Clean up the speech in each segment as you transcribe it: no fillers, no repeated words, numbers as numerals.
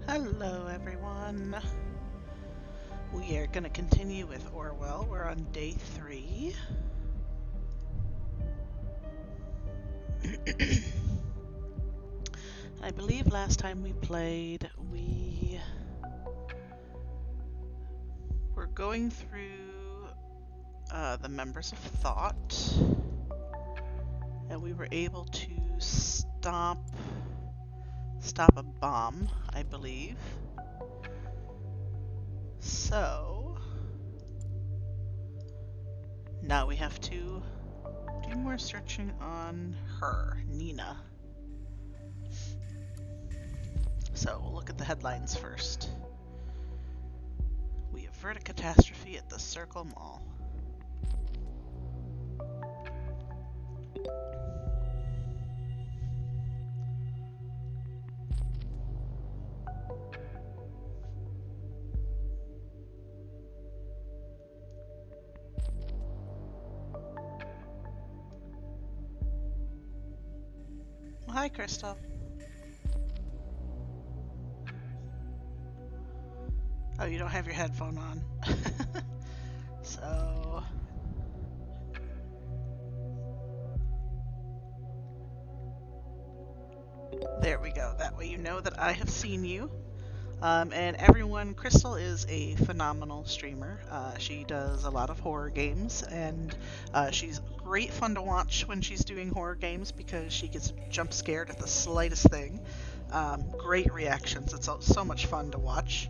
Hello, everyone. We are going to continue with Orwell. We're on day 3. I believe last time we played, we were going through the members of Thought, and we were able to stop a bomb, I believe. So now we have to do more searching on her, Nina. So we'll look at the headlines first. We avert a catastrophe at the Circle Mall. Well, hi, Crystal. Oh, you don't have your headphone on. So... there we go. That way you know that I have seen you. And everyone, Crystal is a phenomenal streamer. She does a lot of horror games, and she's great fun to watch when she's doing horror games because she gets jump scared at the slightest thing. Great reactions. It's so much fun to watch.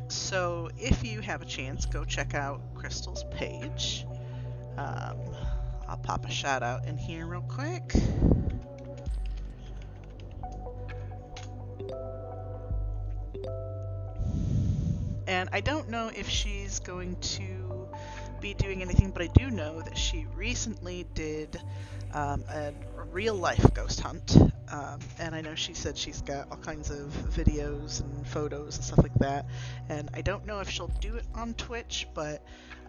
So if you have a chance, go check out Crystal's page. I'll pop a shout out in here real quick. And I don't know if she's going to be doing anything, but I do know that she recently did a real-life ghost hunt. And I know she said she's got all kinds of videos and photos and stuff like that. And I don't know if she'll do it on Twitch, but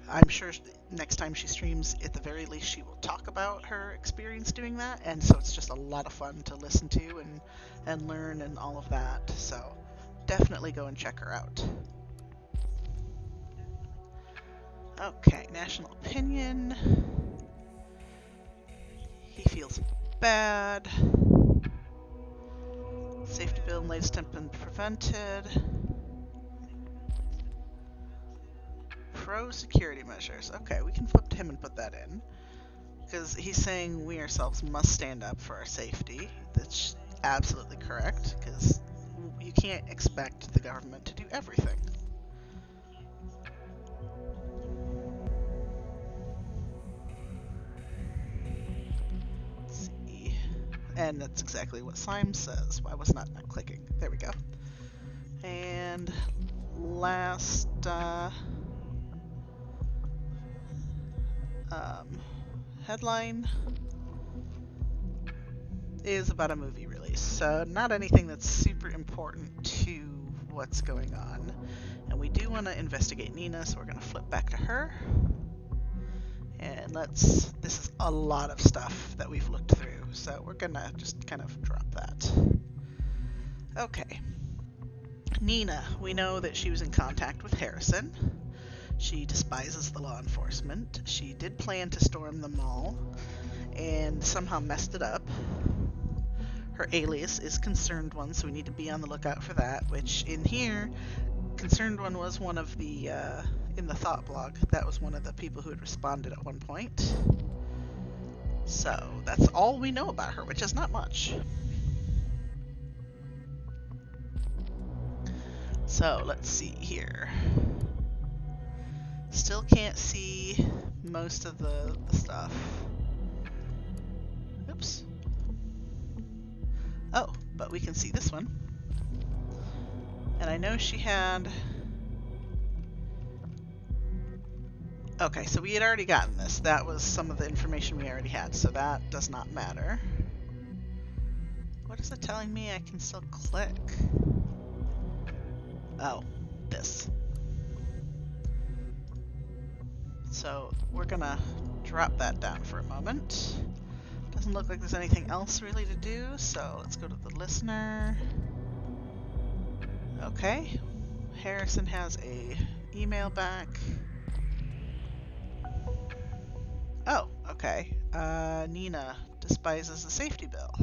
I'm sure next time she streams, at the very least, she will talk about her experience doing that. And so it's just a lot of fun to listen to and learn and all of that. So definitely go and check her out. Okay, national opinion. He feels bad. Safety bill and latest attempt been prevented. Pro security measures. Okay, we can flip to him and put that in. Because he's saying we ourselves must stand up for our safety. That's absolutely correct, because you can't expect the government to do everything. Let's see. And that's exactly what Syme says. Why was not clicking? There we go. And last headline is about a movie release, so not anything that's super important to what's going on. And we do want to investigate Nina, so we're going to flip back to her. And this is a lot of stuff that we've looked through, so we're going to just kind of drop that. Okay. Nina, we know that she was in contact with Harrison. She despises the law enforcement. She did plan to storm the mall and somehow messed it up. Her alias is Concerned One, so we need to be on the lookout for that, which in here, Concerned One was one of the, in the Thought blog, that was one of the people who had responded at one point. So that's all we know about her, which is not much. So let's see here. Still can't see most of the stuff. Oops. Oh, but we can see this one. And I know she had... Okay, so we had already gotten this. That was some of the information we already had, so that does not matter. What is it telling me I can still click? Oh, this. So we're gonna drop that down for a moment. Doesn't look like there's anything else really to do, so let's go to the listener. Okay, Harrison has a email back. Oh, okay. Nina despises the safety bill.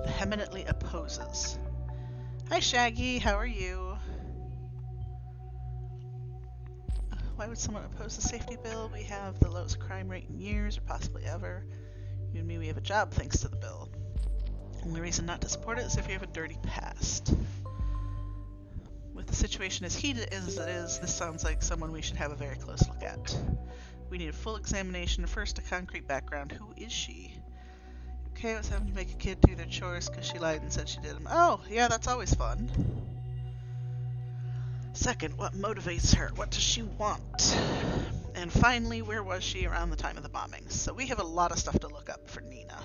Vehemently opposes. Hi Shaggy, how are you? Why would someone oppose the safety bill? We have the lowest crime rate in years, or possibly ever. You and me, we have a job thanks to the bill. Only reason not to support it is if you have a dirty past. With the situation as heated as it is, this sounds like someone we should have a very close look at. We need a full examination. First, a concrete background. Who is she? Okay, I was having to make a kid do their chores because she lied and said she did them. Oh, yeah, that's always fun. Second, what motivates her? What does she want? And finally, where was she around the time of the bombings? So we have a lot of stuff to look up for Nina.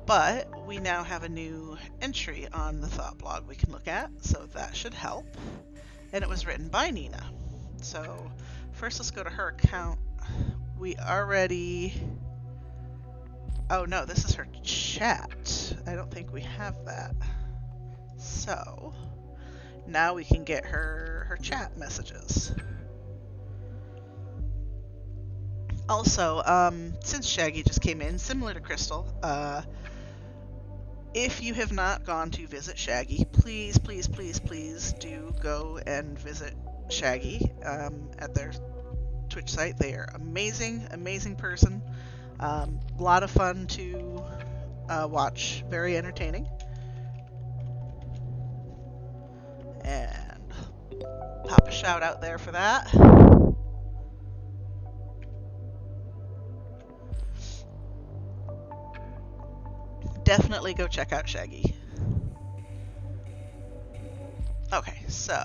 But we now have a new entry on the Thought blog we can look at, so that should help. And it was written by Nina. So first let's go to her account. We already... Oh no, this is her chat. I don't think we have that. So now we can get her chat messages. Also, since Shaggy just came in, similar to Crystal, if you have not gone to visit Shaggy, please, please, please, please do go and visit Shaggy at their Twitch site. They are amazing, amazing person. A lot of fun to watch, very entertaining. And pop a shout out there for that. Definitely go check out Shaggy. Okay, so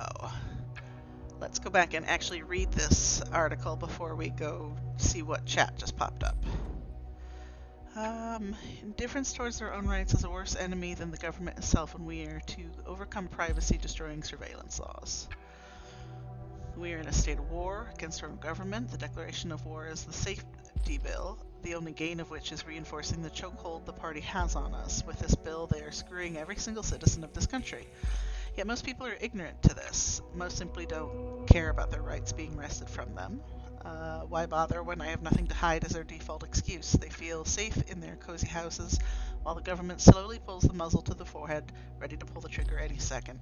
let's go back and actually read this article before we go see what chat just popped up. Indifference towards their own rights is a worse enemy than the government itself, and we are to overcome privacy-destroying surveillance laws. We are in a state of war against our own government. The declaration of war is the safety bill, the only gain of which is reinforcing the chokehold the party has on us. With this bill, they are screwing every single citizen of this country. Yet most people are ignorant to this. Most simply don't care about their rights being wrested from them. Why bother when I have nothing to hide as their default excuse? They feel safe in their cozy houses while the government slowly pulls the muzzle to the forehead, ready to pull the trigger any second.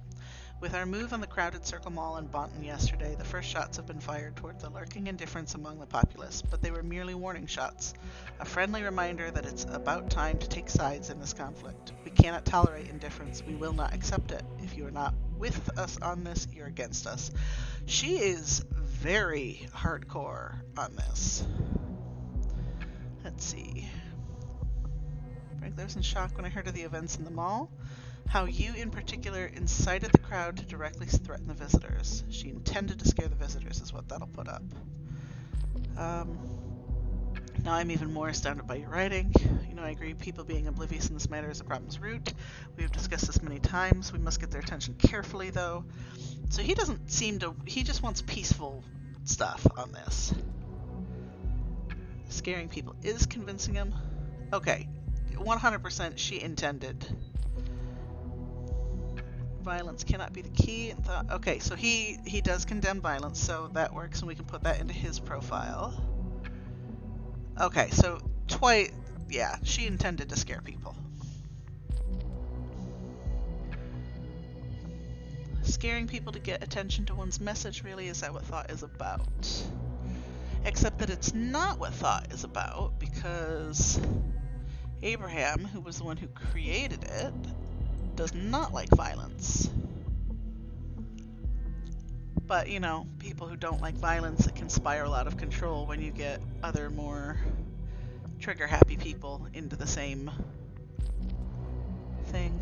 With our move on the crowded Circle Mall in Bonton yesterday, the first shots have been fired toward the lurking indifference among the populace, but they were merely warning shots. A friendly reminder that it's about time to take sides in this conflict. We cannot tolerate indifference. We will not accept it. If you are not with us on this, you're against us. She is very hardcore on this. Let's see. Frankly, I was in shock when I heard of the events in the mall. How you, in particular, incited the crowd to directly threaten the visitors. She intended to scare the visitors, is what that'll put up. Now I'm even more astounded by your writing. You know, I agree people being oblivious in this matter is the problem's root. We have discussed this many times. We must get their attention carefully, though. So he doesn't seem to... He just wants peaceful stuff on this. Scaring people is convincing him. Okay, 100% she intended. Violence cannot be the key. Okay, so he does condemn violence, so that works, and we can put that into his profile. Okay, so yeah, she intended to scare people. Scaring people to get attention to one's message, really, is that what thought is about? Except that it's not what thought is about, because Abraham, who was the one who created it, does not like violence. But, you know, people who don't like violence, it can spiral out of control when you get other more trigger-happy people into the same thing.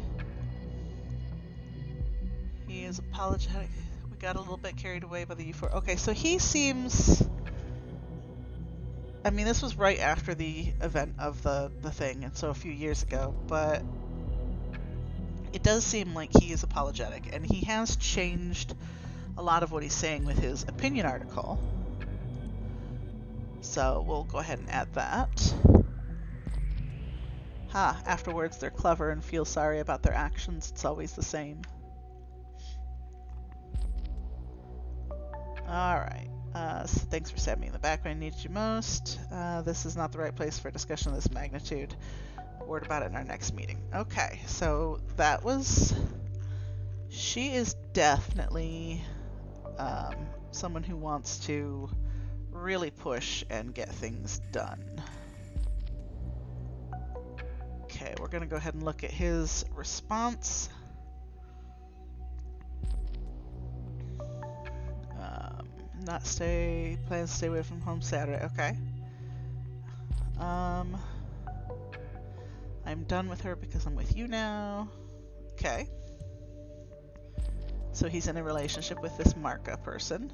He is apologetic. We got a little bit carried away by the euphoria. Okay, so he seems... I mean, this was right after the event of the thing, and so a few years ago, but it does seem like he is apologetic, and he has changed a lot of what he's saying with his opinion article. So we'll go ahead and add that. Afterwards they're clever and feel sorry about their actions. It's always the same. Alright. So thanks for stabbing me in the back when I needed you most. This is not the right place for a discussion of this magnitude. Word about it in our next meeting. Okay, so that was... She is definitely someone who wants to really push and get things done. Okay, we're going to go ahead and look at his response. Plans to stay away from home Saturday. Okay. I'm done with her because I'm with you now. Okay. So he's in a relationship with this Marka person.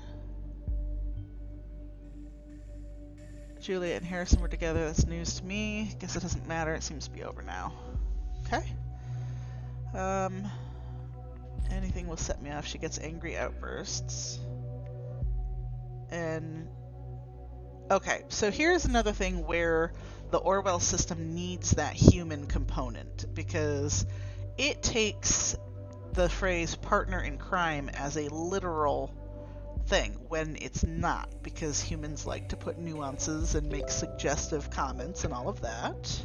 Juliet and Harrison were together. That's news to me. Guess it doesn't matter. It seems to be over now. Okay. Anything will set me off. She gets angry outbursts. And okay, so here's another thing where the Orwell system needs that human component, because it takes the phrase partner in crime as a literal thing when it's not, because humans like to put nuances and make suggestive comments and all of that.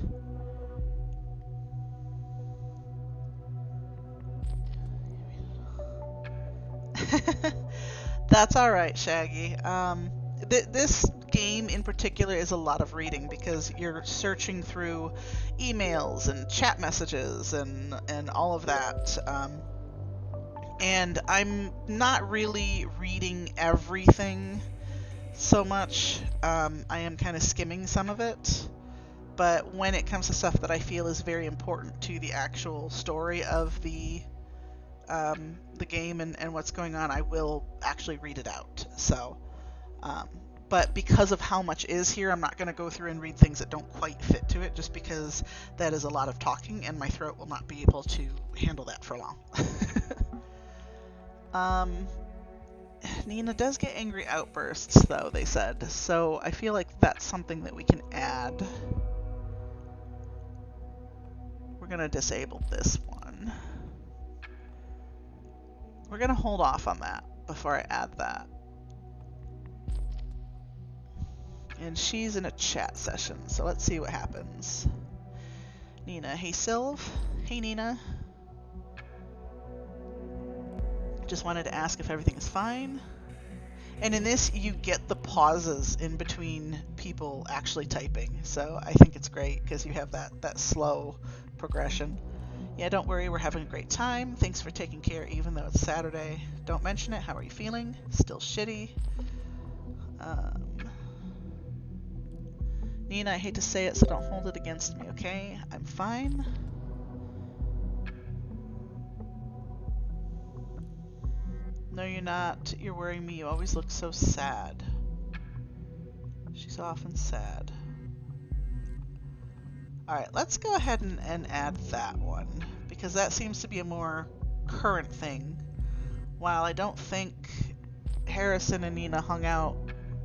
That's alright, Shaggy. This game in particular is a lot of reading, because you're searching through emails and chat messages and all of that. And I'm not really reading everything so much. I am kind of skimming some of it. But when it comes to stuff that I feel is very important to the actual story of the game and what's going on, I will actually read it out. So, but because of how much is here, I'm not going to go through and read things that don't quite fit to it, just because that is a lot of talking and my throat will not be able to handle that for long. Nina does get angry outbursts, though, they said, so I feel like that's something that we can add. We're going to disable this one. We're going to hold off on that before I add that. And she's in a chat session, so let's see what happens. Nina, hey Sylv. Hey Nina. Just wanted to ask if everything is fine. And in this, you get the pauses in between people actually typing, so I think it's great because you have that slow progression. Yeah, don't worry, we're having a great time. Thanks for taking care even though it's Saturday. Don't mention it. How are you feeling? Still shitty. Nina, I hate to say it, so don't hold it against me, okay? I'm fine. No, you're not. You're worrying me. You always look so sad. She's often sad. Alright, let's go ahead and add that one, because that seems to be a more current thing. While I don't think Harrison and Nina hung out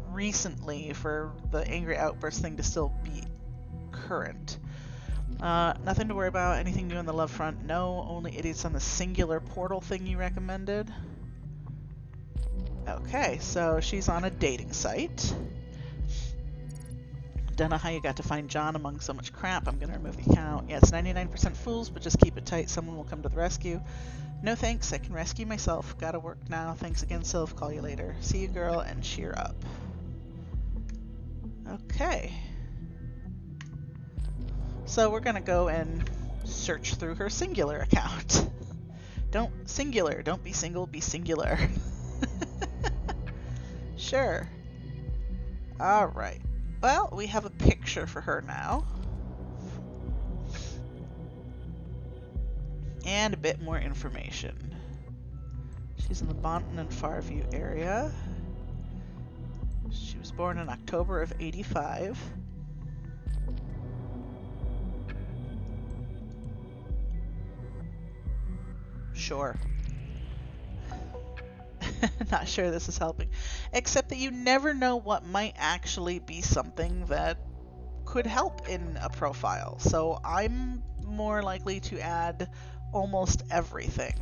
recently for the angry outburst thing to still be current. Nothing to worry about. Anything new on the love front? No, only idiots on the singular portal thing you recommended. Okay, so she's on a dating site. Don't know how you got to find John among so much crap. I'm gonna remove the account. Yeah, it's 99% fools, but just keep it tight. Someone will come to the rescue. No thanks, I can rescue myself. Gotta work now. Thanks again, Sylv. Call you later. See you, girl, and cheer up. Okay. So we're gonna go and search through her singular account. Don't be single, be singular. Sure. Alright. Well, we have a picture for her now. And a bit more information. She's in the Bonton and Farview area. She was born in October of '85. Sure. Not sure this is helping. Except that you never know what might actually be something that could help in a profile. So I'm more likely to add almost everything.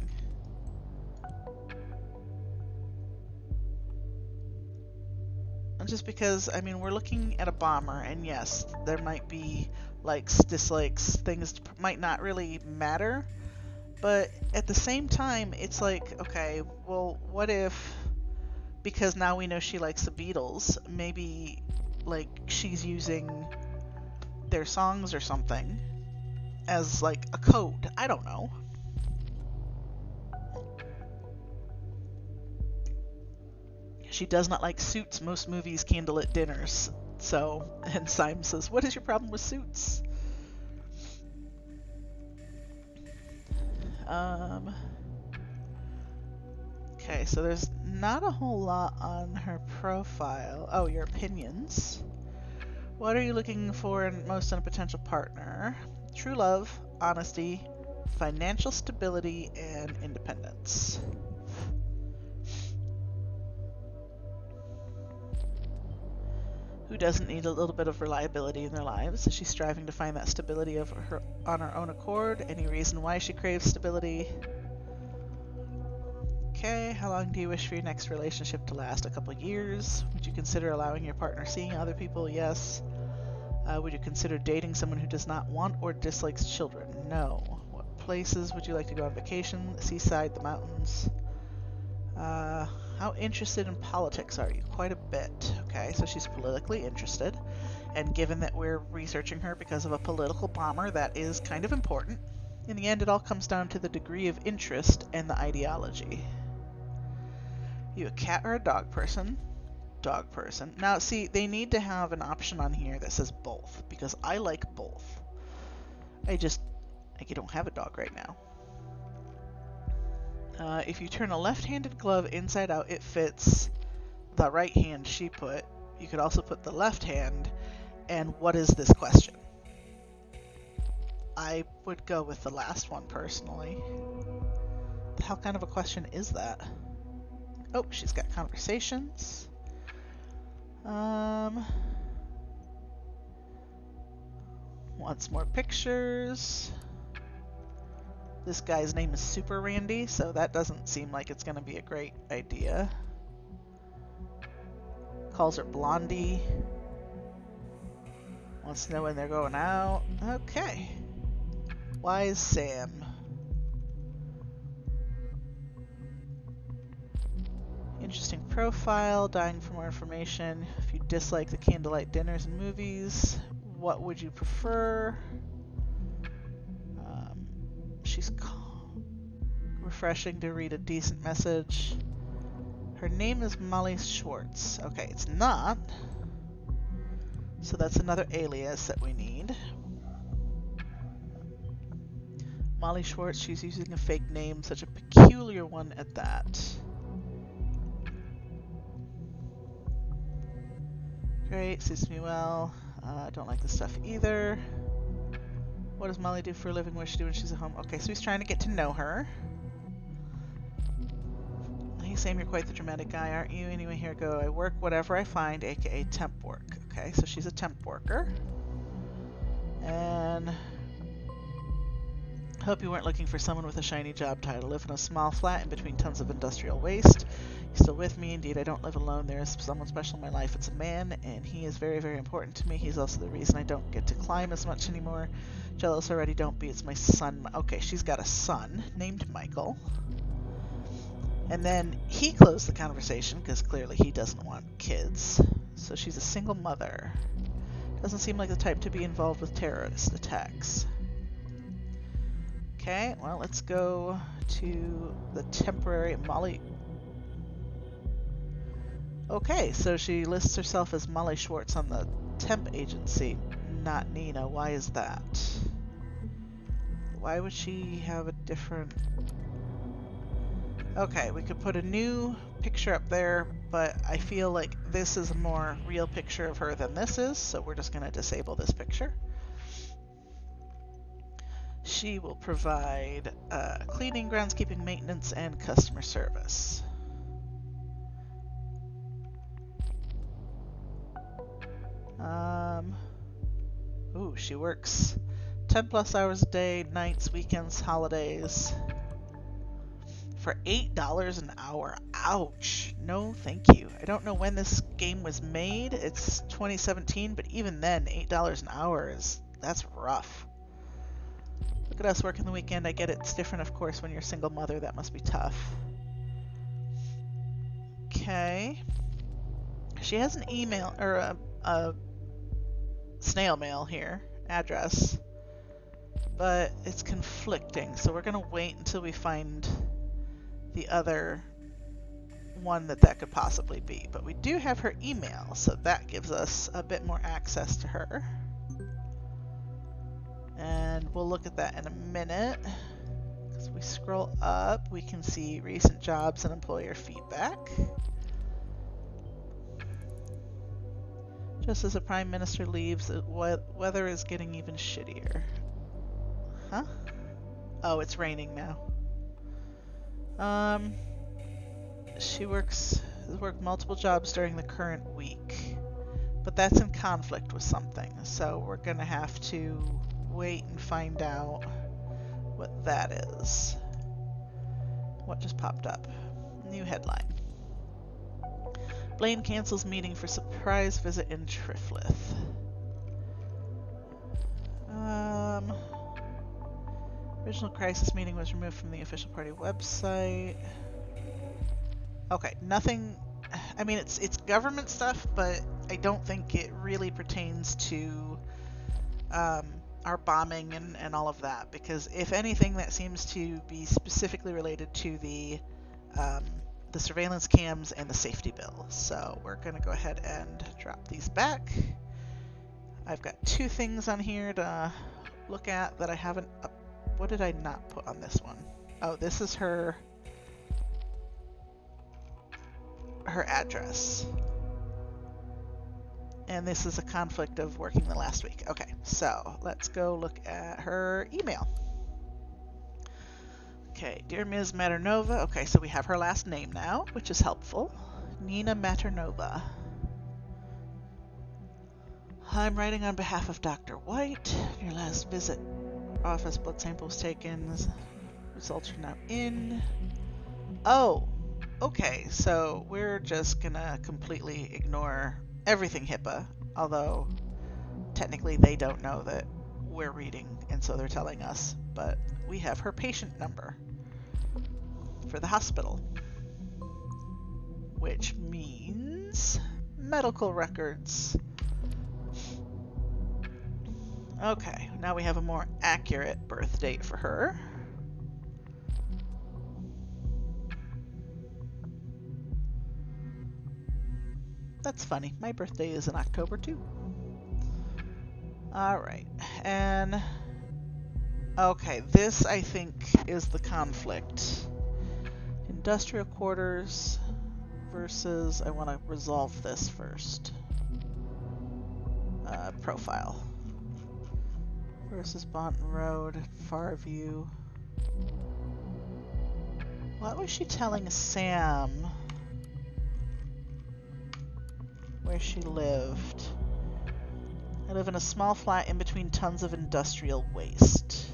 Just because, I mean, we're looking at a bomber, and yes, there might be likes, dislikes, things might not really matter. But at the same time, it's like, okay, well, what if, because now we know she likes the Beatles, maybe, like, she's using their songs or something as, like, a code. I don't know. She does not like Suits. Most movies candlelit dinners. So, and Simon says, what is your problem with Suits? Okay, so there's not a whole lot on her profile. Oh, your opinions. What are you looking for most in a potential partner? True love, honesty, financial stability, and independence. Who doesn't need a little bit of reliability in their lives? Is she striving to find that stability on her own accord? Any reason why she craves stability? Okay, how long do you wish for your next relationship to last? A couple years? Would you consider allowing your partner seeing other people? Yes. Would you consider dating someone who does not want or dislikes children? No. What places would you like to go on vacation? The seaside, the mountains? How interested in politics are you? Quite a bit. Okay, so she's politically interested. And given that we're researching her because of a political bomber, that is kind of important. In the end, it all comes down to the degree of interest and the ideology. You a cat or a dog person? Dog person. Now, see, they need to have an option on here that says both, because I like both. I don't have a dog right now. If you turn a left-handed glove inside out, it fits the right hand she put. You could also put the left hand. And what is this question? I would go with the last one, personally. What the hell kind of a question is that? Oh, she's got conversations. Wants more pictures. This guy's name is Super Randy, so that doesn't seem like it's going to be a great idea. Calls her Blondie. Wants to know when they're going out. Okay. Wise Sam. Interesting profile, dying for more information. If you dislike the candlelight dinners and movies, what would you prefer? She's refreshing to read a decent message. Her name is Molly Schwartz. Okay, it's not. So that's another alias that we need. Molly Schwartz, she's using a fake name, such a peculiar one at that. Great, suits me well. Don't like this stuff either. What does Molly do for a living? What does she do when she's at home? Okay, so he's trying to get to know her. Hey Sam, you're quite the dramatic guy, aren't you? Anyway, here I go. I work whatever I find, aka temp work. Okay, so she's a temp worker. And hope you weren't looking for someone with a shiny job title. Live in a small flat in between tons of industrial waste. You're still with me? Indeed, I don't live alone. There is someone special in my life. It's a man, and he is very, very important to me. He's also the reason I don't get to climb as much anymore. Jealous already, don't be. It's my son. Okay, she's got a son named Michael. And then he closed the conversation because clearly he doesn't want kids. So she's a single mother. Doesn't seem like the type to be involved with terrorist attacks. Okay, well, let's go to the temporary Molly. Okay, so she lists herself as Molly Schwartz on the temp agency, not Nina. Why is that? Why would she have a different... Okay, we could put a new picture up there, but I feel like this is a more real picture of her than this is, so we're just going to disable this picture. She will provide cleaning, groundskeeping, maintenance, and customer service. Ooh, she works 10 plus hours a day, nights, weekends, holidays, for $8 an hour. Ouch. No, thank you. I don't know when this game was made. It's 2017, but even then, $8 an hour that's rough. Look at us working the weekend. I get it. It's different, of course, when you're a single mother. That must be tough. Okay. She has an email, or a snail mail here, address, but it's conflicting, so we're going to wait until we find the other one that could possibly be. But we do have her email, so that gives us a bit more access to her. And we'll look at that in a minute. As we scroll up, we can see recent jobs and employer feedback. Just as the Prime Minister leaves, the weather is getting even shittier. Huh? Oh, it's raining now. She has worked multiple jobs during the current week, but that's in conflict with something, so we're gonna have to wait and find out what that is. What just popped up? New headline. Blaine cancels meeting for surprise visit in Triflith. Original crisis meeting was removed from the official party website. Okay, nothing. I mean, it's government stuff, but I don't think it really pertains to our bombing and all of that, because if anything, that seems to be specifically related to the surveillance cams and the safety bill. So we're going to go ahead and drop these back. I've got two things on here to look at that I haven't. What did I not put on this one? Oh, this is her address. And this is a conflict of working the last week. Okay, so let's go look at her email. Okay, dear Ms. Maternova. Okay, so we have her last name now, which is helpful. Nina Maternova. I'm writing on behalf of Dr. White. Your last visit, office blood samples taken. Results are now in. Oh, okay, so we're just gonna completely ignore everything HIPAA, although technically they don't know that we're reading, and so they're telling us, but we have her patient number for the hospital, which means medical records. Okay, now we have a more accurate birth date for her. That's funny. My birthday is in October too. Alright, and okay, this I think is the conflict. Industrial quarters versus, I want to resolve this first. Profile. Versus Bonton Road, Farview. What was she telling Sam where she lived? I live in a small flat in between tons of industrial waste.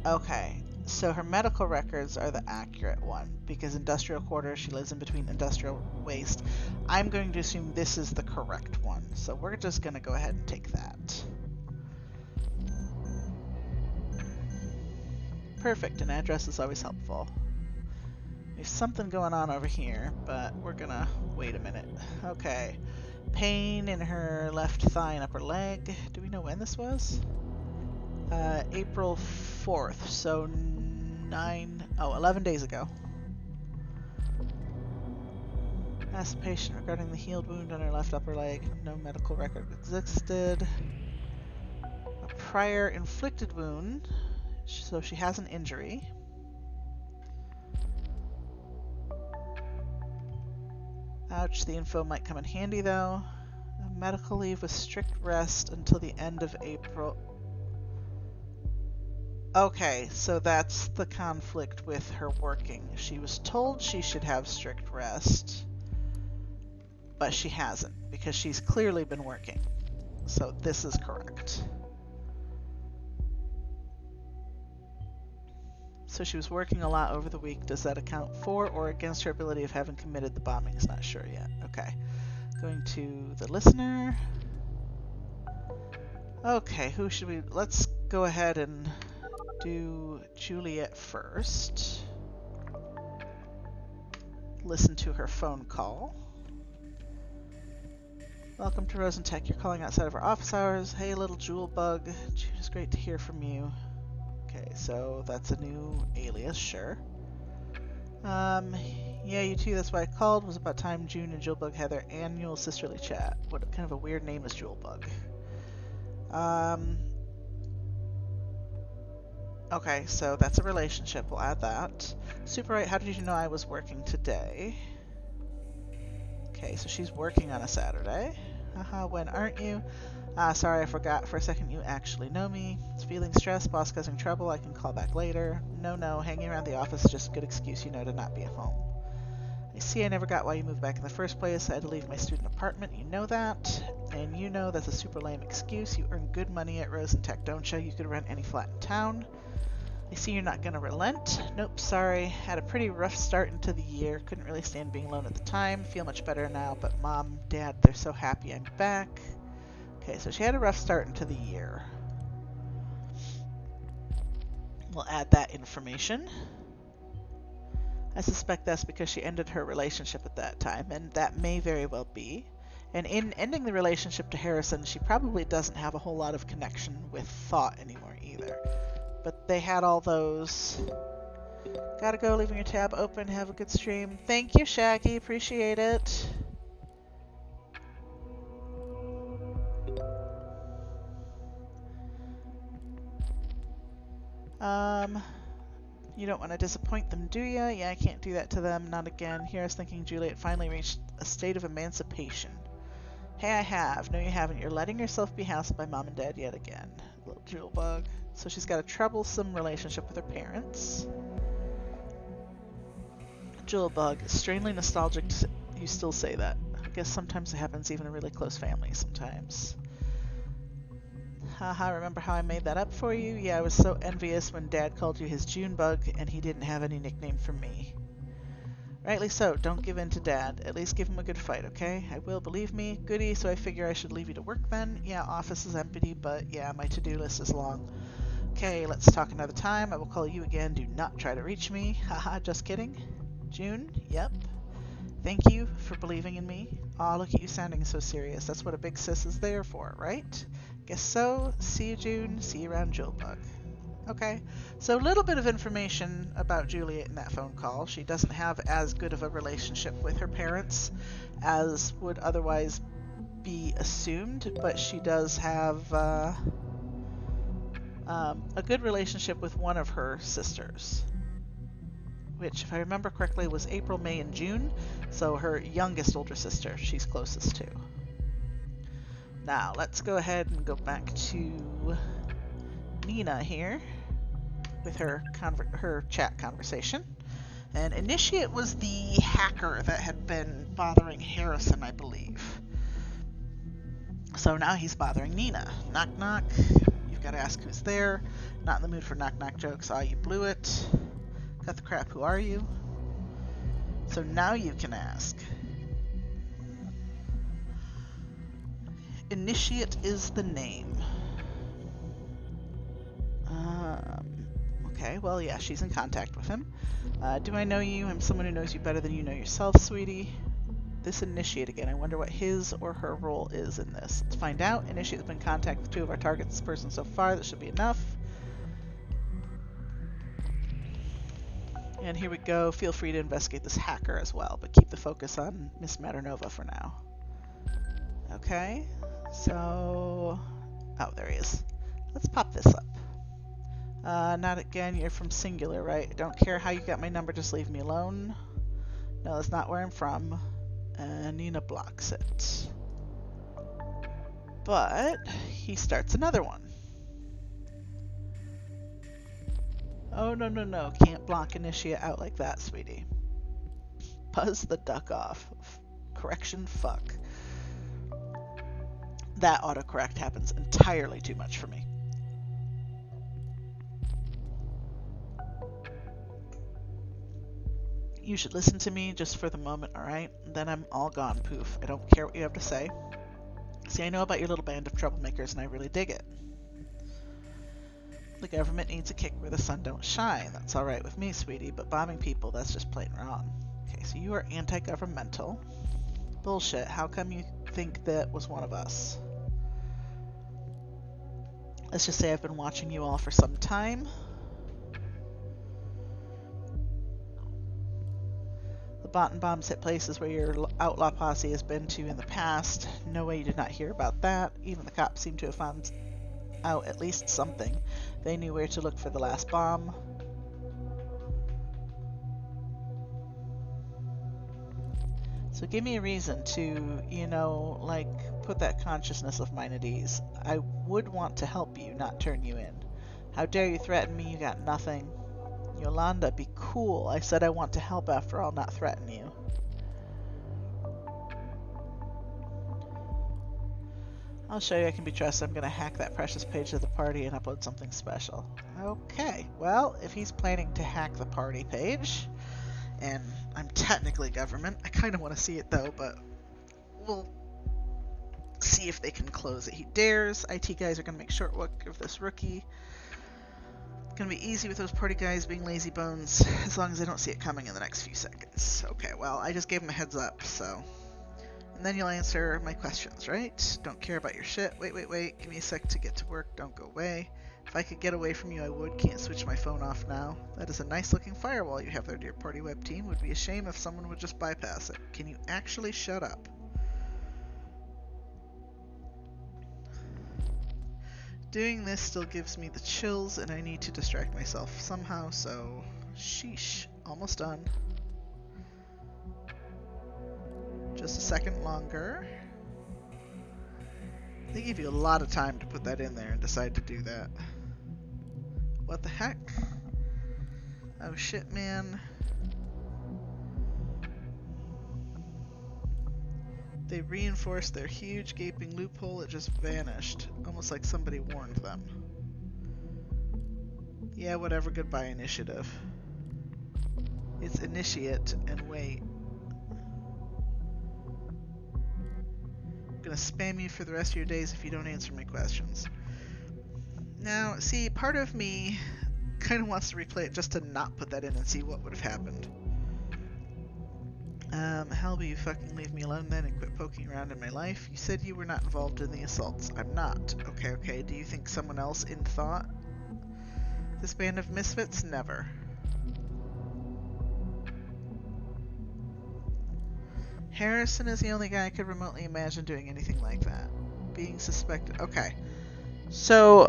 Okay, so her medical records are the accurate one, because industrial quarters, she lives in between industrial waste. I'm going to assume this is the correct one, so we're just going to go ahead and take that. Perfect, an address is always helpful. There's something going on over here, but we're gonna wait a minute. Okay. Pain in her left thigh and upper leg. Do we know when this was? April 4th, so 11 days ago. Asked the patient regarding the healed wound on her left upper leg. No medical record existed. A prior inflicted wound, so she has an injury. Ouch, the info might come in handy though. Medical leave with strict rest until the end of April. Okay, so that's the conflict with her working. She was told she should have strict rest, but she hasn't, because she's clearly been working. So this is correct. So she was working a lot over the week. Does that account for or against her ability of having committed the bombing? Is not sure yet. Okay. Going to the listener. Okay, who should we... Let's go ahead and do Juliet first. Listen to her phone call. Welcome to Rosentech. You're calling outside of our office hours. Hey, little jewel bug. It's great to hear from you. Okay, so that's a new alias, sure. Yeah, you too, that's why I called. It was about time June and Jewelbug had their annual sisterly chat. What kind of a weird name is Jewelbug? Okay, so that's a relationship. We'll add that. Super right, how did you know I was working today? Okay, so she's working on a Saturday. Haha, when aren't you? Sorry, I forgot for a second you actually know me. It's feeling stressed, boss causing trouble, I can call back later. No, hanging around the office is just a good excuse, you know, to not be at home. I see I never got why you moved back in the first place. I had to leave my student apartment, you know that. And you know that's a super lame excuse. You earn good money at Rosentech, don't you? You could rent any flat in town. I see you're not gonna relent. Nope, sorry. Had a pretty rough start into the year. Couldn't really stand being alone at the time. Feel much better now, but Mom, Dad, they're so happy I'm back. Okay, so she had a rough start into the year. We'll add that information. I suspect that's because she ended her relationship at that time, and that may very well be. And in ending the relationship to Harrison, she probably doesn't have a whole lot of connection with Thought anymore either. But they had all those. Gotta go, leaving your tab open. Have a good stream. Thank you, Shaggy. Appreciate it. You don't want to disappoint them, do ya? Yeah, I can't do that to them. Not again. Here I was thinking Juliet finally reached a state of emancipation. Hey, I have. No, you haven't. You're letting yourself be housed by Mom and Dad yet again. Little jewel bug. So she's got a troublesome relationship with her parents. Jewel bug. Strangely nostalgic. You still say that. I guess sometimes it happens even in really close families sometimes. Haha, remember how I made that up for you? Yeah, I was so envious when Dad called you his June bug and he didn't have any nickname for me. Rightly so, don't give in to Dad. At least give him a good fight, okay? I will, believe me. Goody, so I figure I should leave you to work then. Yeah, office is empty, but yeah, my to-do list is long. Okay, let's talk another time. I will call you again. Do not try to reach me. Haha, just kidding. June? Yep. Thank you for believing in me. Aw, look at you sounding so serious. That's what a big sis is there for, right? Guess so. See you, June. See you around Julebug. Okay, so a little bit of information about Juliet in that phone call. She doesn't have as good of a relationship with her parents as would otherwise be assumed, but she does have a good relationship with one of her sisters, which, if I remember correctly, was April, May, and June, so her youngest older sister she's closest to. Now, let's go ahead and go back to Nina here with her chat conversation. And Initiate was the hacker that had been bothering Harrison, I believe. So now he's bothering Nina. Knock, knock. You've got to ask who's there. Not in the mood for knock, knock jokes. Ah, you blew it. Cut the crap, who are you? So now you can ask. Initiate is the name. Okay, well, yeah, she's in contact with him. Do I know you? I'm someone who knows you better than you know yourself, sweetie. This Initiate again. I wonder what his or her role is in this. Let's find out. Initiate has been in contact with 2 of our targets this person so far. That should be enough. And here we go. Feel free to investigate this hacker as well, but keep the focus on Miss Maternova for now. Okay, so... Oh, there he is. Let's pop this up. Not again, you're from Singular, right? I don't care how you got my number, just leave me alone. No, that's not where I'm from. Nina blocks it. But he starts another one. Oh, no, no, no. Can't block Initiate out like that, sweetie. Buzz the duck off. Correction, fuck. That autocorrect happens entirely too much for me. You should listen to me just for the moment, alright? Then I'm all gone, poof. I don't care what you have to say. See, I know about your little band of troublemakers, and I really dig it. The government needs a kick where the sun don't shine. That's alright with me, sweetie, but bombing people, that's just plain wrong. Okay, so you are anti-governmental. Bullshit. How come you think that was one of us? Let's just say I've been watching you all for some time. The Botan bombs hit places where your outlaw posse has been to in the past. No way you did not hear about that. Even the cops seem to have found out at least something. They knew where to look for the last bomb. So give me a reason to, you know, like, put that consciousness of mine at ease. I would want to help you, not turn you in. How dare you threaten me? You got nothing. Yolanda, be cool. I said I want to help after all, not threaten you. I'll show you I can be trusted. I'm going to hack that precious page of the party and upload something special. Okay, well, if he's planning to hack the party page, and I'm technically government, I kind of want to see it though, but we'll see if they can close it. He dares. IT guys are going to make short work of this rookie. Gonna be easy with those party guys being lazy bones, as long as they don't see it coming in the next few seconds. Okay, well, I just gave them a heads up, so... And then you'll answer my questions, right? Don't care about your shit. Wait, wait, wait. Give me a sec to get to work. Don't go away. If I could get away from you, I would. Can't switch my phone off now. That is a nice-looking firewall you have there, dear party web team. Would be a shame if someone would just bypass it. Can you actually shut up? Doing this still gives me the chills, and I need to distract myself somehow, so... Sheesh. Almost done. Just a second longer. They give you a lot of time to put that in there and decide to do that. What the heck? Oh shit, man. They reinforced their huge gaping loophole. It just vanished, almost like somebody warned them. Yeah, whatever. Goodbye, initiative. It's initiate and wait. I'm gonna spam you for the rest of your days if you don't answer my questions. Now, see, part of me kind of wants to replay it just to not put that in and see what would have happened. How will you fucking leave me alone then and quit poking around in my life? You said you were not involved in the assaults. I'm not. Okay. Do you think someone else in thought? This band of misfits? Never. Harrison is the only guy I could remotely imagine doing anything like that. Being suspected. Okay. So...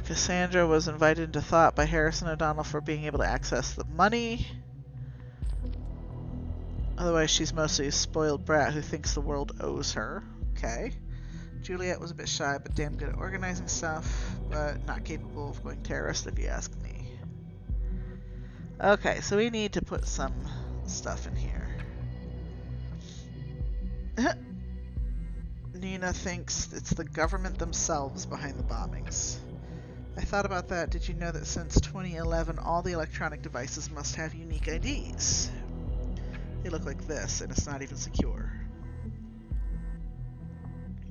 Cassandra was invited into thought by Harrison O'Donnell for being able to access the money. Otherwise, she's mostly a spoiled brat who thinks the world owes her. Okay. Juliet was a bit shy, but damn good at organizing stuff, but not capable of going terrorist if you ask me. Okay, so we need to put some stuff in here. Nina thinks it's the government themselves behind the bombings. I thought about that. Did you know that since 2011, all the electronic devices must have unique IDs? They look like this, and it's not even secure.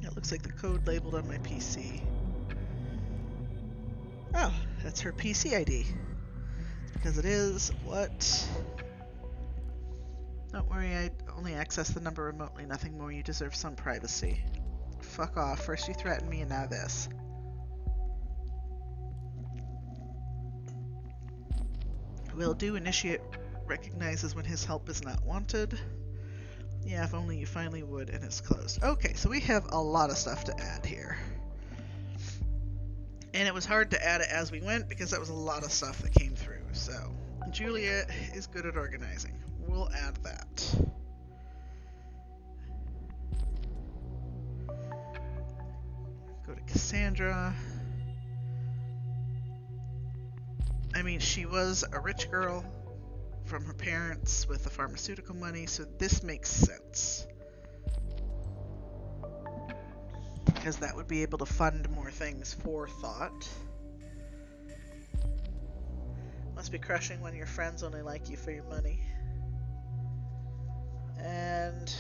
It looks like the code labeled on my PC. Oh, that's her PC ID. Because it is what? Don't worry, I only access the number remotely. Nothing more. You deserve some privacy. Fuck off. First you threatened me, and now this. Will do. Initiate recognizes when his help is not wanted. Yeah, if only you finally would, and it's closed. Okay, so we have a lot of stuff to add here. And it was hard to add it as we went because that was a lot of stuff that came through. So, Juliet is good at organizing. We'll add that. Go to Cassandra. I mean, she was a rich girl from her parents with the pharmaceutical money, so this makes sense. Because that would be able to fund more things for thought. Must be crushing when your friends only like you for your money. And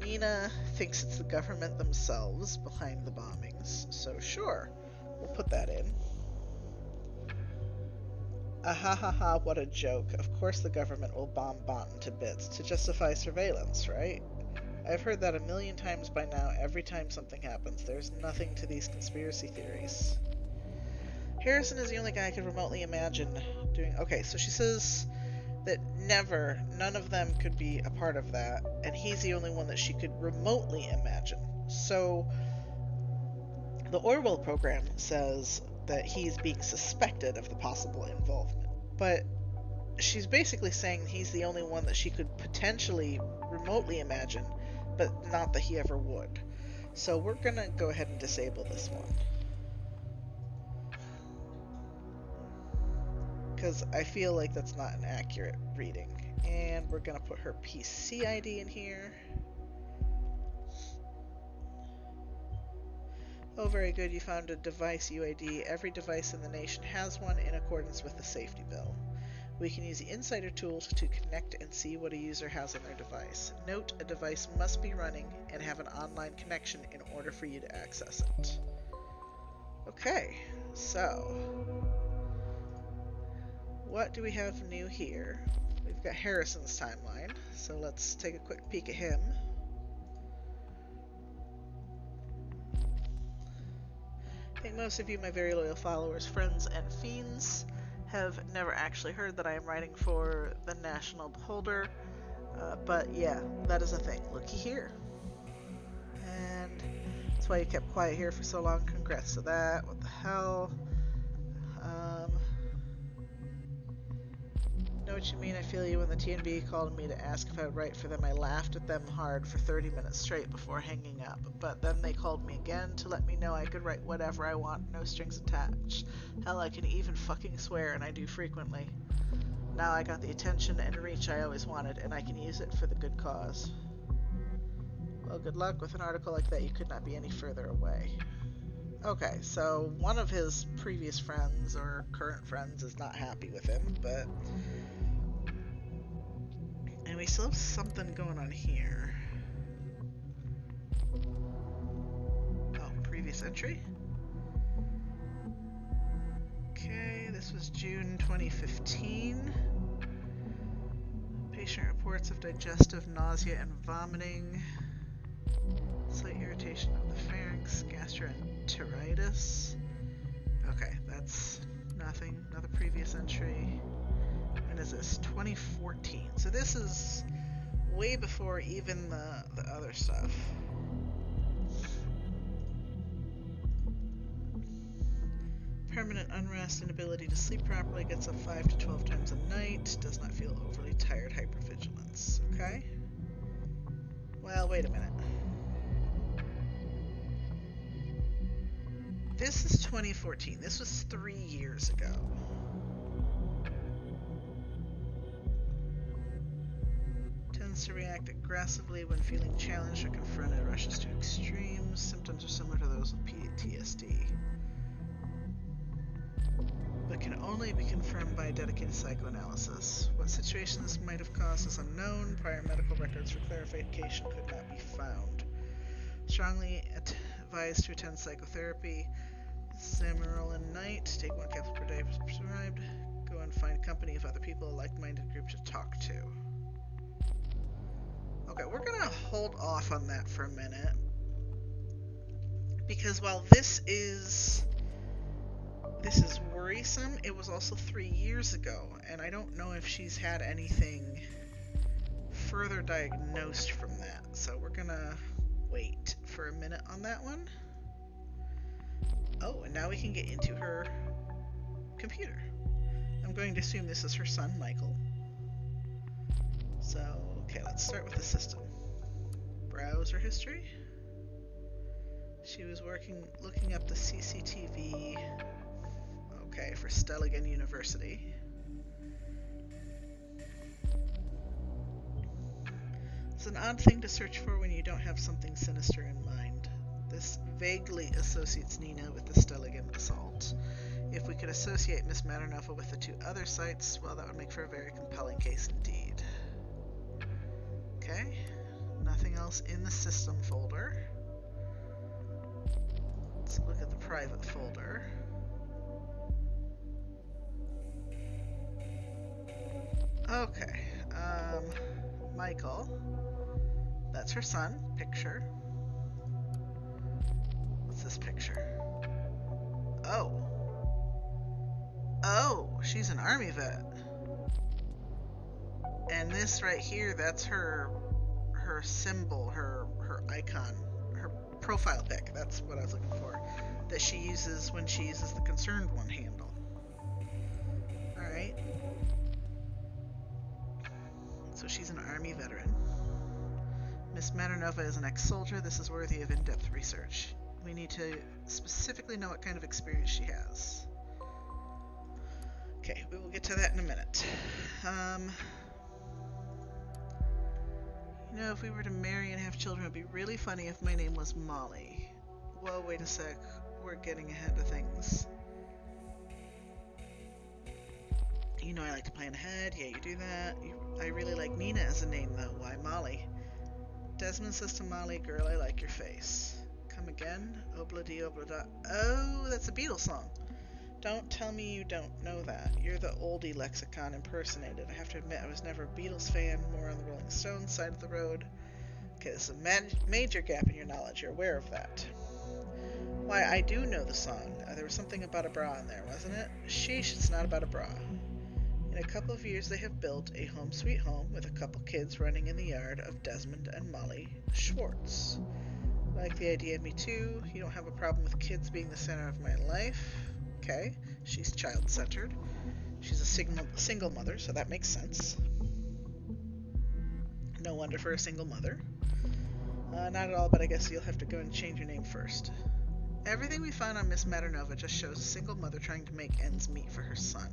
Nina thinks it's the government themselves behind the bombings, so sure, we'll put that in. Ha, what a joke. Of course the government will bomb Bonton to bits to justify surveillance, right? I've heard that 1,000,000 times by now every time something happens. There's nothing to these conspiracy theories. Harrison is the only guy I could remotely imagine doing... Okay, so she says that none of them could be a part of that, and he's the only one that she could remotely imagine. So, the Orwell program says that he's being suspected of the possible involvement, but she's basically saying he's the only one that she could potentially remotely imagine, but not that he ever would. So we're gonna go ahead and disable this one, because I feel like that's not an accurate reading. And we're gonna put her PC ID in here. Oh, very good. You found a device UID. Every device in the nation has one in accordance with the safety bill. We can use the Insider tool to connect and see what a user has on their device. Note, a device must be running and have an online connection in order for you to access it. Okay, so what do we have new here? We've got Harrison's timeline, so let's take a quick peek at him. I think most of you, my very loyal followers, friends, and fiends, have never actually heard that I am writing for the National Beholder, but yeah, that is a thing. Looky here. And that's why you kept quiet here for so long. Congrats to that. What the hell? No what you mean. I feel you. When the TNB called me to ask if I would write for them, I laughed at them hard for 30 minutes straight before hanging up. But then they called me again to let me know I could write whatever I want, no strings attached. Hell, I can even fucking swear, and I do frequently. Now I got the attention and reach I always wanted, and I can use it for the good cause. Well, good luck with an article like that. You could not be any further away. Okay, so one of his previous friends or current friends is not happy with him, but... And we still have something going on here. Oh, previous entry? Okay, this was June 2015. Patient reports of digestive nausea and vomiting. Slight irritation of the pharynx, gastroenteritis. Okay, that's nothing. Another previous entry. When is this? 2014. So this is way before even the other stuff. Permanent unrest, inability to sleep properly, gets up 5 to 12 times a night, does not feel overly tired, hypervigilance. Okay. Well, wait a minute. This is 2014. This was 3 years ago. Tends to react aggressively when feeling challenged or confronted, rushes to extremes. Symptoms are similar to those with PTSD, but can only be confirmed by a dedicated psychoanalysis. What situations might have caused is unknown. Prior medical records for clarification could not be found. Strongly advised to attend psychotherapy. Zamarillion night. Take 1 capsule per day as prescribed. Go and find company of other people, a like-minded group to talk to. Okay, we're gonna hold off on that for a minute, because while this is worrisome, it was also 3 years ago, and I don't know if she's had anything further diagnosed from that, so we're gonna wait for a minute on that one. Oh, and now we can get into her computer. I'm going to assume this is her son, Michael. So, okay, let's start with the system. Browser history. She was looking up the CCTV, okay, for Stelligan University. It's an odd thing to search for when you don't have something sinister in mind. This vaguely associates Nina with the Stelligan assault. If we could associate Miss Maternova with the 2 other sites, well, that would make for a very compelling case indeed. Okay, nothing else in the system folder. Let's look at the private folder. Okay, Michael. That's her son, picture. What's this picture? Oh. Oh, she's an army vet. And this right here, that's her symbol, her icon, her profile pic. That's what I was looking for. That she uses when she uses the concerned one handle. Alright. So she's an army veteran. Miss Maternova is an ex-soldier. This is worthy of in-depth research. We need to specifically know what kind of experience she has. Okay, we will get to that in a minute. You know, if we were to marry and have children, it would be really funny if my name was Molly. Whoa, wait a sec. We're getting ahead of things. You know I like to plan ahead. Yeah, you do that. I really like Nina as a name, though. Why Molly? Desmond says to Molly, girl, I like your face. Come again? Obla-dee, obla-da. Oh, that's a Beatles song. Don't tell me you don't know that. You're the oldie lexicon impersonated. I have to admit, I was never a Beatles fan, more on the Rolling Stones side of the road. Okay, this is a major gap in your knowledge. You're aware of that. Why, I do know the song. There was something about a bra in there, wasn't it? Sheesh, it's not about a bra. In a couple of years, they have built a home sweet home with a couple kids running in the yard of Desmond and Molly Schwartz. Like the idea of me too. You don't have a problem with kids being the center of my life. Okay, she's child-centered. She's a single mother, so that makes sense. No wonder for a single mother. Not at all, but I guess you'll have to go and change your name first. Everything we found on Miss Maternova just shows a single mother trying to make ends meet for her son.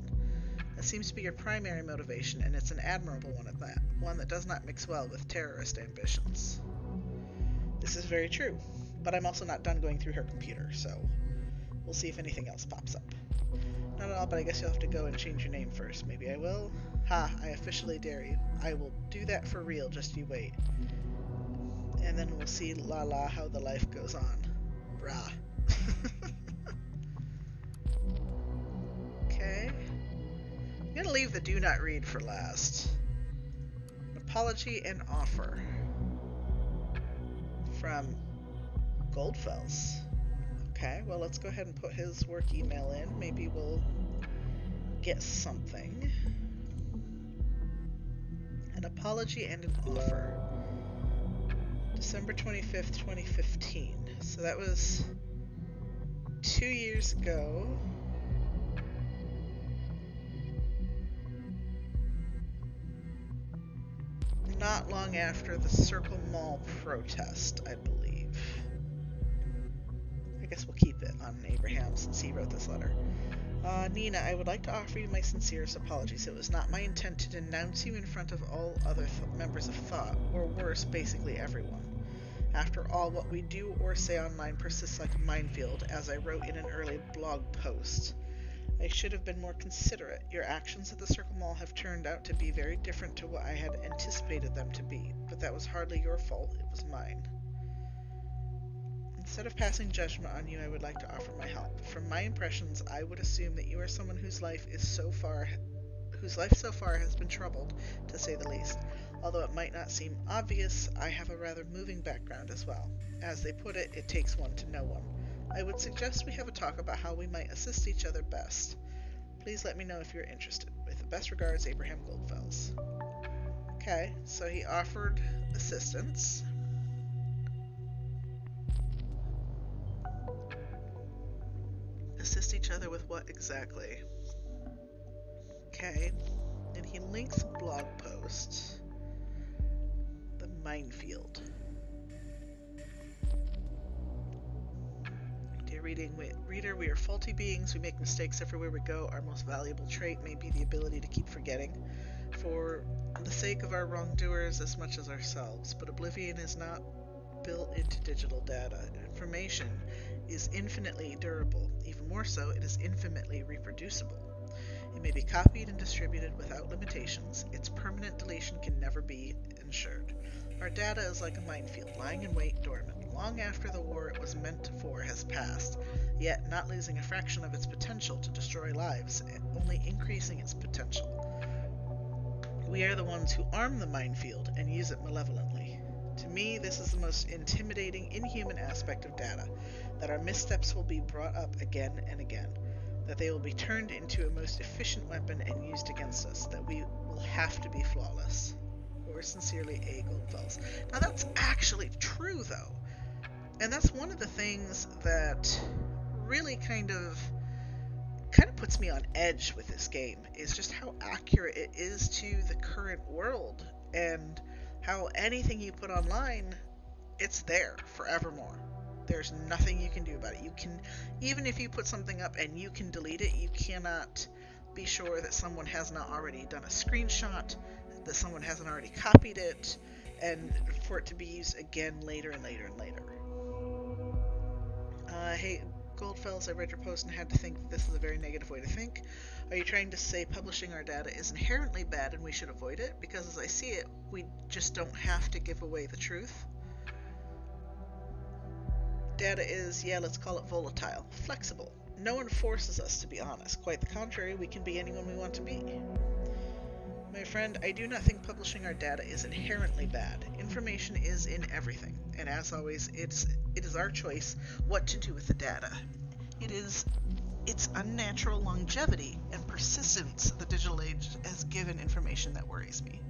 That seems to be your primary motivation, and it's an admirable one at that. One that does not mix well with terrorist ambitions. This is very true, but I'm also not done going through her computer, so we'll see if anything else pops up. Not at all, but I guess you'll have to go and change your name first. Maybe I will. Ha, I officially dare you. I will do that for real, just you wait. And then we'll see la how the life goes on. Brah. Okay. I'm gonna leave the do not read for last. An apology and offer. From Goldfells. Okay, well, let's go ahead and put his work email in. Maybe we'll get something. An apology and an offer. December 25th, 2015. So that was 2 years ago. Not long after the Circle Mall protest, I believe. I guess we'll keep it on Abraham since he wrote this letter. Nina, I would like to offer you my sincerest apologies. It was not my intent to denounce you in front of all other members of thought, or worse, basically everyone. After all, what we do or say online persists like a minefield, as I wrote in an early blog post. I should have been more considerate. Your actions at the Circle Mall have turned out to be very different to what I had anticipated them to be, but that was hardly your fault, it was mine. Instead of passing judgment on you, I would like to offer my help. From my impressions, I would assume that you are someone whose life so far has been troubled, to say the least. Although it might not seem obvious, I have a rather moving background as well. As they put it, it takes one to know one. I would suggest we have a talk about how we might assist each other best. Please let me know if you're interested. With the best regards, Abraham Goldfells. Okay, so he offered assistance. Assist each other with what exactly? Okay, and he links a blog post. The minefield. Dear reader, we are faulty beings. We make mistakes everywhere we go. Our most valuable trait may be the ability to keep forgetting, for the sake of our wrongdoers as much as ourselves. But oblivion is not built into digital data. Information is infinitely durable. Even more so, it is infinitely reproducible. It may be copied and distributed without limitations. Its permanent deletion can never be ensured. Our data is like a minefield, lying in wait dormant, long after the war it was meant for has passed, yet not losing a fraction of its potential to destroy lives, only increasing its potential. We are the ones who arm the minefield and use it malevolently. To me, this is the most intimidating, inhuman aspect of data, that our missteps will be brought up again and again, that they will be turned into a most efficient weapon and used against us, that we will have to be flawless. Yours sincerely, A. Goldfells. Now that's actually true, though. And that's one of the things that really kind of puts me on edge with this game, is just how accurate it is to the current world, and how anything you put online, it's there forevermore. There's nothing you can do about it. You can, even if you put something up and you can delete it, you cannot be sure that someone has not already done a screenshot, that someone hasn't already copied it, and for it to be used again later and later and later. Hey, Goldfells, I read your post and had to think that this is a very negative way to think. Are you trying to say publishing our data is inherently bad and we should avoid it? Because as I see it, we just don't have to give away the truth. Data is, let's call it volatile, flexible. No one forces us to be honest. Quite the contrary, we can be anyone we want to be. My friend, I do not think publishing our data is inherently bad. Information is in everything, and as always, it is our choice what to do with the data. It is its unnatural longevity and persistence the digital age has given information that worries me.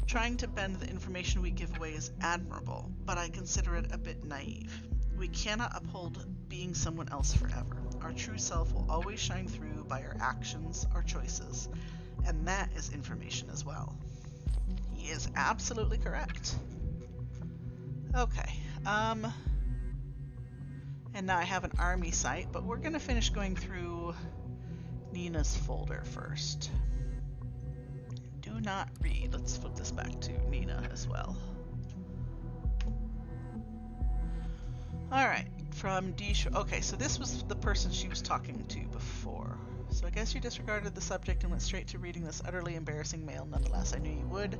Trying to bend the information we give away is admirable, but I consider it a bit naive. We cannot uphold being someone else forever. our true self will always shine through by our actions, our choices, and that is information as well. He is absolutely correct. Okay, and now I have an army site, but we're gonna finish going through Nina's folder first. Do not read. Let's flip this back to Nina as well. Alright, from D. Okay, so this was the person she was talking to before. So I guess you disregarded the subject and went straight to reading this utterly embarrassing mail. Nonetheless, I knew you would.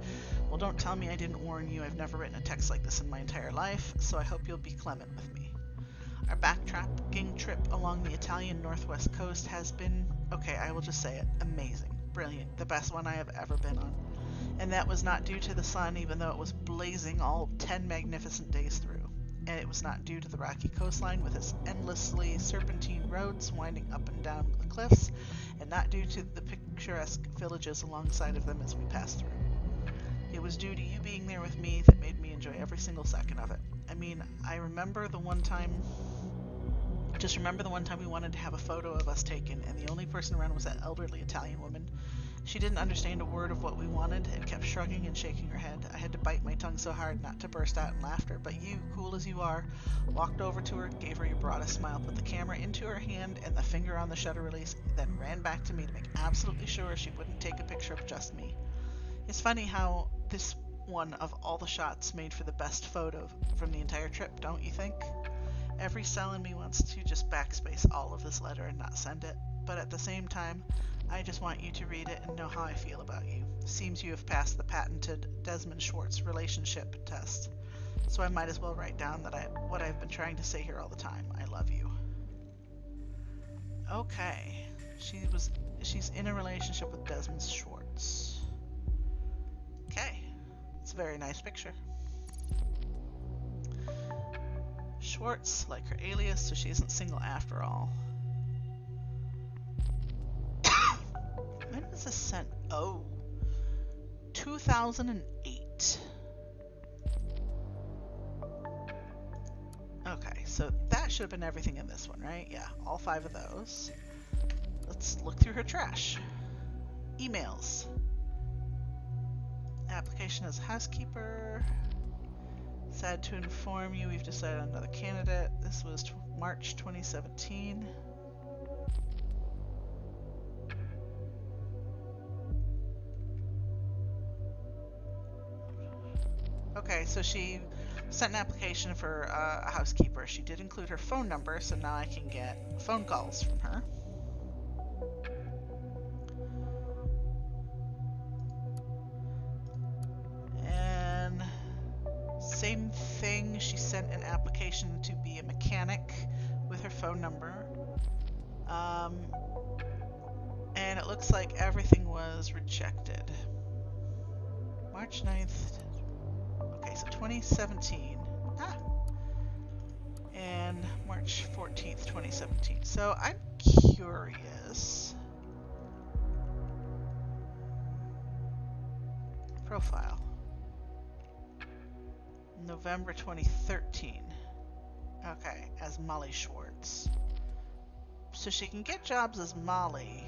Well, don't tell me I didn't warn you. I've never written a text like this in my entire life, so I hope you'll be clement with me. Our backtracking trip along the Italian northwest coast has been, okay, I will just say it, amazing, brilliant, the best one I have ever been on. And that was not due to the sun, even though it was blazing all 10 magnificent days through. And it was not due to the rocky coastline with its endlessly serpentine roads winding up and down the cliffs, and not due to the picturesque villages alongside of them as we passed through. It was due to you being there with me that made me enjoy every single second of it. I mean, I remember the one time we wanted to have a photo of us taken, and the only person around was that elderly Italian woman. She didn't understand a word of what we wanted and kept shrugging and shaking her head. I had to bite my tongue so hard not to burst out in laughter, but you, cool as you are, walked over to her, gave her your broadest smile, put the camera into her hand and the finger on the shutter release, then ran back to me to make absolutely sure she wouldn't take a picture of just me. It's funny how this one of all the shots made for the best photo from the entire trip, don't you think? Every cell in me wants to just backspace all of this letter and not send it, but at the same time, I just want you to read it and know how I feel about you. Seems you have passed the patented Desmond Schwartz relationship test, so I might as well write down what I've been trying to say here all the time. I love you. Okay, she's in a relationship with Desmond Schwartz. Okay, it's a very nice picture. Schwartz, like her alias, so she isn't single after all. When was this sent? Oh, 2008. Okay, so that should have been everything in this one, right? Yeah, all 5 of those. Let's look through her trash. Emails. Application as housekeeper. Sad to inform you, we've decided on another candidate. This was March 2017. Okay, so she sent an application for a housekeeper. She did include her phone number, so now I can get phone calls from her. And same thing, she sent an application to be a mechanic with her phone number. And it looks like everything was rejected. March 9th. Okay, so 2017. And March 14th, 2017. So I'm curious. Profile. November 2013. Okay, as Molly Schwartz. So she can get jobs as Molly,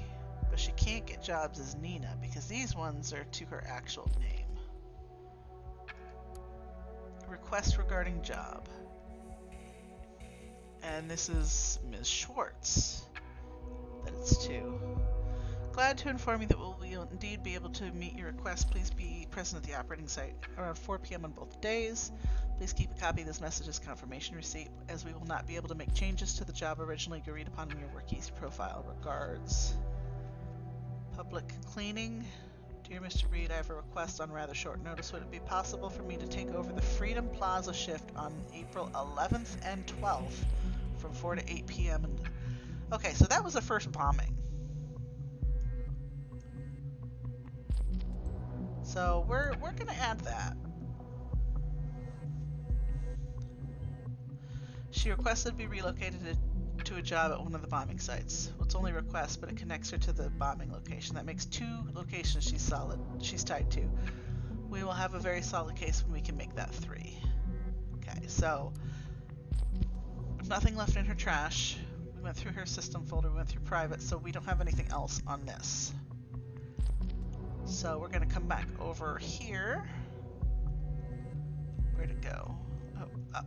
but she can't get jobs as Nina because these ones are to her actual name. Request regarding job. And this is Ms. Schwartz that it's to. Glad to inform you that we'll indeed be able to meet your request. Please be present at the operating site around 4 p.m. on both days. Please keep a copy of this message as confirmation receipt, as we will not be able to make changes to the job originally agreed upon in your work easy profile. Regards. Public cleaning. Dear Mr. Reed, I have a request on rather short notice. Would it be possible for me to take over the Freedom Plaza shift on April 11th and 12th from 4 to 8 p.m. Okay, so that was the first bombing. So we're gonna add that. She requested to be relocated to a job at one of the bombing sites. Well, it's only a request, but it connects her to the bombing location. That makes 2 locations she's tied to. We will have a very solid case when we can make that 3. Okay, so nothing left in her trash. We went through her system folder, we went through private, so we don't have anything else on this. So we're going to come back over here. Where'd it go? Oh, up.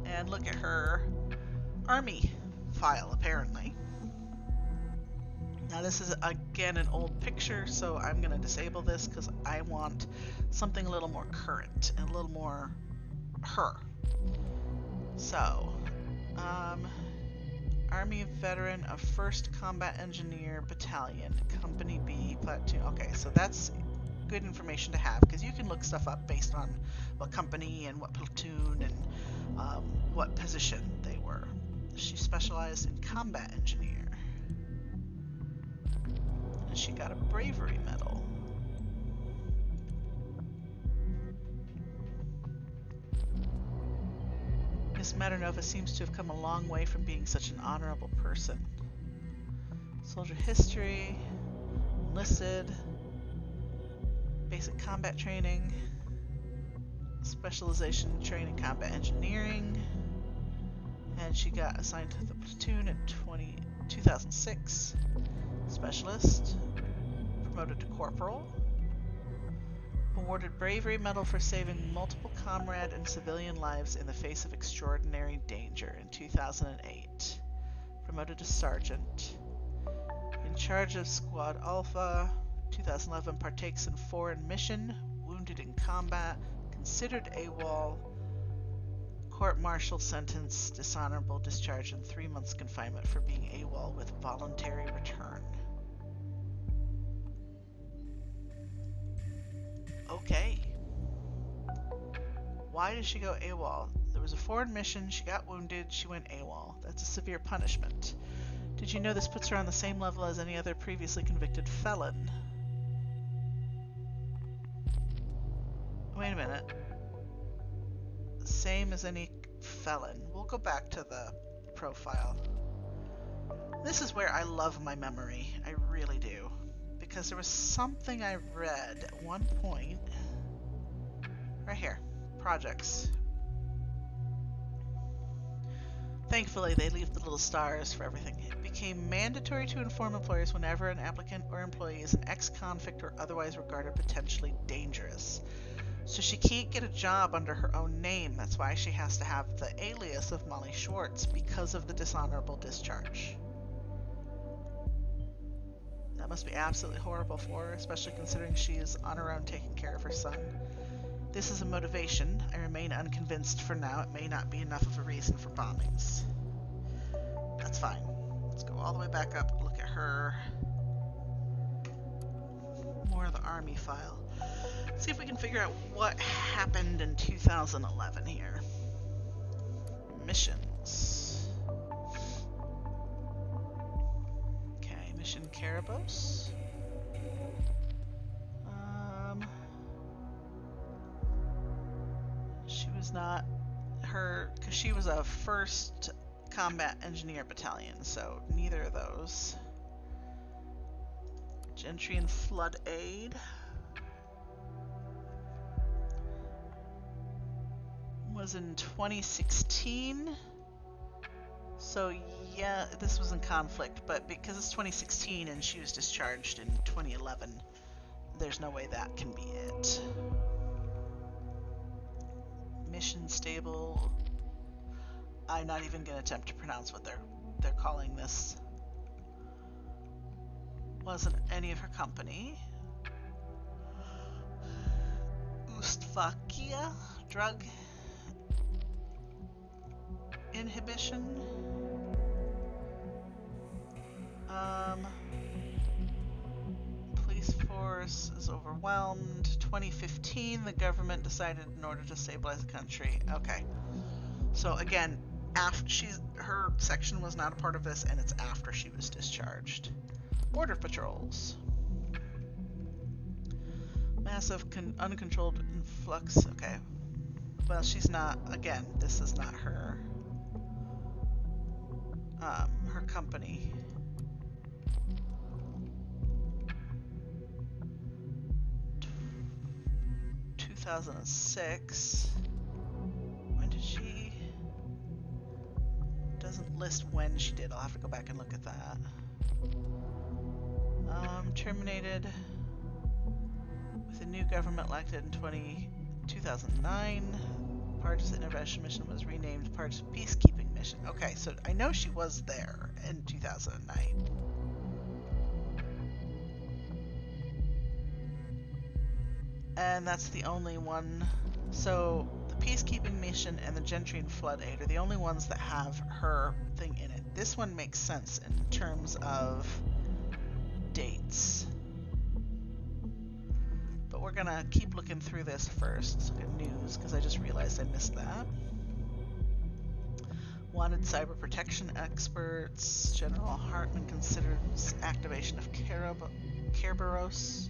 And look at her army file, apparently. Now this is, again, an old picture, so I'm going to disable this because I want something a little more current and a little more her. So, Army veteran of 1st Combat Engineer Battalion, Company B, Platoon. Okay, so that's good information to have because you can look stuff up based on what company and what platoon and what position they were. She specialized in combat engineer. And she got a bravery medal. Miss Maternova seems to have come a long way from being such an honorable person. Soldier history, enlisted, basic combat training, specialization training combat engineering, and she got assigned to the platoon in 2006. Specialist, promoted to corporal, awarded bravery medal for saving multiple comrade and civilian lives in the face of extraordinary danger in 2008. Promoted to sergeant, in charge of Squad Alpha. 2011 partakes in foreign mission, wounded in combat, considered AWOL, court-martial sentence, dishonorable discharge, and 3 months confinement for being AWOL with voluntary return. Okay. Why did she go AWOL? There was a foreign mission, she got wounded, she went AWOL. That's a severe punishment. Did you know this puts her on the same level as any other previously convicted felon? Wait a minute. Same as any felon. We'll go back to the profile. This is where I love my memory. I really do. Because there was something I read at one point. Right here. Projects. Thankfully, they leave the little stars for everything. It became mandatory to inform employers whenever an applicant or employee is an ex-convict or otherwise regarded potentially dangerous. So she can't get a job under her own name. That's why she has to have the alias of Molly Schwartz because of the dishonorable discharge. That must be absolutely horrible for her, especially considering she is on her own taking care of her son. This is a motivation. I remain unconvinced for now. It may not be enough of a reason for bombings. That's fine. Let's go all the way back up and look at her. More of the army file. See if we can figure out what happened in 2011 here. Missions. Okay, Mission Karabos. She was not her, because she was a 1st Combat Engineer Battalion, so neither of those. Gentry and Flood Aid. Was in 2016. So yeah, this was in conflict, but because it's 2016 and she was discharged in 2011, there's no way that can be it. Mission stable. I'm not even going to attempt to pronounce what they're calling this. Wasn't any of her company. Ustvakia, drug inhibition. Police force is overwhelmed. 2015, the government decided in order to stabilize the country. Okay. So again, her section was not a part of this, and it's after she was discharged. Border patrols. Massive uncontrolled influx. Okay. Well, she's not, again, this is not her. Her company. – 2006. When did she? Doesn't list when she did. I'll have to go back and look at that. Terminated with a new government elected in 2009. Parts Intervention Mission was renamed Parts Peacekeeping Mission. Okay, so I know she was there in 2009. And that's the only one. So the Peacekeeping Mission and the Gentry and Flood Aid are the only ones that have her thing in it. This one makes sense in terms of dates. But we're gonna keep looking through this first. Let's look at news, because I just realized I missed that. Wanted cyber protection experts. General Hartman considers activation of Kerberos.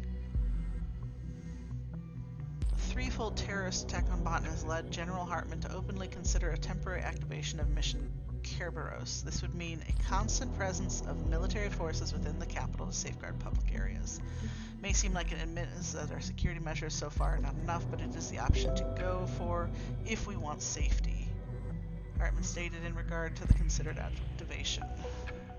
A threefold terrorist attack on Botan has led General Hartman to openly consider a temporary activation of Mission Kerberos. This would mean a constant presence of military forces within the capital to safeguard public areas. It may seem like an admittance that our security measures so far are not enough, but it is the option to go for if we want safety, Hartman stated in regard to the considered activation.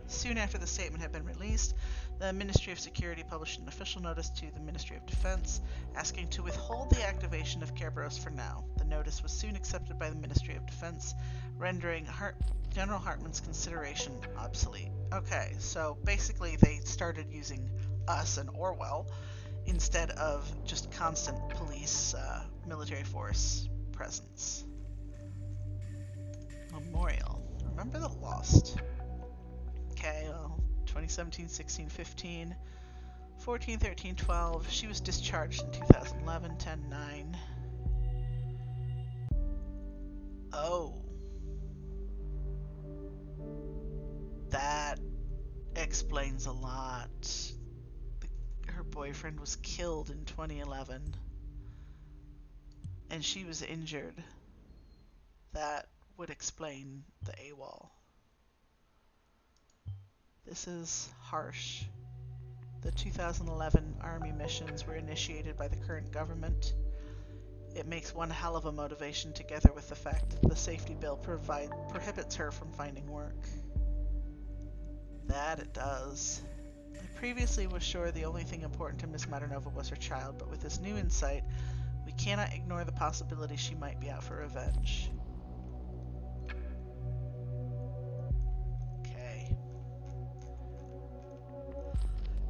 Soon after the statement had been released, the Ministry of Security published an official notice to the Ministry of Defense asking to withhold the activation of Kerberos for now. The notice was soon accepted by the Ministry of Defense, rendering General Hartman's consideration obsolete. Okay, so basically they started using us and Orwell instead of just constant police military force presence. Memorial. Remember the Lost. Okay, well, 2017, 16, 15, 14, 13, 12. She was discharged in 2011, 10, 9. Oh. That explains a lot. Her boyfriend was killed in 2011, and she was injured. That would explain the AWOL. This is harsh. The 2011 Army missions were initiated by the current government. It makes one hell of a motivation together with the fact that the safety bill prohibits her from finding work. That it does. I previously was sure the only thing important to Miss Maternova was her child, but with this new insight, we cannot ignore the possibility she might be out for revenge. Okay.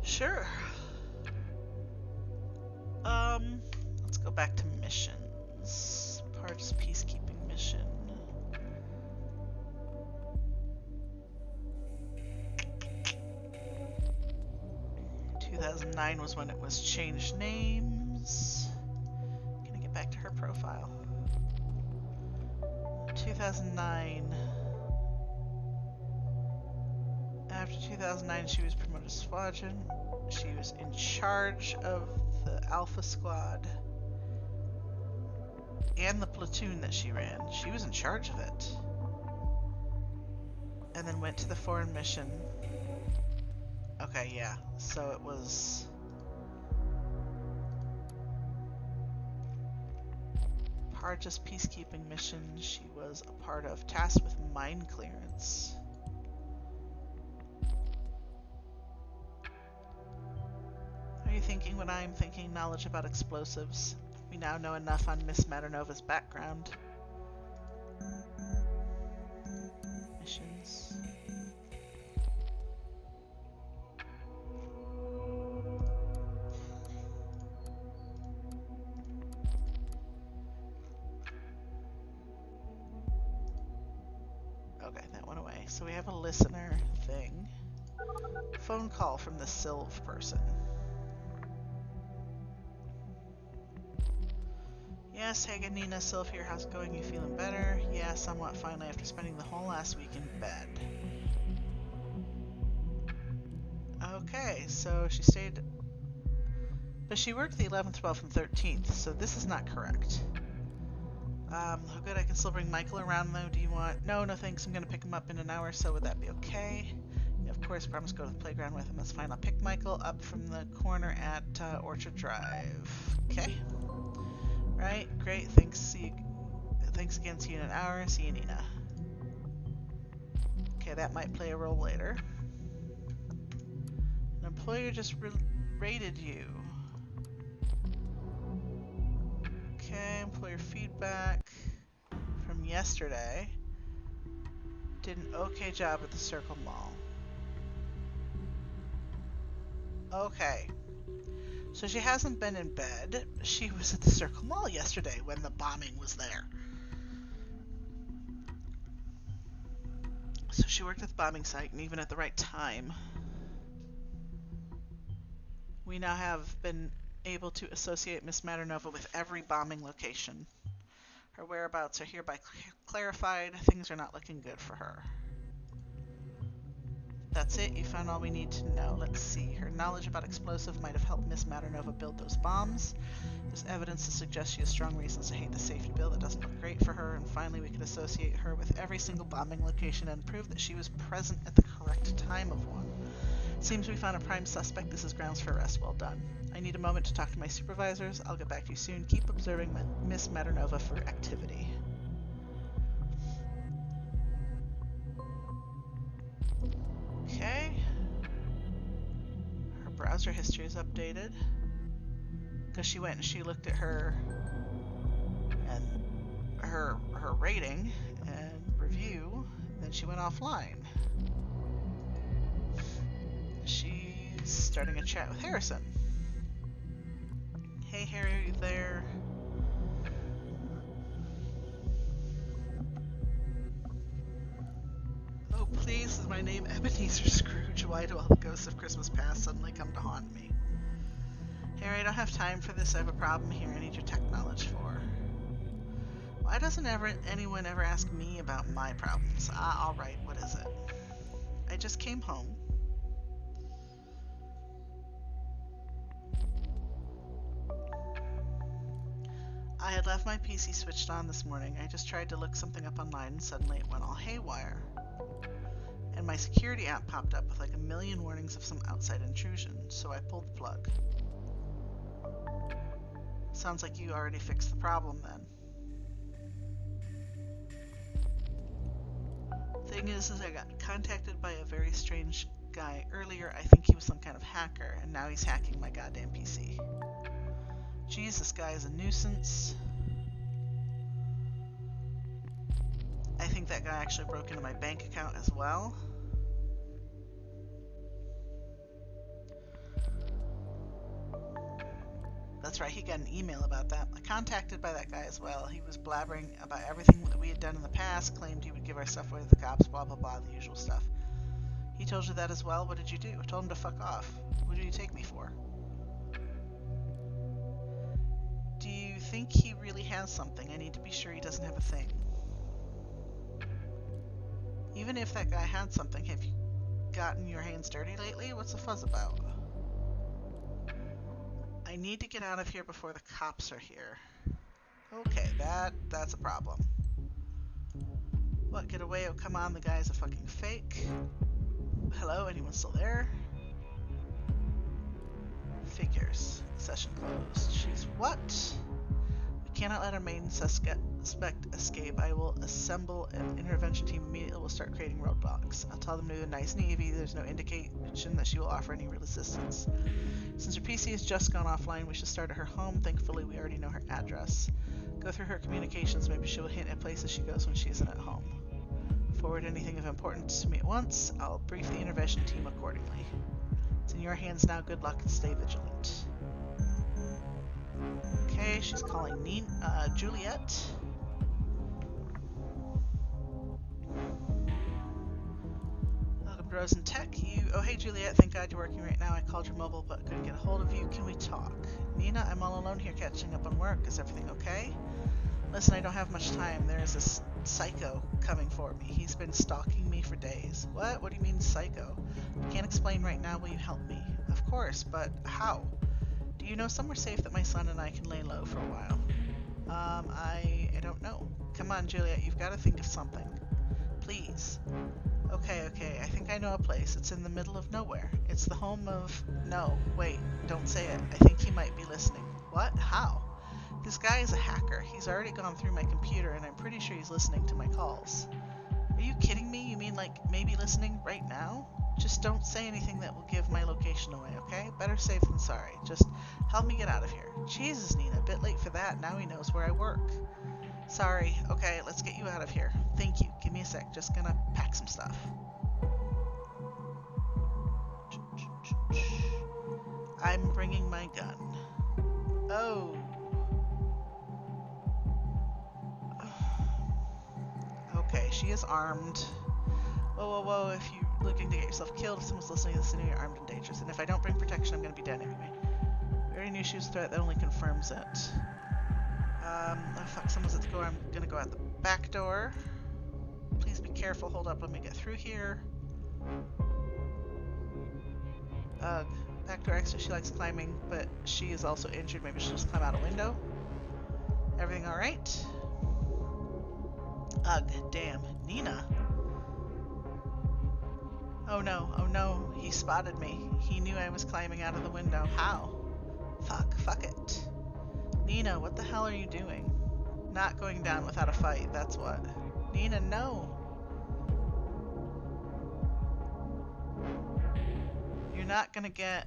Sure. Let's go back to missions. Parts Peacekeeping Mission. 2009 was when it was changed names. Can I get back to her profile? 2009. After 2009, she was promoted to squadron. She was in charge of the Alpha Squad and the platoon that she ran. She was in charge of it. And then went to the foreign mission. Okay, yeah. So it was Parja's peacekeeping mission. She was a part of, tasked with mine clearance. Are you thinking what I'm thinking? Knowledge about explosives. We now know enough on Miss Maternova's background. Missions. Okay, that went away. So we have a listener thing. Phone call from the Sylv person. Yes, Hagen, Nina, Sylv here. How's it going? You feeling better? Yeah, somewhat finally after spending the whole last week in bed. Okay, so she stayed... But she worked the 11th, 12th, and 13th, so this is not correct. Oh good, I can still bring Michael around though. Do you want... No, no thanks. I'm going to pick him up in an hour, so would that be okay? Yeah, of course, promise to go to the playground with him. That's fine. I'll pick Michael up from the corner at Orchard Drive. Okay. Right, great. Thanks. Thanks again. See you in an hour. See you, Nina. Okay, Okay, that might play a role later. An employer just rated you. Okay, employer feedback from yesterday. Did an okay job at the Circle Mall. Okay. So she hasn't been in bed. She was at the Circle Mall yesterday when the bombing was there. So she worked at the bombing site, and even at the right time. We now have been able to associate Miss Maternova with every bombing location. Her whereabouts are hereby clarified. Things are not looking good for her. That's it. You found all we need to know. Let's see. Her knowledge about explosive might have helped Miss Maternova build those bombs. There's evidence to suggest she has strong reasons to hate the safety bill. That doesn't look great for her. And finally, we could associate her with every single bombing location and prove that she was present at the correct time of one. Seems we found a prime suspect. This is grounds for arrest. Well done. I need a moment to talk to my supervisors. I'll get back to you soon. Keep observing Miss Maternova for activity. Okay. Her browser history is updated. Because she went and she looked at her and her rating and review, then she went offline. She's starting a chat with Harrison. Hey Harry, are you there? Oh please, is my name Ebenezer Scrooge? Why do all the ghosts of Christmas past suddenly come to haunt me? Harry, I don't have time for this. I have a problem here I need your tech knowledge for. Why doesn't anyone ever ask me about my problems? Alright, what is it? I just came home. I had left my PC switched on this morning. I just tried to look something up online and suddenly it went all haywire. And my security app popped up with like a million warnings of some outside intrusion, so I pulled the plug. Sounds like you already fixed the problem then. Thing is I got contacted by a very strange guy earlier. I think he was some kind of hacker, and now he's hacking my goddamn PC. Jeez, this guy is a nuisance. I think that guy actually broke into my bank account as well. That's right, he got an email about that. I contacted by that guy as well. He was blabbering about everything that we had done in the past, claimed he would give our stuff away to the cops, blah blah blah, the usual stuff. He told you that as well? What did you do? I told him to fuck off. What did you take me for? Do you think he really has something? I need to be sure he doesn't have a thing. Even if that guy had something, have you gotten your hands dirty lately? What's the fuzz about? I need to get out of here before the cops are here. Okay, that's a problem. What, get away? Oh, come on, the guy's a fucking fake. Hello, anyone still there? Figures. Session closed. She's what? We cannot let our main suspect escape. I will assemble an intervention team immediately. We'll start creating roadblocks. I'll tell them to do a nice and easy. There's no indication that she will offer any real assistance. Since her PC has just gone offline, we should start at her home. Thankfully, we already know her address. Go through her communications. Maybe she will hint at places she goes when she isn't at home. Forward anything of importance to me at once. I'll brief the intervention team accordingly. It's in your hands now. Good luck and stay vigilant. Okay, she's calling Juliet. Welcome to Rose and Tech. Oh hey Juliet, thank God you're working right now. I called your mobile but couldn't get a hold of you. Can we talk? Nina, I'm all alone here catching up on work. Is everything okay? Listen, I don't have much time. There is this psycho coming for me. He's been stalking me for days. What? What do you mean psycho? I can't explain right now. Will you help me? Of course, but how? Do you know somewhere safe that my son and I can lay low for a while? I don't know. Come on, Juliet, you've got to think of something. Please. Okay, I think I know a place. It's in the middle of nowhere. It's the home of... No, wait, don't say it. I think he might be listening. What? How? This guy is a hacker. He's already gone through my computer, and I'm pretty sure he's listening to my calls. Are Are you kidding me? You mean like maybe listening right now? Just don't say anything that will give my location away, okay? Better safe than sorry. Just help me get out of here. Jesus, Nina, a bit late for that. Now he knows where I work. Sorry. Okay, let's get you out of here. Thank you. Give me a sec. Just gonna pack some stuff. I'm bringing my gun. Oh. Okay, she is armed. Whoa, whoa, whoa. If you're looking to get yourself killed, if someone's listening to this, you're armed and dangerous. And if I don't bring protection, I'm going to be dead anyway. We already knew she was a threat. That only confirms it. Oh, fuck. Someone's at the door. I'm going to go out the back door. Please be careful. Hold up. Let me get through here. Ugh. Back door exit. She likes climbing, but she is also injured. Maybe she'll just climb out a window. Everything alright? Ugh. Damn. Nina. Oh no, he spotted me. He knew I was climbing out of the window. How? Fuck it. Nina, what the hell are you doing? Not going down without a fight, that's what. Nina, no. You're not gonna get...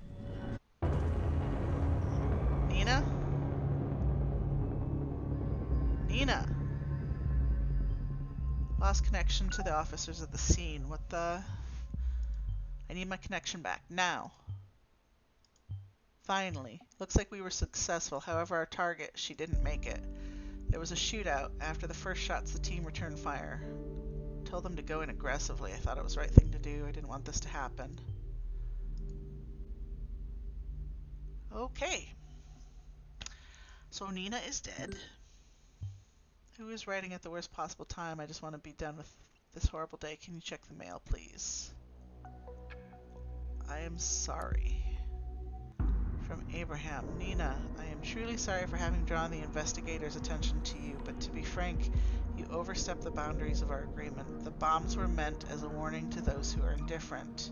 Nina? Nina! Lost connection to the officers at the scene. What the... I need my connection back. Now. Finally. Looks like we were successful. However, our target, she didn't make it. There was a shootout. After the first shots, the team returned fire. Told them to go in aggressively. I thought it was the right thing to do. I didn't want this to happen. Okay. So Nina is dead. Who is writing at the worst possible time? I just want to be done with this horrible day. Can you check the mail, please? I am sorry. From Abraham. Nina, I am truly sorry for having drawn the investigators' attention to you, but to be frank, you overstepped the boundaries of our agreement. The bombs were meant as a warning to those who are indifferent.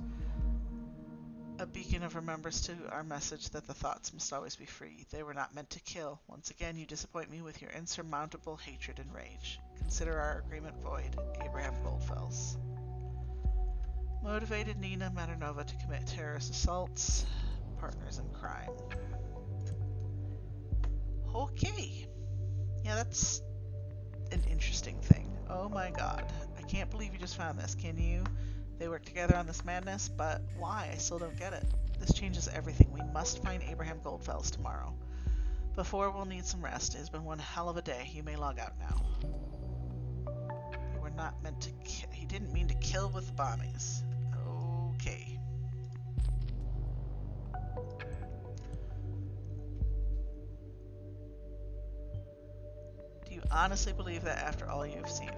A beacon of remembrance to our message that the thoughts must always be free. They were not meant to kill. Once again, you disappoint me with your insurmountable hatred and rage. Consider our agreement void. Abraham Goldfels. Motivated Nina Maternova to commit terrorist assaults. Partners in crime. Okay. Yeah, that's an interesting thing. Oh my god. I can't believe you just found this. Can you? They work together on this madness, but why? I still don't get it. This changes everything. We must find Abraham Goldfels tomorrow. Before, we'll need some rest. It has been one hell of a day. You may log out now. They were not meant to kill. He didn't mean to kill with the bombings. Okay. Do you honestly believe that after all you've seen?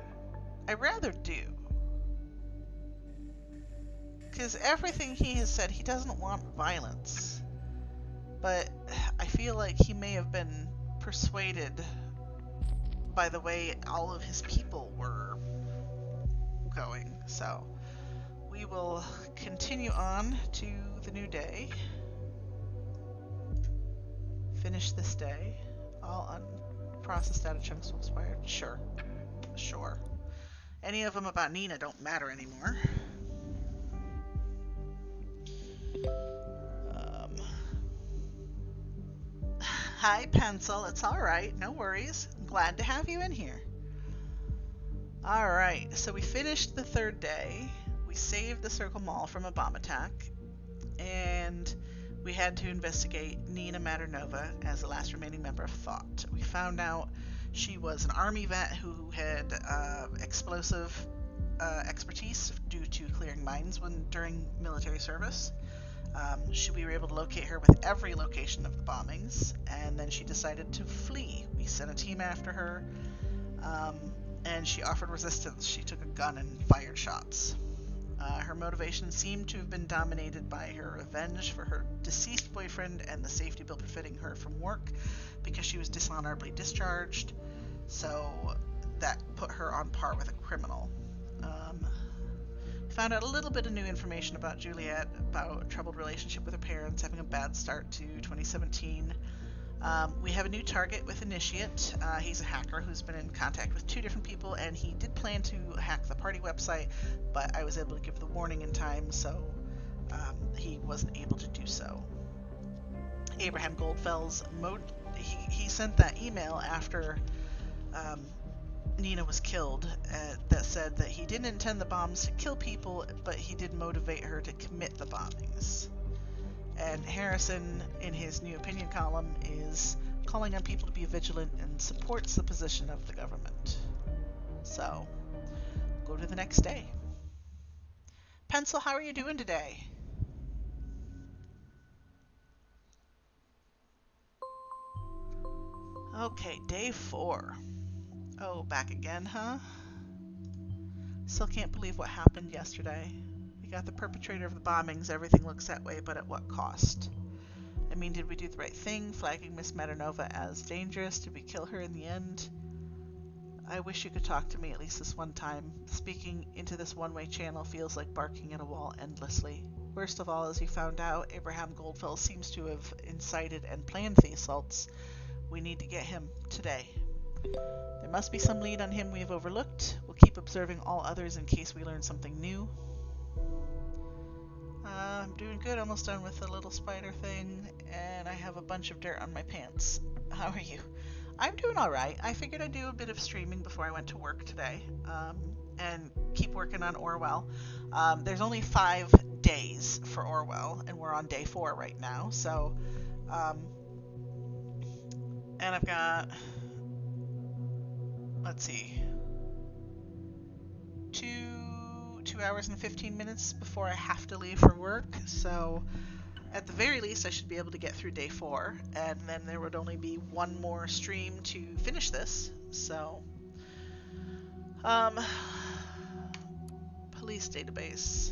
I rather do. Because everything he has said, he doesn't want violence. But I feel like he may have been persuaded by the way all of his people were going. So we will continue on to the new day. Finish this day. All unprocessed data chunks will expire. Sure. Sure. Any of them about Nina don't matter anymore. Hi, Pencil. It's alright. No worries. I'm glad to have you in here. Alright, so we finished the third day. We saved the Circle Mall from a bomb attack. And we had to investigate Nina Maternova as the last remaining member of Thought. We found out she was an army vet who had explosive expertise due to clearing mines during military service. We were able to locate her with every location of the bombings, and then she decided to flee. We sent a team after her, and she offered resistance. She took a gun and fired shots. Her motivation seemed to have been dominated by her revenge for her deceased boyfriend and the safety bill preventing her from work because she was dishonorably discharged, so that put her on par with a criminal. Found out a little bit of new information about Juliet, about a troubled relationship with her parents, having a bad start to 2017. We have a new target with Initiate. He's a hacker who's been in contact with 2 different people, and he did plan to hack the party website, but I was able to give the warning in time, so he wasn't able to do so. Abraham Goldfell's he sent that email after Nina was killed that said that he didn't intend the bombs to kill people, but he did motivate her to commit the bombings. And Harrison, in his new opinion column, is calling on people to be vigilant and supports the position of the government. So, go to the next day. Pencil, how are you doing today? Okay, day 4. Oh, back again, huh? Still can't believe what happened yesterday. We got the perpetrator of the bombings, everything looks that way, but at what cost? I mean, did we do the right thing, flagging Miss Maternova as dangerous? Did we kill her in the end? I wish you could talk to me at least this one time. Speaking into this one-way channel feels like barking at a wall endlessly. Worst of all, as you found out, Abraham Goldfell seems to have incited and planned the assaults. We need to get him today. There must be some lead on him we have overlooked. We'll keep observing all others in case we learn something new. I'm doing good, almost done with the little spider thing, and I have a bunch of dirt on my pants. How are you? I'm doing alright. I figured I'd do a bit of streaming before I went to work today, and keep working on Orwell. There's only 5 days for Orwell, and we're on day 4 right now, so, and I've got, let's see, 2 hours and 15 minutes before I have to leave for work, so at the very least I should be able to get through day 4, and then there would only be 1 more stream to finish this, so police database.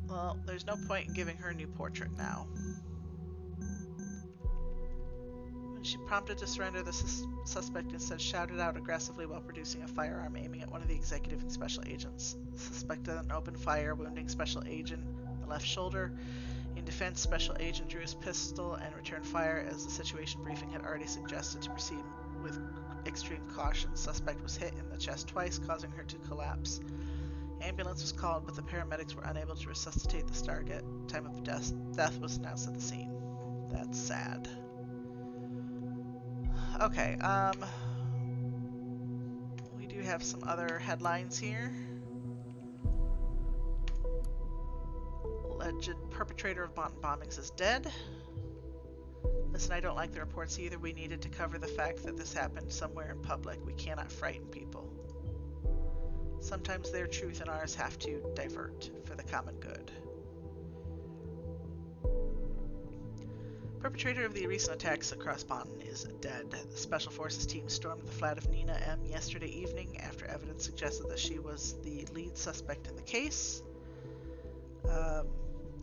Well, there's no point in giving her a new portrait now. When she prompted to surrender, the suspect instead shouted out aggressively while producing a firearm aiming at one of the executive and special agents. The suspect then opened fire, wounding special agent in the left shoulder. In defense, special agent drew his pistol and returned fire as the situation briefing had already suggested to proceed with extreme caution. Suspect was hit in the chest twice, causing her to collapse. Ambulance was called, but the paramedics were unable to resuscitate the target. Time of death was announced at the scene. That's sad. Okay, we do have some other headlines here. Alleged perpetrator of bombings is dead. Listen, I don't like the reports either. We needed to cover the fact that this happened somewhere in public. We cannot frighten people. Sometimes their truth and ours have to divert for the common good. Perpetrator of the recent attacks across Bonn is dead. The Special Forces team stormed the flat of Nina M. yesterday evening after evidence suggested that she was the lead suspect in the case.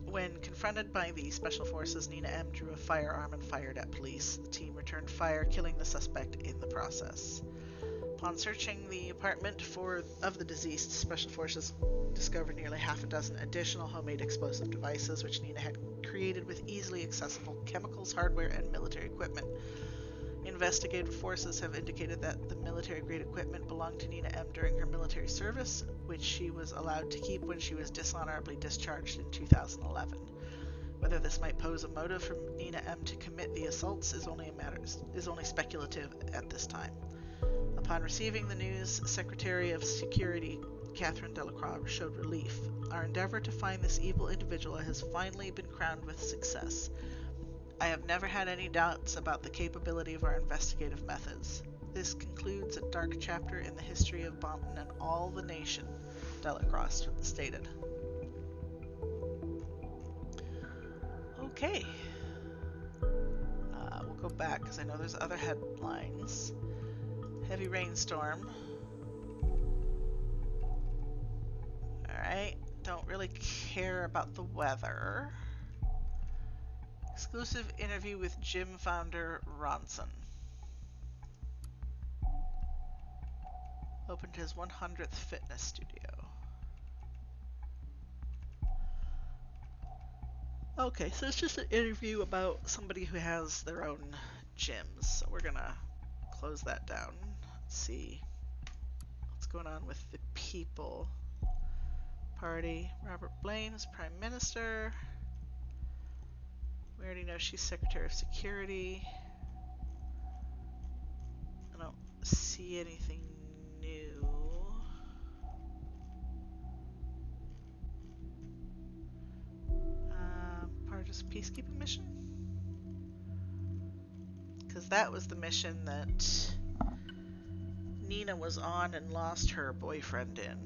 When confronted by the Special Forces, Nina M. drew a firearm and fired at police. The team returned fire, killing the suspect in the process. Upon searching the apartment of the deceased, Special Forces discovered nearly half a dozen additional homemade explosive devices, which Nina had created with easily accessible chemicals, hardware, and military equipment. Investigative forces have indicated that the military-grade equipment belonged to Nina M. during her military service, which she was allowed to keep when she was dishonorably discharged in 2011. Whether this might pose a motive for Nina M. to commit the assaults is only speculative at this time. Upon receiving the news, Secretary of Security Catherine Delacroix showed relief. Our endeavor to find this evil individual has finally been crowned with success. I have never had any doubts about the capability of our investigative methods. This concludes a dark chapter in the history of Bonn and all the nation, Delacroix stated. Okay. We'll go back because I know there's other headlines. Heavy rainstorm. Alright, don't really care about the weather. Exclusive interview with gym founder Ronson. Opened his 100th fitness studio. Okay, so it's just an interview about somebody who has their own gyms. So we're gonna close that down. Let's see what's going on with the people. Party. Robert Blaine's Prime Minister. We already know she's Secretary of Security. I don't see anything new. Part of this peacekeeping mission? Because that was the mission that Nina was on and lost her boyfriend in.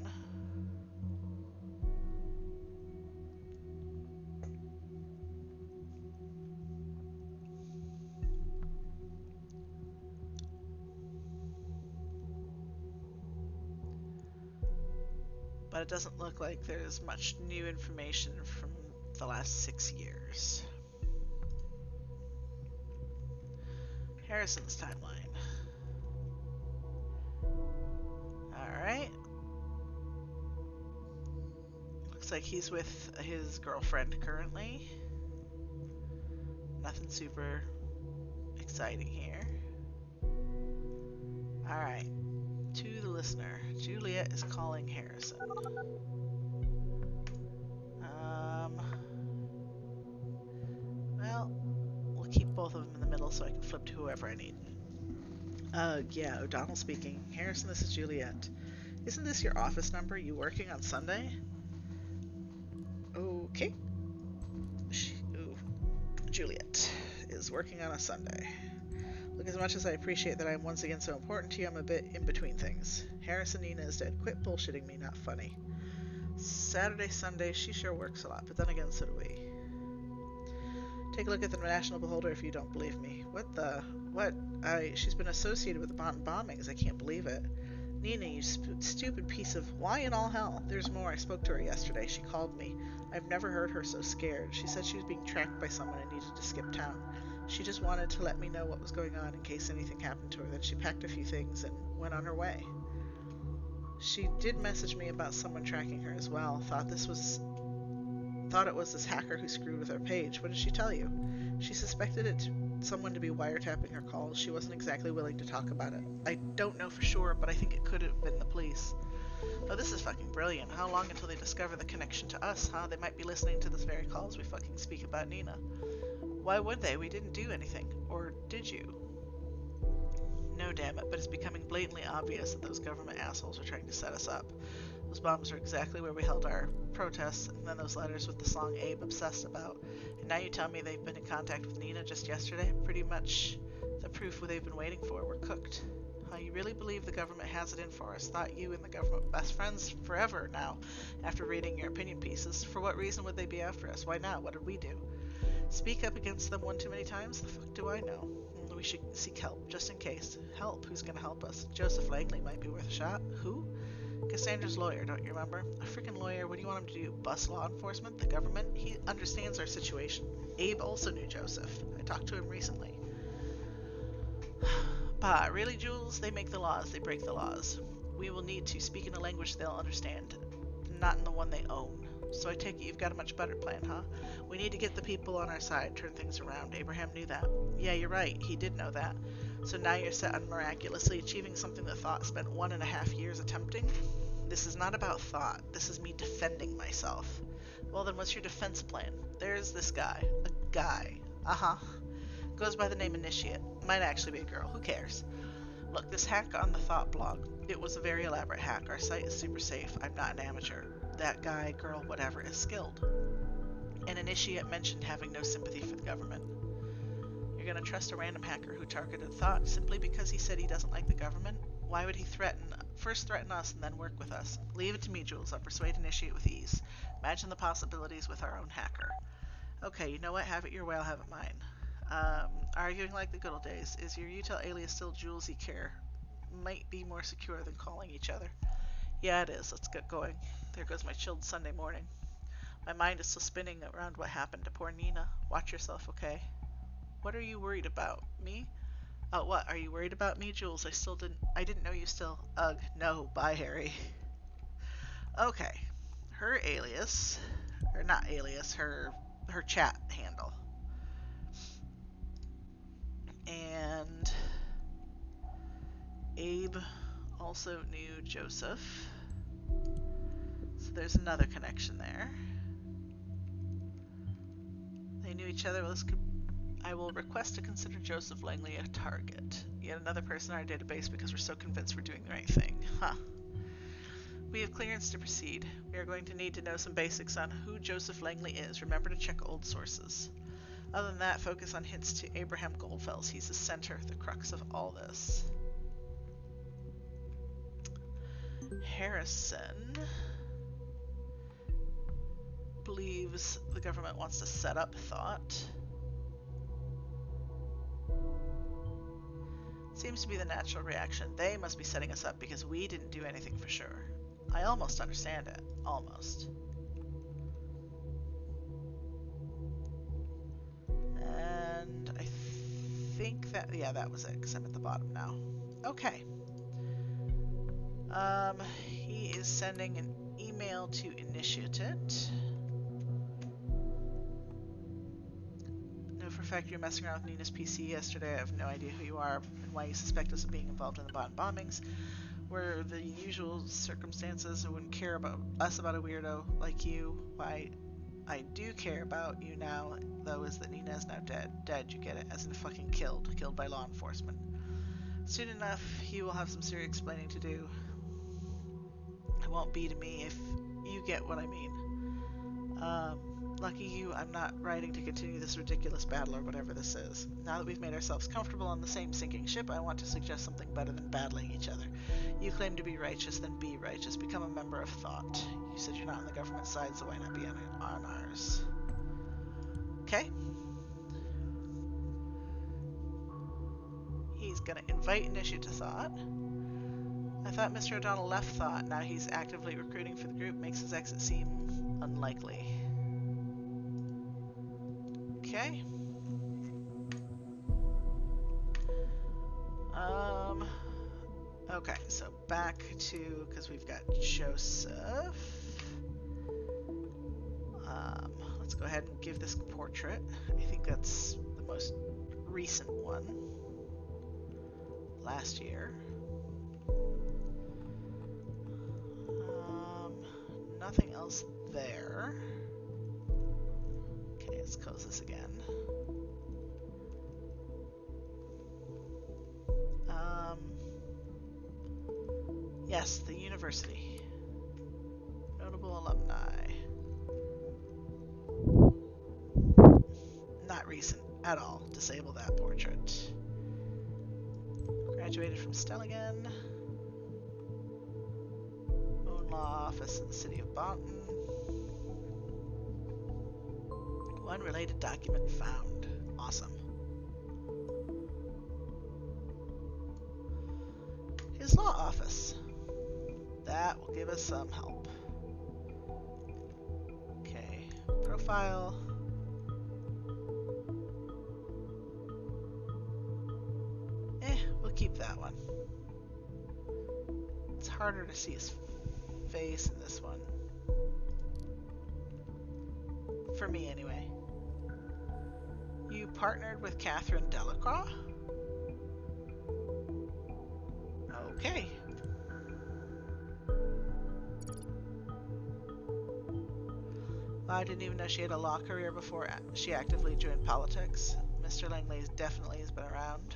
But it doesn't look like there's much new information from the last 6 years. Harrison's timeline. Alright. Looks like he's with his girlfriend currently. Nothing super exciting here. Alright. To the listener, Juliet is calling Harrison. Well, we'll keep both of them in the middle so I can flip to whoever I need. Yeah, O'Donnell speaking. Harrison, this is Juliet. Isn't this your office number? You working on Sunday? Okay. Juliet is working on a Sunday. Look, as much as I appreciate that I'm once again so important to you, I'm a bit in between things. Harrison, Nina is dead. Quit bullshitting me, not funny. Saturday, Sunday, she sure works a lot, but then again, so do we. Take a look at the National Beholder if you don't believe me. What? She's been associated with the bombings. I can't believe it. Nina, you stupid piece of... Why in all hell? There's more. I spoke to her yesterday. She called me. I've never heard her so scared. She said she was being tracked by someone and needed to skip town. She just wanted to let me know what was going on in case anything happened to her. Then she packed a few things and went on her way. She did message me about someone tracking her as well. Thought it was this hacker who screwed with her page. What did she tell you? She suspected someone to be wiretapping her calls. She wasn't exactly willing to talk about it. I don't know for sure, but I think it could have been the police. Oh, this is fucking brilliant. How long until they discover the connection to us, huh? They might be listening to this very calls we fucking speak about Nina. Why would they? We didn't do anything. Or did you? No, damn it, but it's becoming blatantly obvious that those government assholes are trying to set us up. Those bombs are exactly where we held our protests, and then those letters with the song Abe obsessed about. And now you tell me they've been in contact with Nina just yesterday? Pretty much the proof they've been waiting for. We're cooked. Huh, you really believe the government has it in for us? Thought you and the government were best friends forever now, after reading your opinion pieces. For what reason would they be after us? Why not? What did we do? Speak up against them one too many times? The fuck do I know? We should seek help, just in case. Help? Who's gonna help us? Joseph Langley might be worth a shot. Who? Cassandra's lawyer, don't you remember? A freaking lawyer? What do you want him to do? Bust law enforcement? The government? He understands our situation. Abe also knew Joseph. I talked to him recently. Bah, really, Jules? They make the laws, they break the laws. We will need to speak in a language they'll understand, not in the one they own. So I take it you've got a much better plan, huh? We need to get the people on our side, turn things around. Abraham knew that. Yeah, you're right. He did know that. So now you're set on miraculously achieving something that Thought spent 1.5 years attempting? This is not about Thought. This is me defending myself. Well, then what's your defense plan? There's this guy. A guy. Uh-huh. Goes by the name Initiate. Might actually be a girl. Who cares? Look, this hack on the Thought blog. It was a very elaborate hack. Our site is super safe. I'm not an amateur. That guy, girl, whatever, is skilled. An Initiate mentioned having no sympathy for the government. You're gonna trust a random hacker who targeted Thought simply because he said he doesn't like the government? Why would he first threaten us and then work with us? Leave it to me, Jules. I'll persuade Initiate with ease. Imagine the possibilities with our own hacker. Okay, you know what? Have it your way, I'll have it mine. Arguing like the good old days. Is your util alias still Jules E. Care? Might be more secure than calling each other. Yeah, it is. Let's get going. There goes my chilled Sunday morning. My mind is still spinning around what happened to poor Nina. Watch yourself, okay? What are you worried about? Me? What? Are you worried about me, Jules? I didn't know you still. Ugh, no. Bye, Harry. Okay. Her alias, or not alias, her her chat handle. And Abe also knew Joseph. So there's another connection there. They knew each other. I will request to consider Joseph Langley a target. Yet another person in our database because we're so convinced we're doing the right thing. Huh. We have clearance to proceed. We are going to need to know some basics on who Joseph Langley is. Remember to check old sources. Other than that, focus on hints to Abraham Goldfels. He's the center, the crux of all this. Harrison believes the government wants to set up Thought. Seems to be the natural reaction. They must be setting us up because we didn't do anything for sure. I almost understand it. Almost. And I think that, yeah, that was it, because I'm at the bottom now. Okay. He is sending an email to initiate it. Know for a fact you're messing around with Nina's PC yesterday. I have no idea who you are and why you suspect us of being involved in the Bonn bombings. Were the usual circumstances, I wouldn't care about us about a weirdo like you. Why I do care about you now, though, is that Nina is now dead. Dead, you get it, as in fucking killed. Killed by law enforcement. Soon enough, he will have some serious explaining to do. It won't be to me if you get what I mean. Lucky you, I'm not writing to continue this ridiculous battle or whatever this is. Now that we've made ourselves comfortable on the same sinking ship, I want to suggest something better than battling each other. You claim to be righteous, then be righteous. Become a member of Thought. You said you're not on the government side, so why not be on ours? Okay. He's gonna invite Initiate to Thought. I thought Mr. O'Donnell left Thought. Now he's actively recruiting for the group. Makes his exit seem unlikely. Okay. Okay, so back to, because we've got Joseph. Let's go ahead and give this portrait. I think that's the most recent one. Last year. Nothing else there. Okay, let's close this again. Yes, the university. Notable alumni. Not recent at all. Disable that portrait. Graduated from Stellingen. Own law office in the city of Bonton. One related document found. Awesome. His law office. That will give us some help. Okay, profile. We'll keep that one. It's harder to see his face in this one. For me, anyway. You partnered with Catherine Delacroix? Okay. Well, I didn't even know she had a law career before she actively joined politics. Mr. Langley definitely has been around.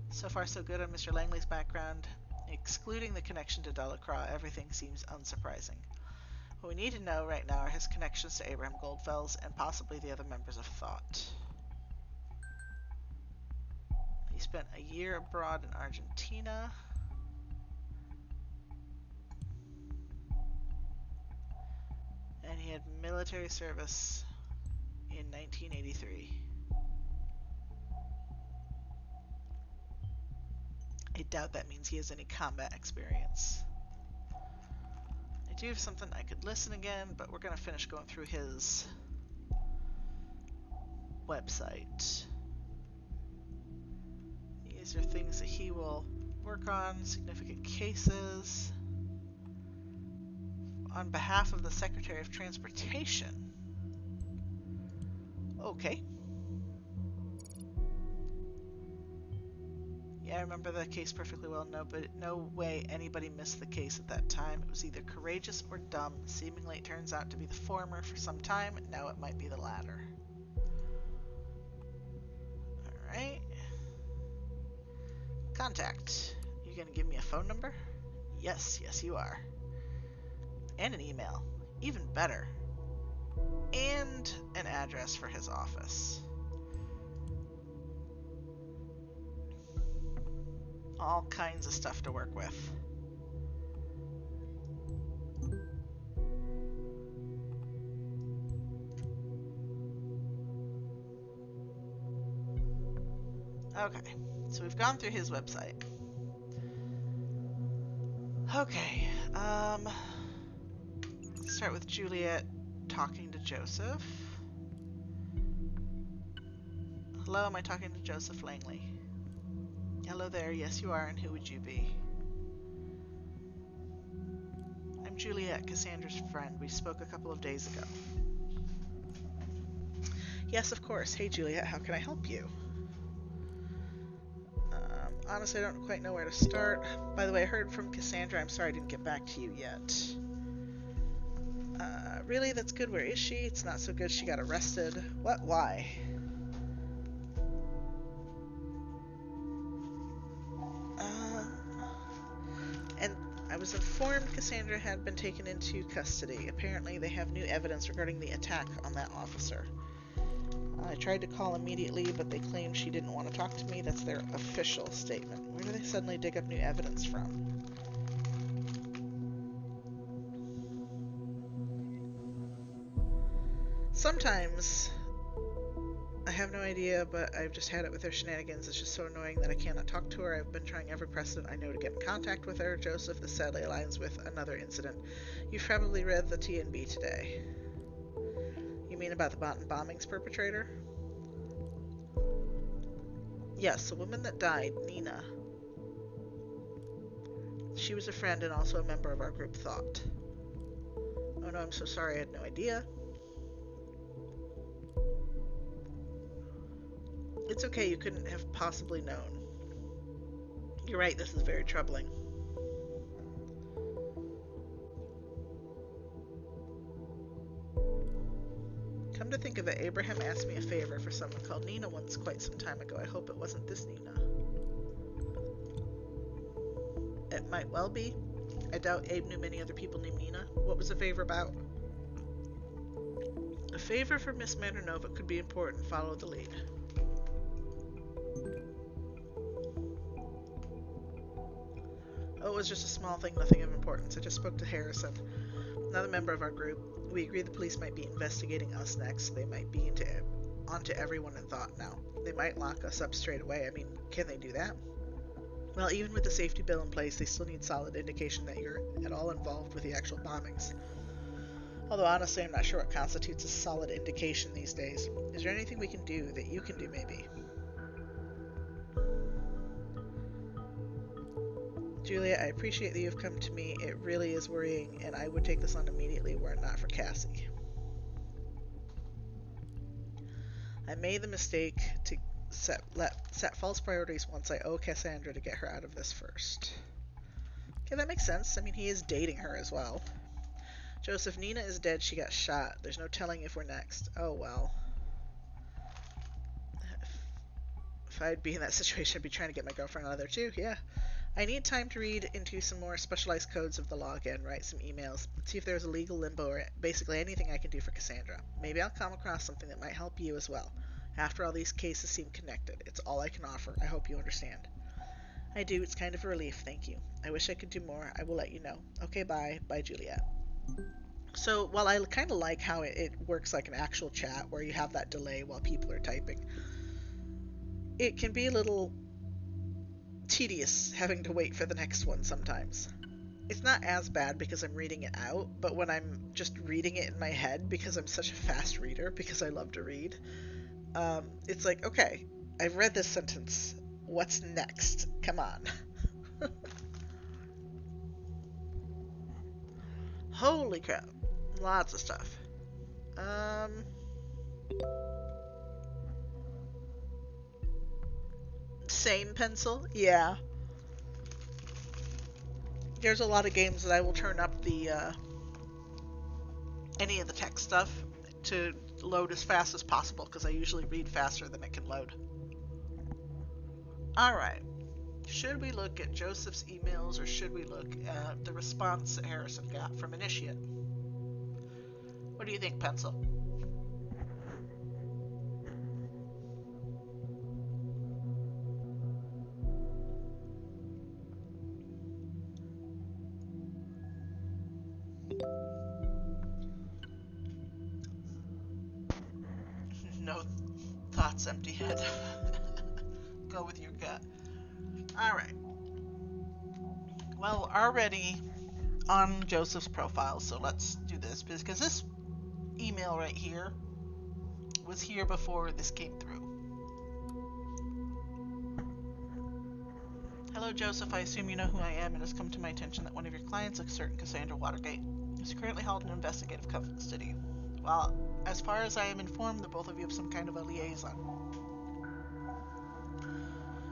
So far so good on Mr. Langley's background. Excluding the connection to Delacroix, everything seems unsurprising. What we need to know right now are his connections to Abraham Goldfels and possibly the other members of Thought. He spent a year abroad in Argentina. And he had military service in 1983. I doubt that means he has any combat experience. I do have something I could listen again, but we're going to finish going through his website. These are things that he will work on, significant cases. On behalf of the Secretary of Transportation. Okay. Yeah, I remember the case perfectly well. No, but no way anybody missed the case at that time. It was either courageous or dumb. Seemingly, it turns out to be the former for some time. Now it might be the latter. All right. Contact. You gonna give me a phone number? Yes, yes, you are. And an email. Even better. And an address for his office. All kinds of stuff to work with. Okay, so we've gone through his website. Okay, let's start with Juliet talking to Joseph. Hello, am I talking to Joseph Langley? Hello there, yes you are, and who would you be? I'm Juliet, Cassandra's friend. We spoke a couple of days ago. Yes, of course. Hey Juliet, how can I help you? Honestly, I don't quite know where to start. By the way, I heard from Cassandra. I'm sorry I didn't get back to you yet. Really? That's good. Where is she? It's not so good. She got arrested. What? Why? And I was informed Cassandra had been taken into custody. Apparently, they have new evidence regarding the attack on that officer. I tried to call immediately, but they claimed she didn't want to talk to me. That's their official statement. Where do they suddenly dig up new evidence from? Sometimes. I have no idea, but I've just had it with her shenanigans. It's just so annoying that I cannot talk to her. I've been trying every precedent I know to get in contact with her. Joseph, this sadly aligns with another incident. You've probably read the TNB today. You mean about the bombings perpetrator? Yes, the woman that died, Nina. She was a friend and also a member of our group Thought. Oh no, I'm so sorry, I had no idea. It's okay, you couldn't have possibly known. You're right, this is very troubling. Come to think of it, Abraham asked me a favor for someone called Nina once quite some time ago. I hope it wasn't this Nina. It might well be. I doubt Abe knew many other people named Nina. What was the favor about? A favor for Miss Mandernova could be important. Follow the lead. Oh, it was just a small thing, nothing of importance. I just spoke to Harrison, another member of our group. We agree the police might be investigating us next. They might be onto everyone in Thought now. They might lock us up straight away. I mean, can they do that? Well, even with the safety bill in place, they still need solid indication that you're at all involved with the actual bombings. Although honestly, I'm not sure what constitutes a solid indication these days. Is there anything we can do that you can do, maybe? Julia, I appreciate that you've come to me. It really is worrying, and I would take this on immediately were it not for Cassie. I made the mistake to set false priorities once. I owe Cassandra to get her out of this first. Okay, that makes sense. I mean, he is dating her as well. Joseph, Nina is dead. She got shot. There's no telling if we're next. Oh, well. If I'd be in that situation, I'd be trying to get my girlfriend out of there too. Yeah. I need time to read into some more specialized codes of the login, write some emails, see if there's a legal limbo or basically anything I can do for Cassandra. Maybe I'll come across something that might help you as well. After all, these cases seem connected. It's all I can offer. I hope you understand. I do. It's kind of a relief. Thank you. I wish I could do more. I will let you know. Okay, bye. Bye, Juliet. So, while I kind of like how it works like an actual chat where you have that delay while people are typing, it can be a little tedious having to wait for the next one sometimes. It's not as bad because I'm reading it out, but when I'm just reading it in my head because I'm such a fast reader, because I love to read, it's like, okay, I've read this sentence. What's next? Come on. Holy crap. Lots of stuff. Insane Pencil? Yeah. There's a lot of games that I will turn up the any of the text stuff to load as fast as possible because I usually read faster than it can load. Alright. Should we look at Joseph's emails or should we look at the response that Harrison got from Initiate? What do you think, Pencil? No thoughts, empty head. Go with your gut. Alright. Well, we're already on Joseph's profile, so let's do this because this email right here was here before this came through. Hello, Joseph. I assume you know who I am. It has come to my attention that one of your clients, a certain Cassandra Watergate, is currently held in investigative custody. Well, as far as I am informed, the both of you have some kind of a liaison.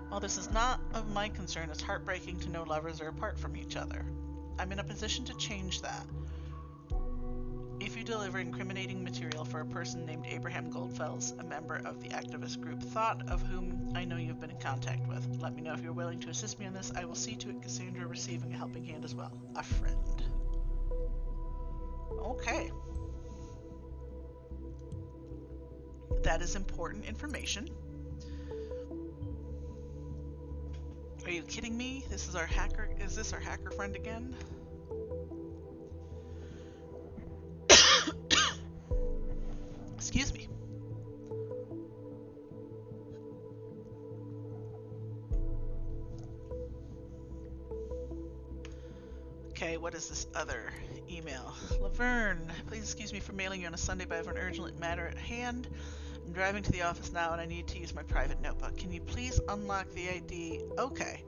While this is not of my concern, it's heartbreaking to know lovers are apart from each other. I'm in a position to change that. If you deliver incriminating material for a person named Abraham Goldfels, a member of the activist group Thought, of whom I know you've been in contact with, let me know if you're willing to assist me on this. I will see to it Cassandra receiving a helping hand as well. A friend. Okay. That is important information. Are you kidding me? This is our hacker. Is this our hacker friend again? Excuse me. Okay, what is this other email? Laverne, please excuse me for mailing you on a Sunday, but I have an urgent matter at hand. I'm driving to the office now and I need to use my private notebook. Can you please unlock the ID? Okay.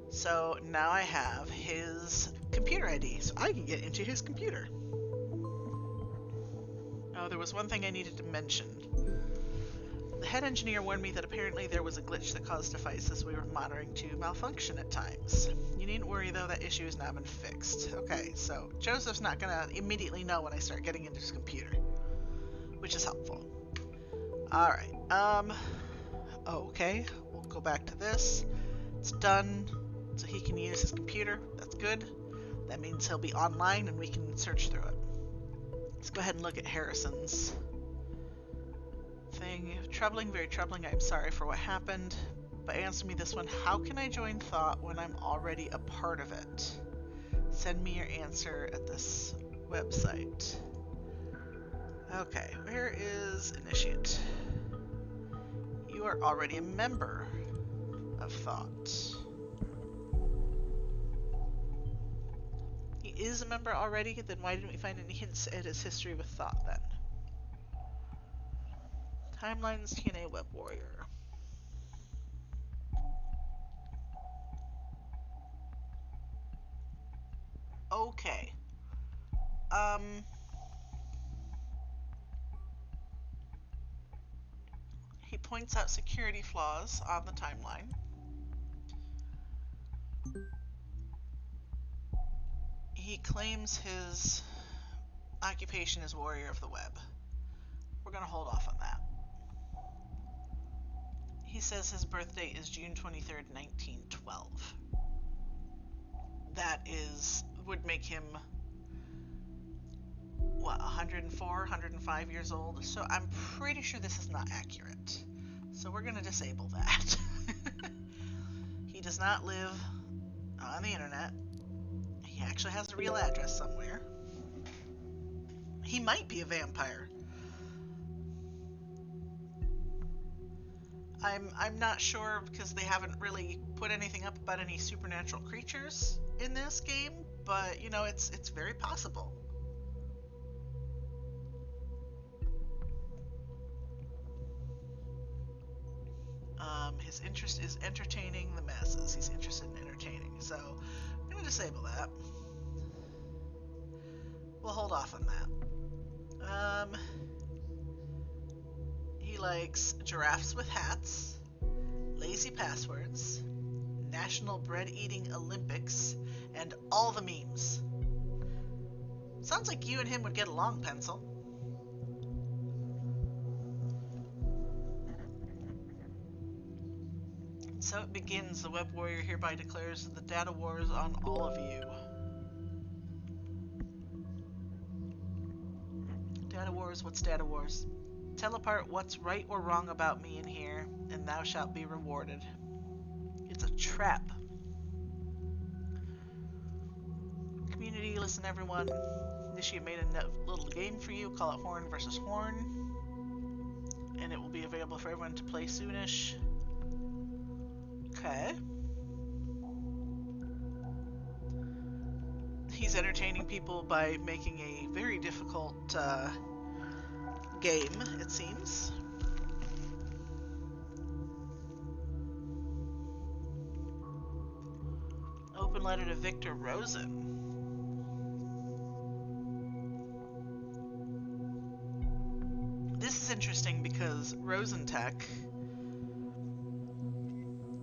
So now I have his computer ID, so I can get into his computer. Oh, there was one thing I needed to mention. The head engineer warned me that apparently there was a glitch that caused devices we were monitoring to malfunction at times. You needn't worry though, that issue has now been fixed. Okay, so Joseph's not gonna immediately know when I start getting into his computer, which is helpful. Alright, okay, we'll go back to this. It's done, so he can use his computer. That's good. That means he'll be online and we can search through it. Let's go ahead and look at Harrison's thing. Troubling, very troubling. I'm sorry for what happened, but answer me this one. How can I join Thought when I'm already a part of it? Send me your answer at this website. Okay, where is Initiate? You are already a member of Thought. He is a member already? Then why didn't we find any hints at his history with Thought then? Timelines, TNA Web Warrior. Okay. He points out security flaws on the timeline. He claims his occupation is Warrior of the Web. We're gonna hold off on that. He says his birthday is June 23rd, 1912. That would make him, what, 104, 105 years old? So I'm pretty sure this is not accurate. So we're gonna disable that. He does not live on the internet. He actually has a real address somewhere. He might be a vampire. I'm not sure because they haven't really put anything up about any supernatural creatures in this game, but you know, it's very possible. His interest is entertaining the masses. He's interested in entertaining, so I'm going to disable that. We'll hold off on that. He likes giraffes with hats lazy passwords, National Bread Eating Olympics, and all the memes. Sounds like you and him would get along, Pencil. So it begins. The web warrior hereby declares the data wars on all of you. Data wars? What's data wars? Tell apart what's right or wrong about me in here, and thou shalt be rewarded. It's a trap. Community, listen everyone. Initiate made a little game for you. Call it Horn versus Horn. And it will be available for everyone to play soonish. Okay. He's entertaining people by making a very difficult game, it seems. Open letter to Victor Rosen. This is interesting because Rosentech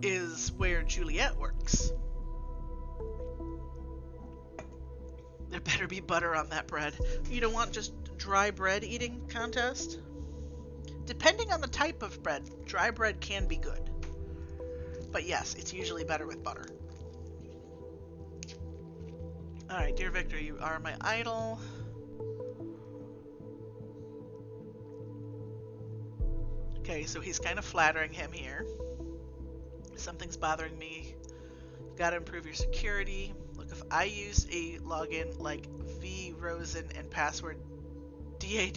is where Juliet works. There better be butter on that bread. You don't want just dry bread eating contest? Depending on the type of bread, dry bread can be good. But yes, it's usually better with butter. Alright, dear Victor, you are my idol. Okay, so he's kind of flattering him here. Something's bothering me. You've got to improve your security. Look, if I use a login like vrosen and password da,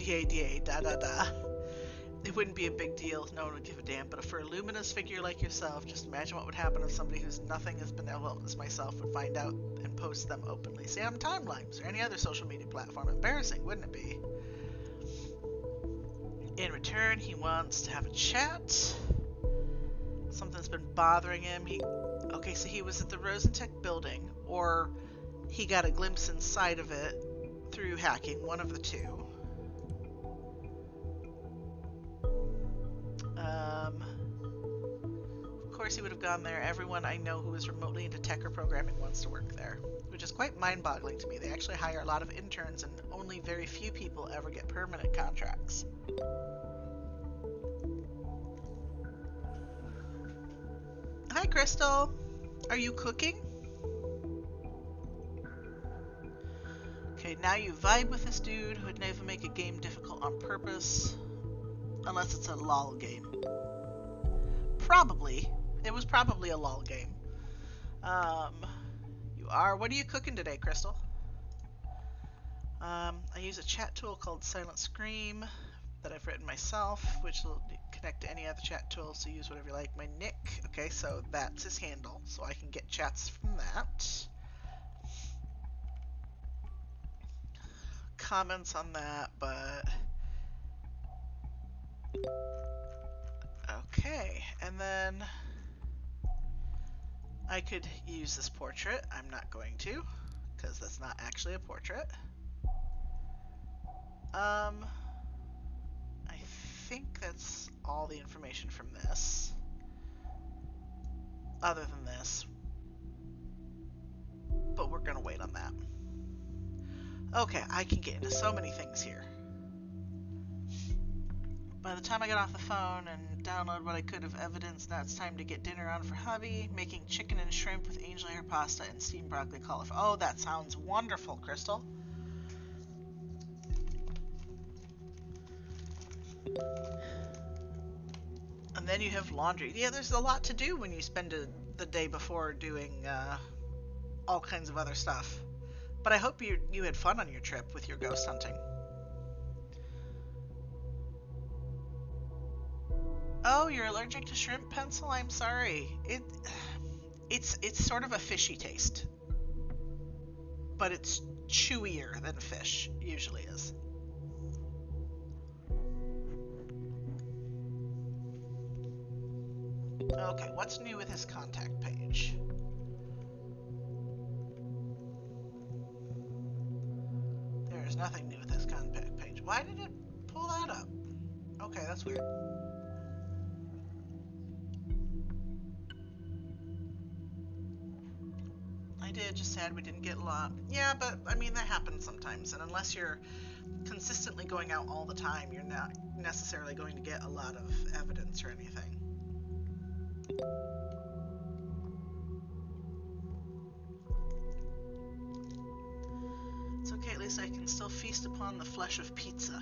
it wouldn't be a big deal. No one would give a damn. But for a luminous figure like yourself, just imagine what would happen if somebody who's nothing as benevolent as myself would find out and post them openly. Say on timelines or any other social media platform. Embarrassing, wouldn't it be? In return, he wants to have a chat. Something's been bothering him. Okay, so he was at the Rosentech building, or he got a glimpse inside of it through hacking, one of the two. Of course he would have gone there. Everyone I know who is remotely into tech or programming wants to work there, which is quite mind-boggling to me. They actually hire a lot of interns, and only very few people ever get permanent contracts. Hi, Crystal. Are you cooking? Okay, now you vibe with this dude who would never make a game difficult on purpose. Unless it's a lol game. Probably. It was probably a lol game. What are you cooking today, Crystal? I use a chat tool called Silent Scream that I've written myself, which will connect to any other chat tool, so use whatever you like. My nick, okay, so that's his handle, so I can get chats from that. Comments on that, but... Okay, and then I could use this portrait. I'm not going to, because that's not actually a portrait. I think that's all the information from this. Other than this. But we're gonna wait on that. Okay, I can get into so many things here. By the time I get off the phone and download what I could of evidence, now it's time to get dinner on for hubby, making chicken and shrimp with angel hair pasta and steamed broccoli cauliflower. Oh, that sounds wonderful, Crystal. And then you have laundry. Yeah, there's a lot to do when you spend the day before doing all kinds of other stuff. But I hope you had fun on your trip with your ghost hunting. Oh, you're allergic to shrimp, Pencil? I'm sorry. It's sort of a fishy taste. But it's chewier than fish usually is. Okay, what's new with his contact page? There's nothing new with his contact page. Why did it pull that up? Okay, that's weird. I did, just sad we didn't get a lot. Yeah, but I mean, that happens sometimes, and unless you're consistently going out all the time, you're not necessarily going to get a lot of evidence or anything. It's okay, at least I can still feast upon the flesh of pizza.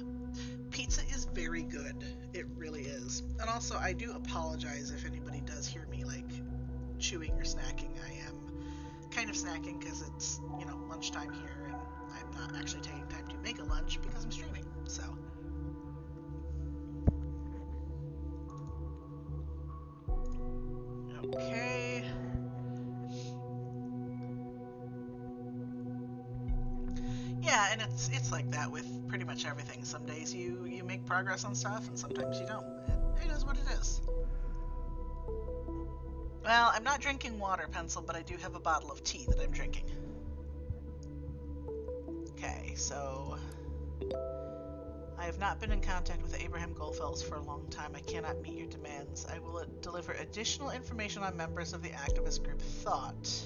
Pizza is very good. It really is. And also, I do apologize if anybody does hear me, like, chewing or snacking. I am kind of snacking because it's, you know, lunchtime here, and I'm not actually taking time to make a lunch because I'm streaming, so. Okay. Yeah, and it's like that with pretty much everything. Some days you make progress on stuff, and sometimes you don't. It is what it is. Well, I'm not drinking water, Pencil, but I do have a bottle of tea that I'm drinking. Okay, so I have not been in contact with Abraham Goldfels for a long time. I cannot meet your demands. I will deliver additional information on members of the activist group Thought.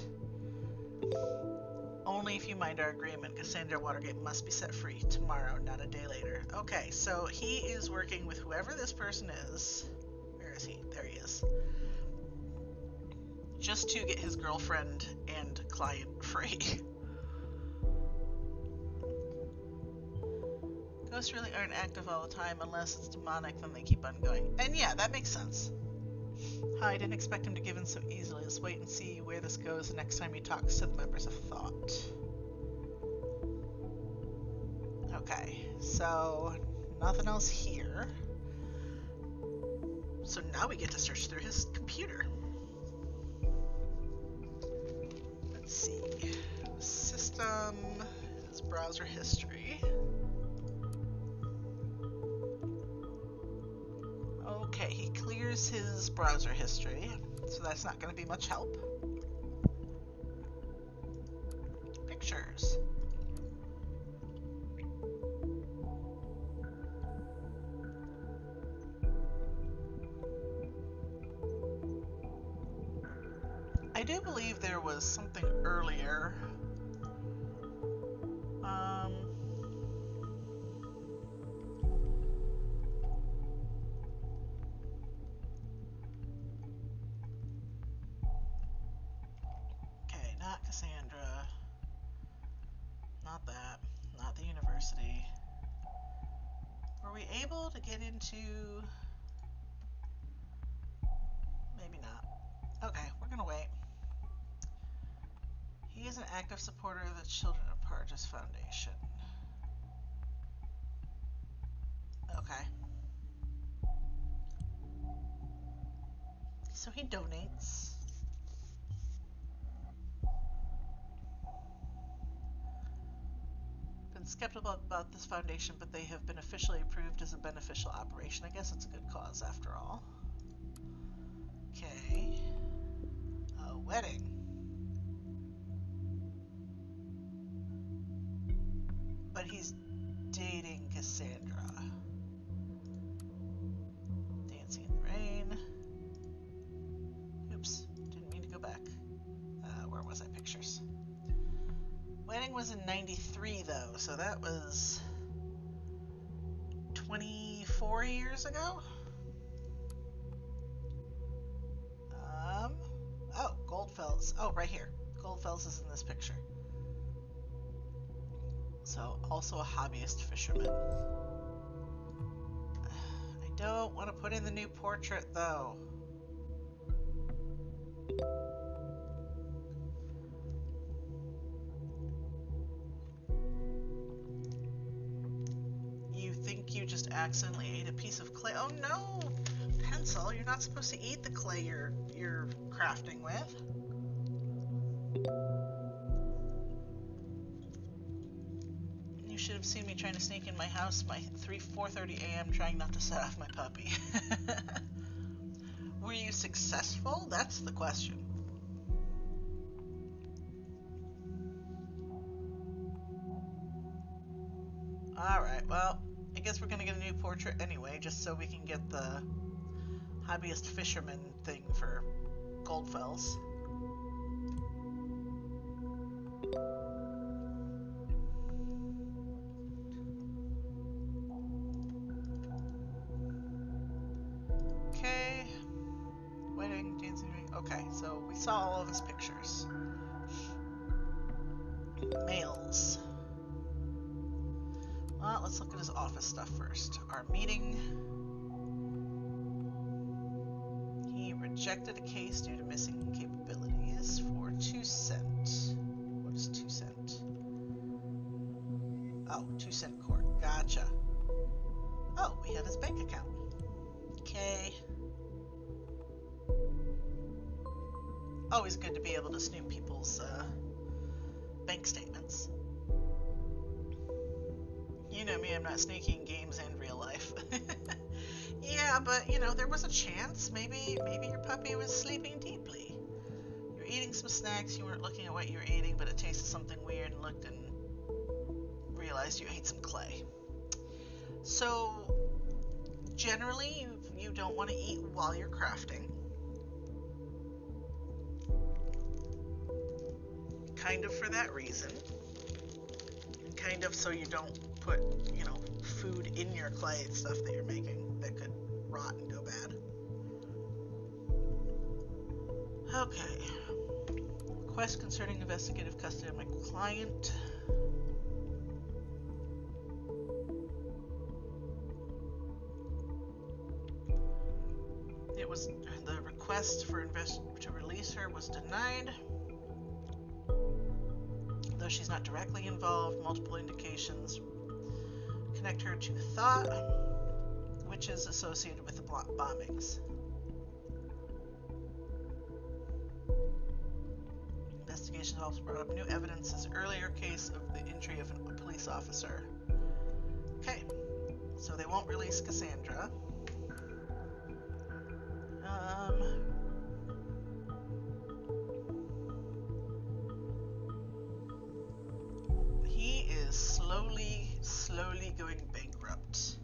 Only if you mind our agreement. Cassandra Watergate must be set free tomorrow, not a day later. Okay, so he is working with whoever this person is. Where is he? There he is. Just to get his girlfriend and client free. Ghosts really aren't active all the time unless it's demonic, then they keep on going. And yeah, that makes sense. I didn't expect him to give in so easily. Let's wait and see where this goes the next time he talks to the members of Thought. Okay, so nothing else here. So now we get to search through his computer. Let's see. System, his browser history. Okay, he clears his browser history, so that's not going to be much help. Pictures. I do believe there was something earlier. Okay, not Cassandra. Not that. Not the university. Were we able to get into... Maybe not. Okay, we're gonna wait. He is an active supporter of the Children of Parges Foundation. Okay. So he donates. Been skeptical about this foundation, but they have been officially approved as a beneficial operation. I guess it's a good cause after all. Okay. A wedding. But he's dating Cassandra. Dancing in the rain. Oops, didn't mean to go back. Where was I? Pictures. Wedding was in 93 though, so that was 24 years ago? Oh, Goldfels. Oh, right here. Goldfels is in this picture. So, also a hobbyist fisherman. I don't want to put in the new portrait, though. You think you just accidentally ate a piece of clay? Oh no! Pencil, you're not supposed to eat the clay you're crafting with. You should have seen me trying to sneak in my house by 4:30 a.m. trying not to set off my puppy. Were you successful? That's the question. Alright, well, I guess we're gonna get a new portrait anyway, just so we can get the hobbyist fisherman thing for Goldfels. Okay. Wedding, dancing ring. Okay, so we saw all of his pictures. Mails. Well, let's look at his office stuff first. Our meeting. He rejected a case due to missing capabilities for 2 cent. What is 2 cent? Oh, 2 cent court. Gotcha. Oh, we have his bank account. Okay. Always good to be able to snoop people's bank statements. You know me, I'm not sneaking games and real life. Yeah, but you know, there was a chance. Maybe your puppy was sleeping deeply. You're eating some snacks, you weren't looking at what you were eating, but it tasted something weird and looked and realized you ate some clay. So, generally, you don't want to eat while you're crafting. Kind of for that reason. And kind of so you don't put, you know, food in your clay stuff that you're making that could rot and go bad. Okay. Request concerning investigative custody of my client. It was the request for to release her was denied. Though she's not directly involved, multiple indications connect her to thought, which is associated with the bombings. Investigation also brought up new evidence as earlier case of the injury of a police officer. Okay, so they won't release Cassandra. He is slowly going bankrupt.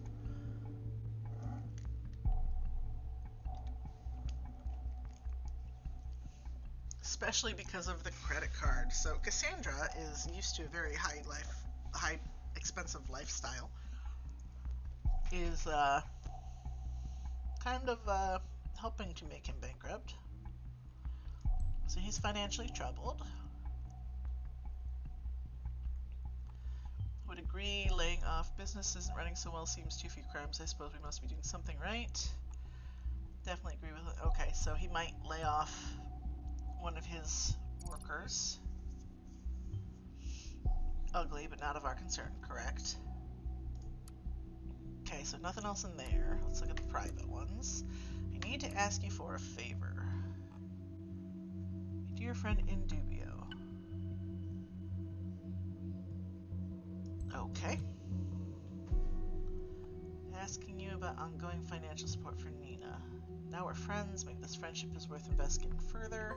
Especially because of the credit card. So Cassandra is used to a very high expensive lifestyle. Is kind of helping to make him bankrupt. So he's financially troubled. Would agree laying off business isn't running so well, seems too few crimes. I suppose we must be doing something right. Definitely agree with it. Okay, so he might lay off one of his workers. Ugly, but not of our concern, correct? Okay, so nothing else in there. Let's look at the private ones. I need to ask you for a favor. Dear friend in dubio. Okay. Asking you about ongoing financial support for Nina. Now we're friends. Maybe this friendship is worth investigating further.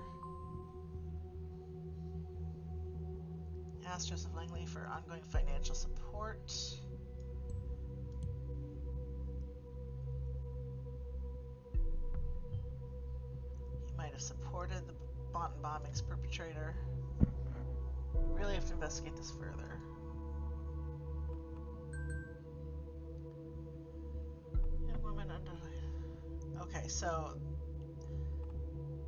Asked Joseph Langley for ongoing financial support. He might have supported the Bonton bombings perpetrator. Really have to investigate this further. Young woman under. Okay, so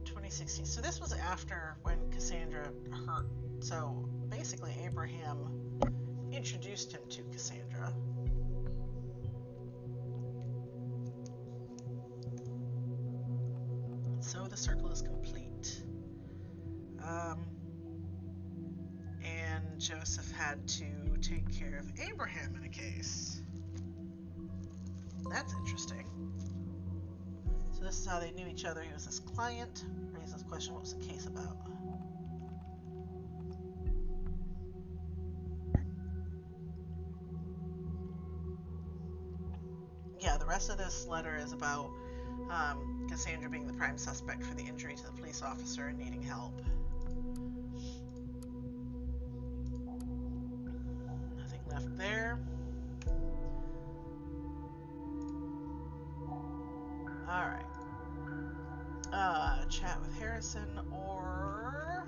2016. So this was after when Cassandra hurt. So basically, Abraham introduced him to Cassandra. So the circle is complete. And Joseph had to take care of Abraham in a case. That's interesting. So this is how they knew each other. He was his client. Raised this question, what was the case about? Yeah, the rest of this letter is about Cassandra being the prime suspect for the injury to the police officer and needing help. Nothing left there. Alright. Chat with Harrison or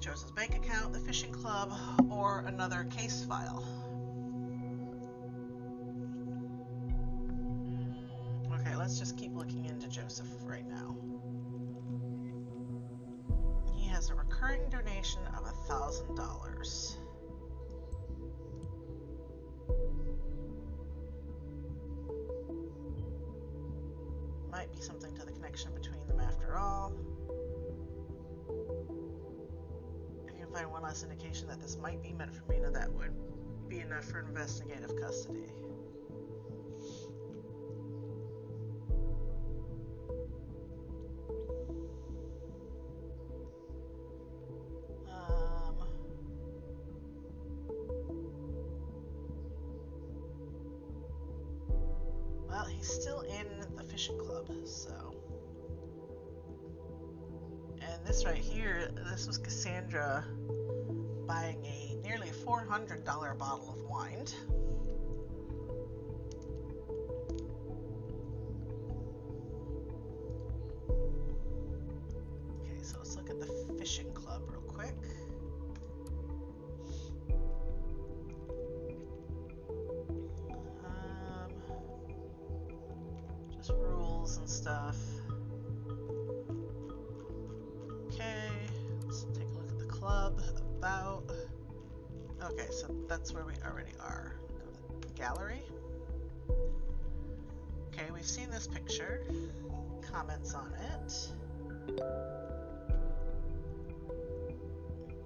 Joseph's bank account, the fishing club, or another case file. Okay, let's just keep looking into Joseph right now. He has a recurring donation of $1,000. Might be something to the connection between them after all. If you can find one last indication that this might be meant for Mina, that would be enough for investigative custody. Well, he's still in the fishing club, so. And this right here, this was Cassandra buying a nearly $400 bottle of wine. Okay, so let's look at the fishing club real quick. Just rules and stuff. Okay, let's take a look at the club. About. Okay, so that's where we already are. Go to the gallery. Okay, we've seen this picture. Comments on it.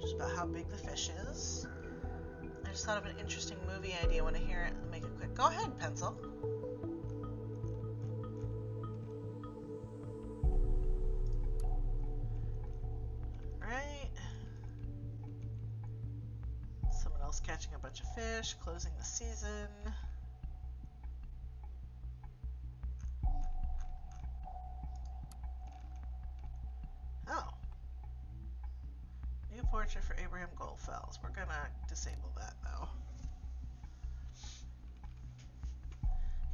Just about how big the fish is. I just thought of an interesting movie idea. Want to hear it? Make it quick. Go ahead, pencil. Catching a bunch of fish, closing the season. Oh. New portrait for Abraham Goldfels. We're gonna disable that though.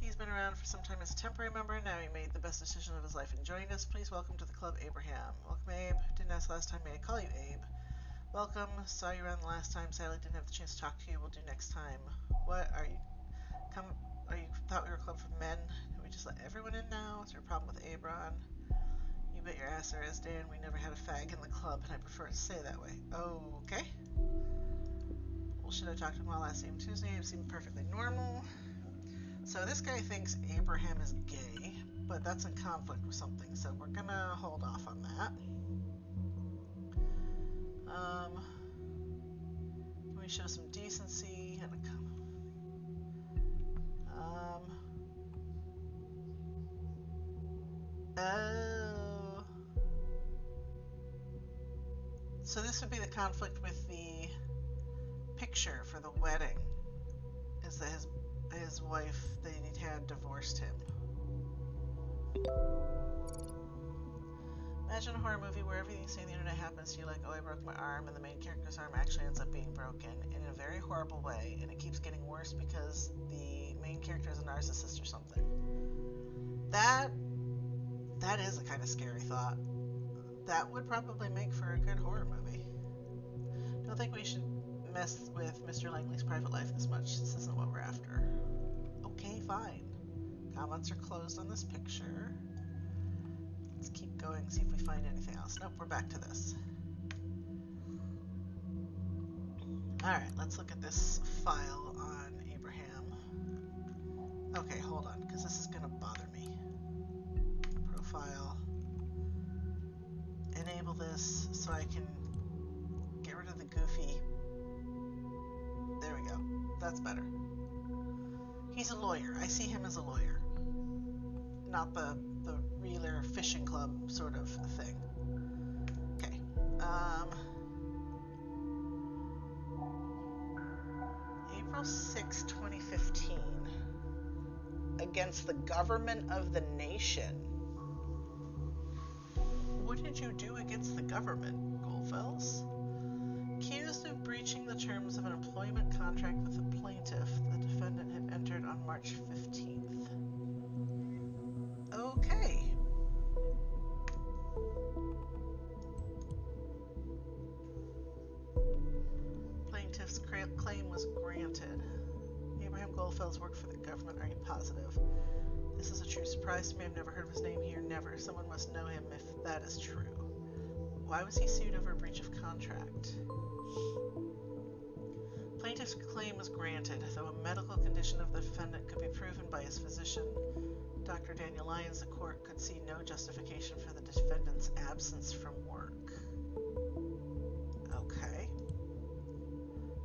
He's been around for some time as a temporary member. Now he made the best decision of his life and joined us. Please welcome to the club, Abraham. Welcome, Abe. Didn't ask last time. May I call you Abe? Welcome. Saw you around the last time. Sadly, didn't have the chance to talk to you. We'll do next time. What are you? Are you thought we were a club for men? Can we just let everyone in now? Is there a problem with Abron? You bet your ass there is, Dan. We never had a fag in the club, and I prefer to say that way. Okay. Well, should I talk to him while last name Tuesday? It seemed perfectly normal. So this guy thinks Abraham is gay, but that's in conflict with something. So we're gonna hold off on that. Can we show some decency and oh. So this would be the conflict with the picture for the wedding, is that his wife that he had divorced him. Imagine a horror movie where everything you see on the internet happens to you, like, oh, I broke my arm, and the main character's arm actually ends up being broken in a very horrible way, and it keeps getting worse because the main character is a narcissist or something. That is a kind of scary thought. That would probably make for a good horror movie. Don't think we should mess with Mr. Langley's private life this much. This isn't what we're after. Okay, fine. Comments are closed on this picture. Let's keep going, see if we find anything else. Nope, we're back to this. Alright, let's look at this file on Abraham. Okay, hold on, because this is going to bother me. Profile. Enable this so I can get rid of the goofy. There we go. That's better. He's a lawyer. I see him as a lawyer. Not the realer fishing club sort of thing. Okay. April 6, 2015. Against the government of the nation. What did you do against the government, Goldfels? Accused of breaching the terms of an employment contract with the plaintiff the defendant had entered on March 15th. Okay. surprise to me. I've never heard of his name here. Never. Someone must know him if that is true. Why was he sued over a breach of contract? Plaintiff's claim was granted, though a medical condition of the defendant could be proven by his physician, Dr. Daniel Lyons. The court could see no justification for the defendant's absence from work. Okay.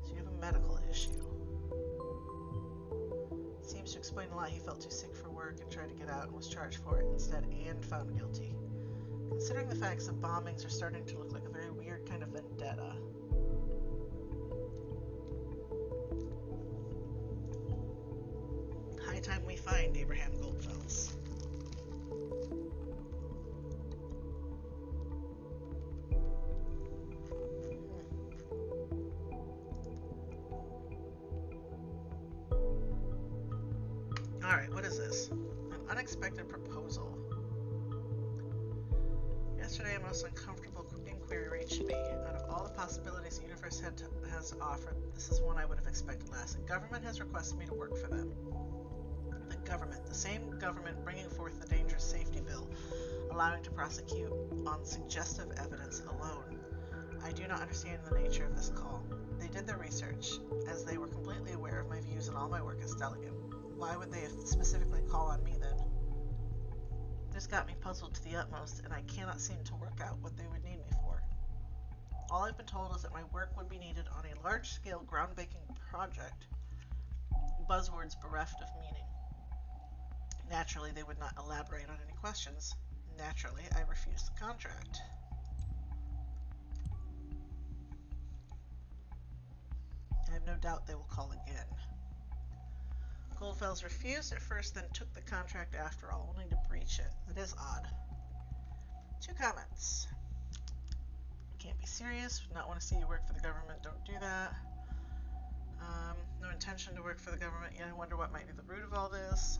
So you have a medical issue. Seems to explain a lot. He felt too sick for work and tried to get out and was charged for it instead and found guilty. Considering the facts of bombings are starting to look like a very weird kind of vendetta. High time we find Abraham Goldfels. Alright, what is this? An unexpected proposal. Yesterday, a most uncomfortable inquiry reached me. Out of all the possibilities the universe has offered, this is one I would have expected less. The government has requested me to work for them. The government, the same government bringing forth the dangerous safety bill, allowing to prosecute on suggestive evidence alone. I do not understand the nature of this call. They did their research, as they were completely aware of my views and all my work as delegate. Why would they specifically call on me then? This got me puzzled to the utmost, and I cannot seem to work out what they would need me for. All I've been told is that my work would be needed on a large-scale groundbreaking project, buzzwords bereft of meaning. Naturally, they would not elaborate on any questions. Naturally, I refused the contract. I have no doubt they will call again. Goldfels refused at first, then took the contract after all, only to breach it. That is odd. 2 comments. Can't be serious. Would not want to see you work for the government. Don't do that. No intention to work for the government. Yeah, I wonder what might be the root of all this.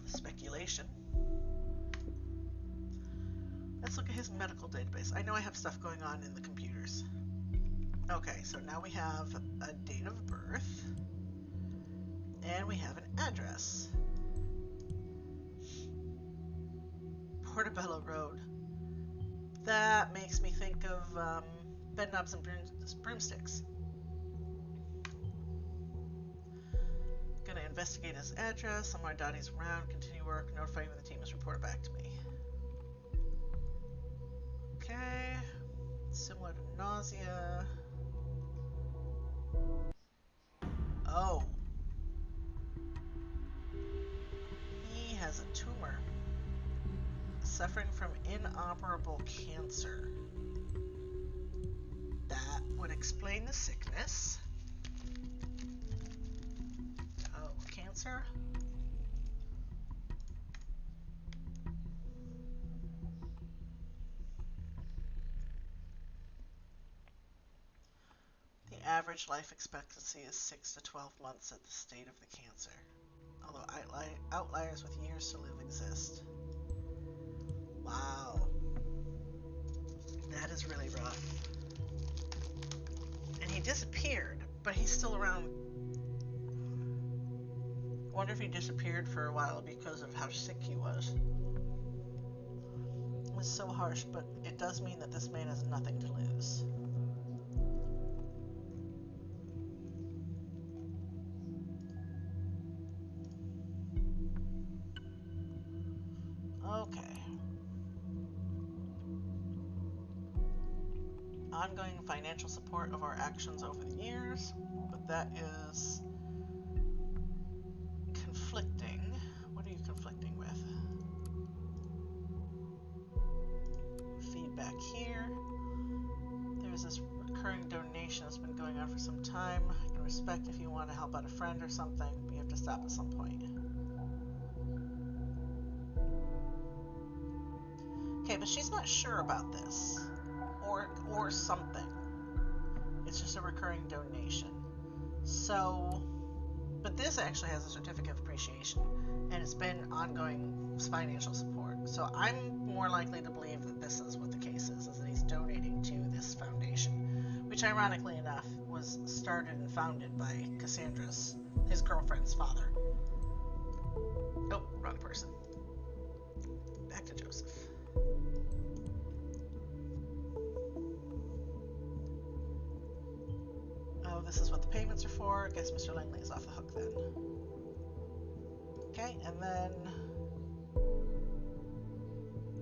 Speculation. Let's look at his medical database. I know I have stuff going on in the computers. Okay, so now we have a date of birth, and we have an address. Portobello Road. That makes me think of bed knobs and broomsticks. Gonna investigate his address. Somewhere Dottie's around. Continue work. Notifying when the team has reported back to me. Okay. Similar to nausea. Oh. He has a tumor. Suffering from inoperable cancer. That would explain the sickness. Oh, cancer? The average life expectancy is 6 to 12 months at the state of the cancer, although outliers with years to live exist. Wow. That is really rough. And he disappeared, but he's still around. I wonder if he disappeared for a while because of how sick he was. It was so harsh, but it does mean that this man has nothing to lose. Okay. Ongoing financial support of our actions over the years, but that is conflicting. What are you conflicting with? Feedback here. There's this recurring donation that's been going on for some time. I can respect if you want to help out a friend or something, but you have to stop at some point. Okay, but she's not sure about this. Or something. It's just a recurring donation. So, but this actually has a certificate of appreciation, and it's been ongoing financial support. So I'm more likely to believe that this is what the case is that he's donating to this foundation, which which ironically enough was started and founded by his girlfriend's father. Oh, wrong person. Back to Joseph. Oh, this is what the payments are for. Guess Mr. Langley is off the hook then. Okay, and then...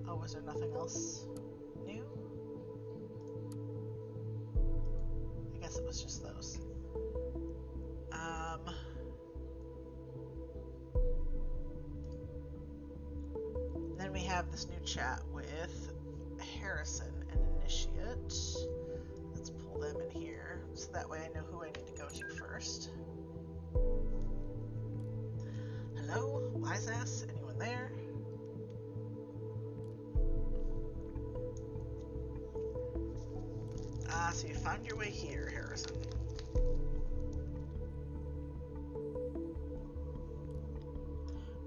Oh, was there nothing else new? I guess it was just those. Then we have this new chat with Harrison, an initiate. Let's pull them in here, so that way I know who I need to go to first. Hello, wise ass, anyone there? So you found your way here, Harrison.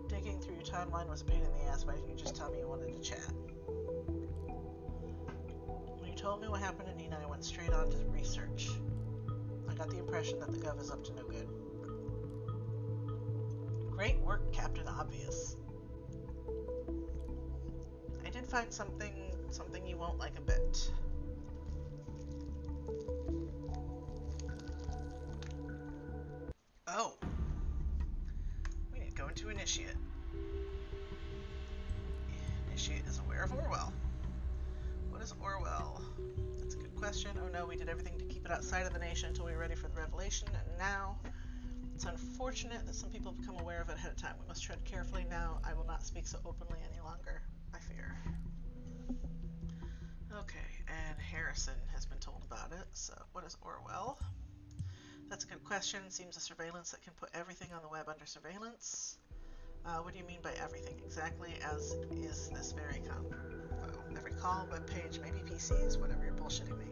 Digging through your timeline was a pain in the ass. Why didn't you just tell me you wanted to chat? When you told me what happened to Nina, I went straight on to research. I got the impression that the Gov is up to no good. Great work, Captain Obvious. I did find something you won't like a bit. Oh. We need to go into Initiate. Initiate is aware of Orwell. What is Orwell? That's a good question. Oh no, we did everything to keep it outside of the nation until we were ready for the revelation, and now it's unfortunate that some people become aware of it ahead of time. We must tread carefully now. I will not speak so openly any longer, I fear. Okay, and Harrison has been told about it, so what is Orwell? That's a good question. Seems a surveillance that can put everything on the web under surveillance. What do you mean by everything exactly? As is this very every call, web page, maybe PCs, whatever you're bullshitting me.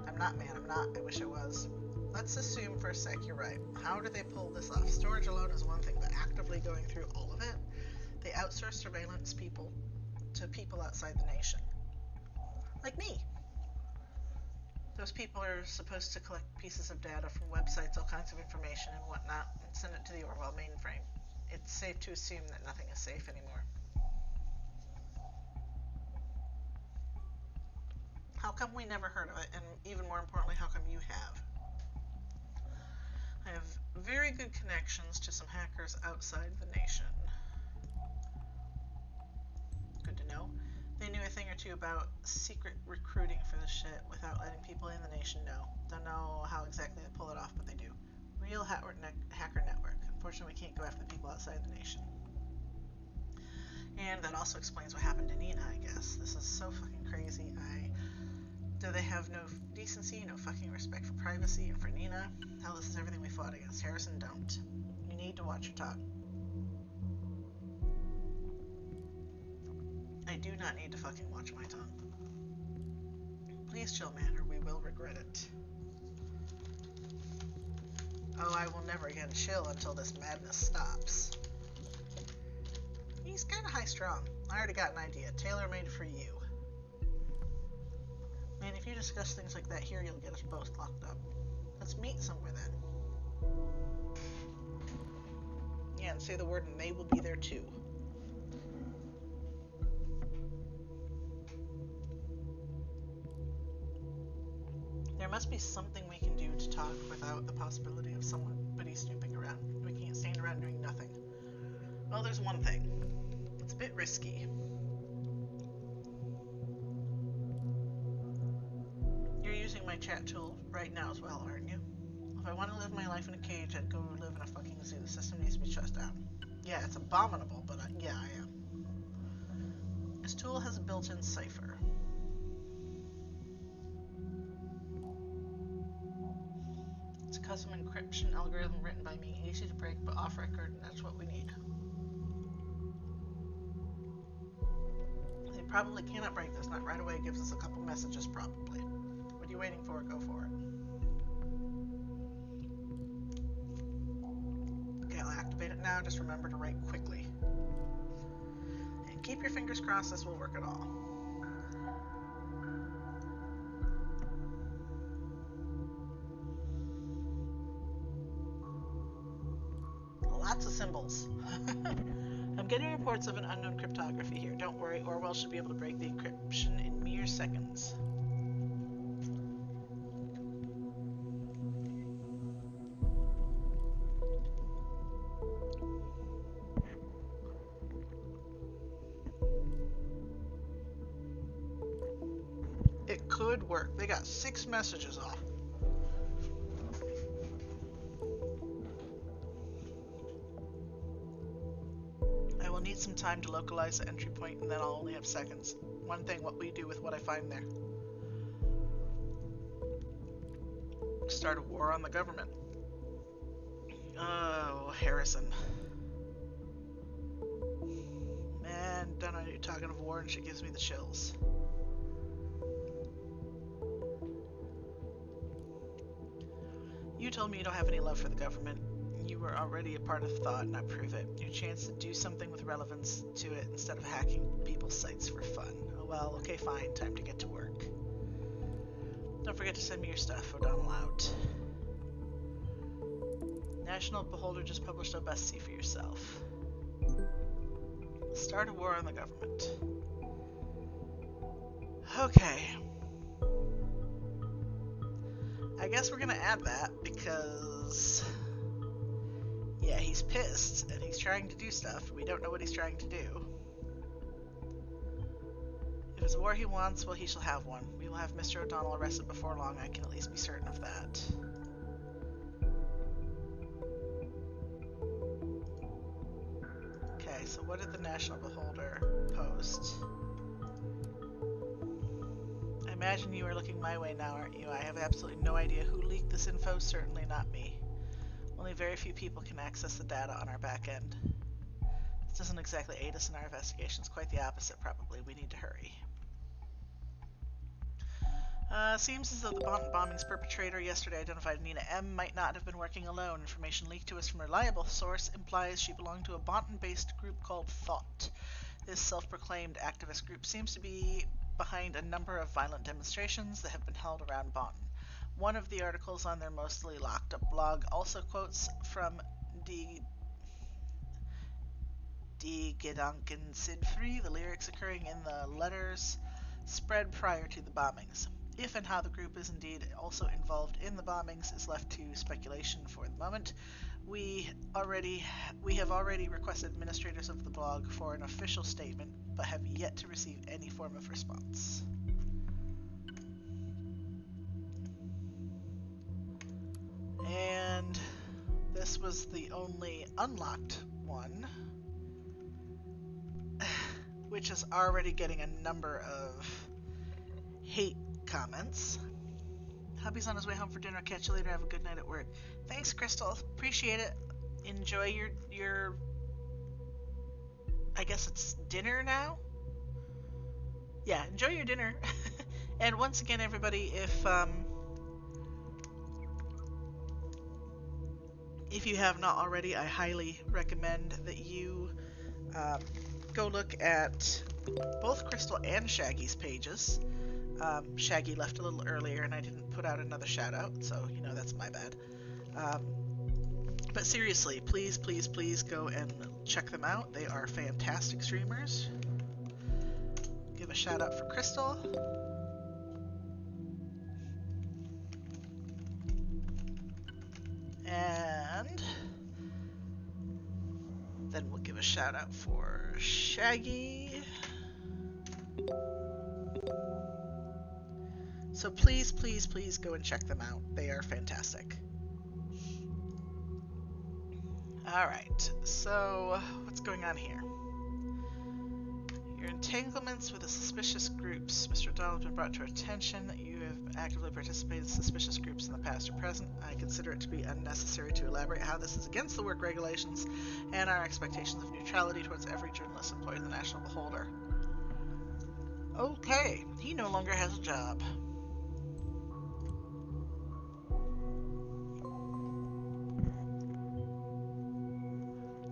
I'm not, man. I'm not. I wish I was. Let's assume for a sec you're right. How do they pull this off? Storage alone is one thing, but actively going through all of it? They outsource surveillance people to people outside the nation. Like me. Those people are supposed to collect pieces of data from websites, all kinds of information and whatnot, and send it to the Orwell mainframe. It's safe to assume that nothing is safe anymore. How come we never heard of it, and even more importantly, how come you have? I have very good connections to some hackers outside the nation. Good to know. They knew a thing or two about secret recruiting for this shit without letting people in the nation know. Don't know how exactly they pull it off, but they do. Real hacker network. Unfortunately, we can't go after the people outside the nation. And that also explains what happened to Nina, I guess. This is so fucking crazy. Do they have no decency, no fucking respect for privacy and for Nina? Hell, this is everything we fought against. Harrison, don't. You need to watch your tongue. I do not need to fucking watch my tongue. Please chill, man, or we will regret it. Oh, I will never again chill until this madness stops. He's kind of high-strung. I already got an idea. Tailor-made for you. Man, if you discuss things like that here, you'll get us both locked up. Let's meet somewhere then. Yeah, and say the word and they will be there too. There must be something we can do to talk without the possibility of somebody snooping around. We can't stand around doing nothing. Well, there's one thing. It's a bit risky. You're using my chat tool right now as well, aren't you? If I want to live my life in a cage, I'd go live in a fucking zoo. The system needs to be shut down. Yeah, it's abominable, but yeah, I am. This tool has a built-in cipher. It's a custom encryption algorithm written by me, easy to break but off record, and that's what we need. They probably cannot break this, not right away. Gives us a couple messages probably. What are you waiting for? Go for it. Okay, I'll activate it now. Just remember to write quickly. And keep your fingers crossed this will work at all. lots of symbols. I'm getting reports of an unknown cryptography here. Don't worry, Orwell should be able to break the encryption in mere seconds. It could work. They got 6 messages off. I will need some time to localize the entry point, and then I'll only have seconds. One thing, what we do with what I find there. Start a war on the government. Oh, Harrison. Man, don't know you're talking of war and she gives me the chills. You told me you don't have any love for the government. You were already a part of the thought, and I prove it. Your chance to do something with relevance to it instead of hacking people's sites for fun. Oh well, okay fine, time to get to work. Don't forget to send me your stuff, O'Donnell out. National Beholder just published a best see for yourself. Start a war on the government. Okay. I guess we're gonna add that because, yeah, he's pissed and he's trying to do stuff. We don't know what he's trying to do. If it's a war he wants, well, he shall have one. We will have Mr. O'Donnell arrested before long, I can at least be certain of that. Okay, so what did the National Beholder post? I imagine you are looking my way now, aren't you? I have absolutely no idea who leaked this info, certainly not me. Only very few people can access the data on our back end. This doesn't exactly aid us in our investigations, quite the opposite probably. We need to hurry. Seems as though the bombing's perpetrator yesterday identified Nina M. might not have been working alone. Information leaked to us from a reliable source implies she belonged to a Bonton-based group called Thought. This self-proclaimed activist group seems to be behind a number of violent demonstrations that have been held around Bonton. One of the articles on their mostly locked-up blog also quotes from Die Gedanken sind frei, the lyrics occurring in the letters spread prior to the bombings. If and how the group is indeed also involved in the bombings is left to speculation for the moment. We have already requested administrators of the blog for an official statement, but have yet to receive any form of response. And this was the only unlocked one, which is already getting a number of hate comments. Hubby's on his way home for dinner. Catch you later. Have a good night at work. Thanks, Crystal. Appreciate it. Enjoy your I guess it's dinner now? Yeah, enjoy your dinner. And once again, everybody, if you have not already, I highly recommend that you go look at both Crystal and Shaggy's pages. Shaggy left a little earlier and I didn't put out another shout out, so you know that's my bad. But seriously, please, please, please go and check them out. They are fantastic streamers. Give a shout out for Crystal. And then we'll give a shout out for Shaggy. So please, please, please go and check them out. They are fantastic. Alright, so what's going on here? Your entanglements with the suspicious groups. Mr. O'Donnell has been brought to our attention that you have actively participated in suspicious groups in the past or present. I consider it to be unnecessary to elaborate how this is against the work regulations and our expectations of neutrality towards every journalist employed in the National Beholder. Okay, he no longer has a job.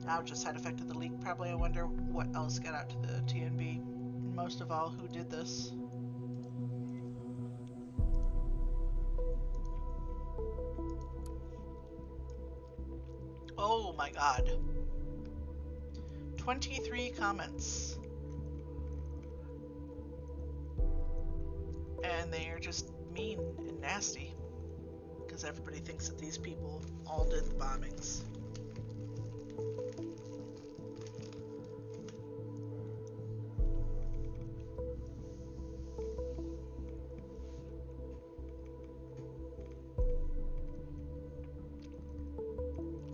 Ouch, a side effect of the leak. Probably. I wonder what else got out to the TNB. Most of all, who did this? Oh Oh my god. 23 comments. And they are just mean and nasty. Because everybody thinks that these people all did the bombings.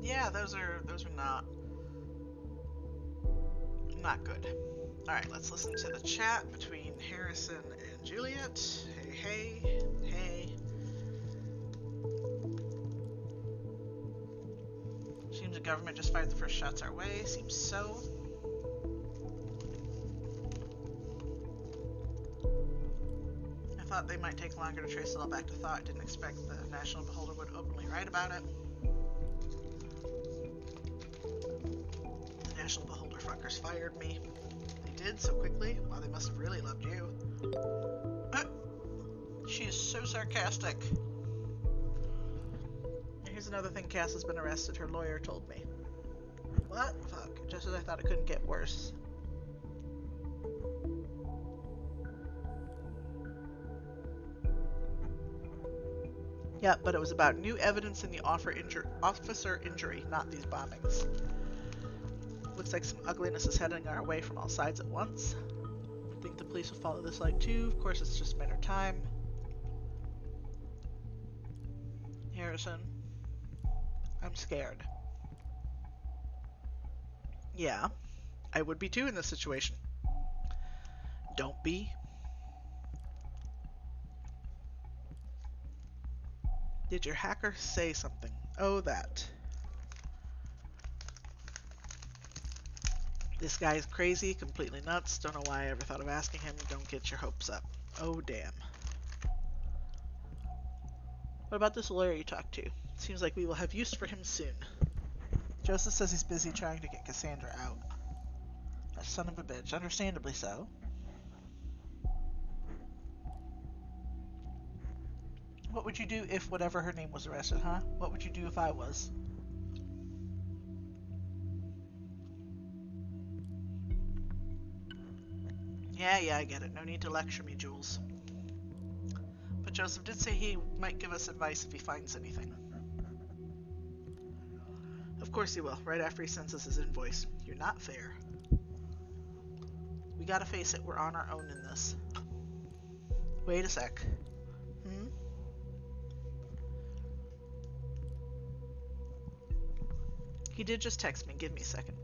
Yeah, those are not good. Alright, let's listen to the chat between Harrison and Juliet. Hey, hey, hey. Seems the government just fired the first shots our way. Seems so. I thought they might take longer to trace it all back to thought. Didn't expect the National Beholder would openly write about it. The National Beholder fuckers fired me. They did so quickly. Wow, they must have really loved you. She is so sarcastic. Here's another thing. Cass has been arrested. Her lawyer told me. What? Fuck. Just as I thought it couldn't get worse. Yeah, but it was about new evidence in the officer injury, not these bombings. Looks like some ugliness is heading our way from all sides at once. I think the police will follow this line too. Of course, it's just a matter of time. Harrison, I'm scared. Yeah, I would be too in this situation. Don't be. Did your hacker say something? Oh, that. This guy is crazy, completely nuts. Don't know why I ever thought of asking him. Don't get your hopes up. Oh, damn. What about this lawyer you talked to? Seems like we will have use for him soon. Joseph says he's busy trying to get Cassandra out. That son of a bitch. Understandably so. What would you do if whatever her name was arrested, huh? What would you do if I was? Yeah, I get it. No need to lecture me, Jules. But Joseph did say he might give us advice if he finds anything. Of course he will, right after he sends us his invoice. You're not fair. We gotta face it, we're on our own in this. Wait a sec. He did just text me. Give me a second.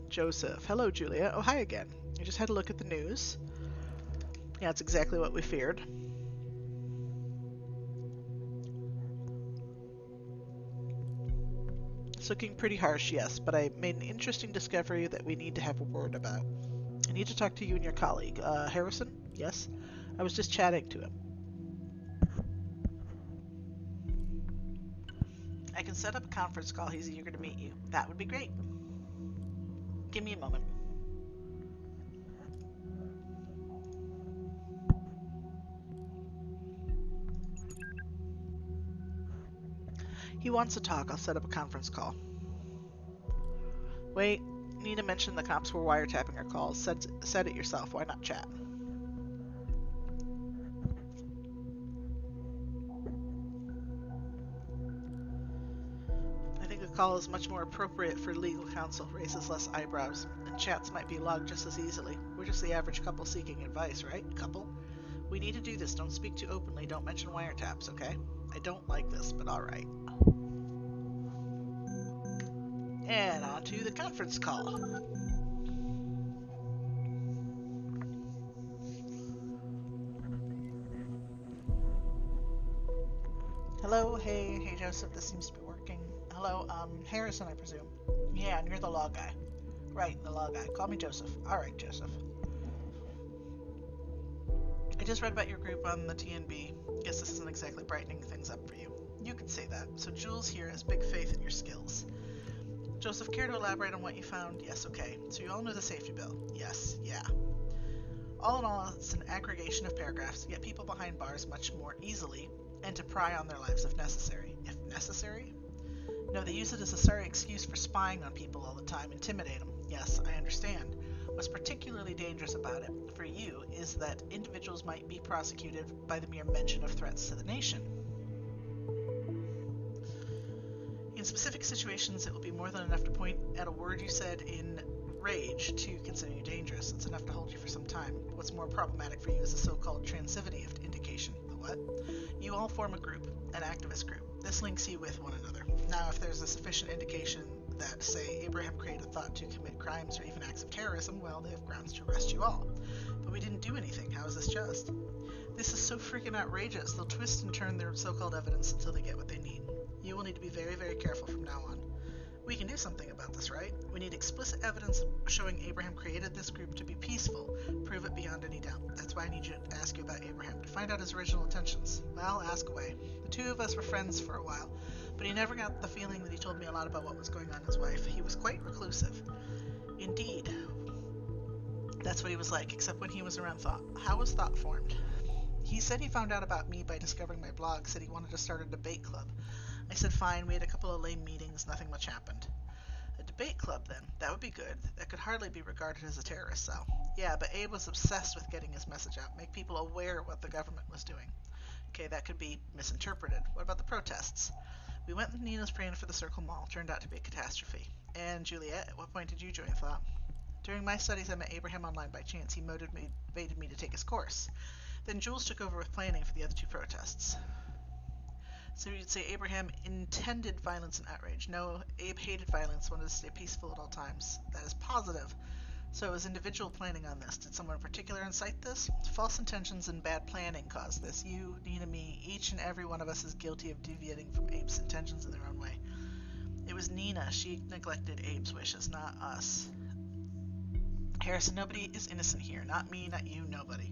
Joseph. Hello, Julia. Oh, hi again. I just had a look at the news. Yeah, it's exactly what we feared. It's looking pretty harsh, yes, but I made an interesting discovery that we need to have a word about. I need to talk to you and your colleague. Harrison? Yes? I was just chatting to him. I can set up a conference call. He's eager to meet you. That would be great. Give me a moment. He wants to talk. I'll set up a conference call. Wait, need to mention the cops were wiretapping our calls. Said it yourself. Why not chat? I think a call is much more appropriate for legal counsel. Raises less eyebrows. And chats might be logged just as easily. We're just the average couple seeking advice, right? Couple? We need to do this. Don't speak too openly. Don't mention wiretaps, okay? I don't like this, but alright. And on to the conference call. Hello, hey Joseph, this seems to be working. Hello, Harrison, I presume. Yeah, and you're the law guy. Right, the law guy. Call me Joseph. Alright, Joseph. I just read about your group on the TNB. Guess this isn't exactly brightening things up for you. You can say that. So Jules here has big faith in your skills. Joseph, care to elaborate on what you found? Yes, okay. So you all know the safety bill? Yes, yeah. All in all, it's an aggregation of paragraphs to get people behind bars much more easily and to pry on their lives if necessary. If necessary? No, they use it as a sorry excuse for spying on people all the time, intimidate them. Yes, I understand. What's particularly dangerous about it, for you, is that individuals might be prosecuted by the mere mention of threats to the nation. In specific situations, it will be more than enough to point at a word you said in rage to consider you dangerous. It's enough to hold you for some time. What's more problematic for you is the so-called transitivity of indication. The what? You all form a group, an activist group. This links you with one another. Now, if there's a sufficient indication that, say, Abraham created thought to commit crimes or even acts of terrorism, well, they have grounds to arrest you all. But we didn't do anything. How is this just? This is so freaking outrageous. They'll twist and turn their so-called evidence until they get what they need. You will need to be very, very careful from now on. We can do something about this, right? We need explicit evidence showing Abraham created this group to be peaceful. Prove it beyond any doubt. That's why I need to ask you about Abraham, to find out his original intentions. Well, ask away. The two of us were friends for a while, but he never got the feeling that he told me a lot about what was going on in his wife. He was quite reclusive. Indeed. That's what he was like, except when he was around Thought. How was Thought formed? He said he found out about me by discovering my blog, said he wanted to start a debate club. I said fine, we had a couple of lame meetings, nothing much happened. A debate club then, that would be good. That could hardly be regarded as a terrorist cell. Yeah, but Abe was obsessed with getting his message out, make people aware of what the government was doing. Okay, that could be misinterpreted. What about the protests? We went with Nina's plan for the Circle Mall, turned out to be a catastrophe. And Juliet, at what point did you join Thought? During my studies I met Abraham online by chance. He motivated me to take his course. Then Jules took over with planning for the other two protests. So you'd say Abraham intended violence and outrage. No, Abe hated violence, wanted to stay peaceful at all times. That is positive. So it was individual planning on this. Did someone in particular incite this? False intentions and bad planning caused this. You, Nina, me, each and every one of us is guilty of deviating from Abe's intentions in their own way. It was Nina. She neglected Abe's wishes, not us. Harrison, nobody is innocent here. Not me, not you, nobody.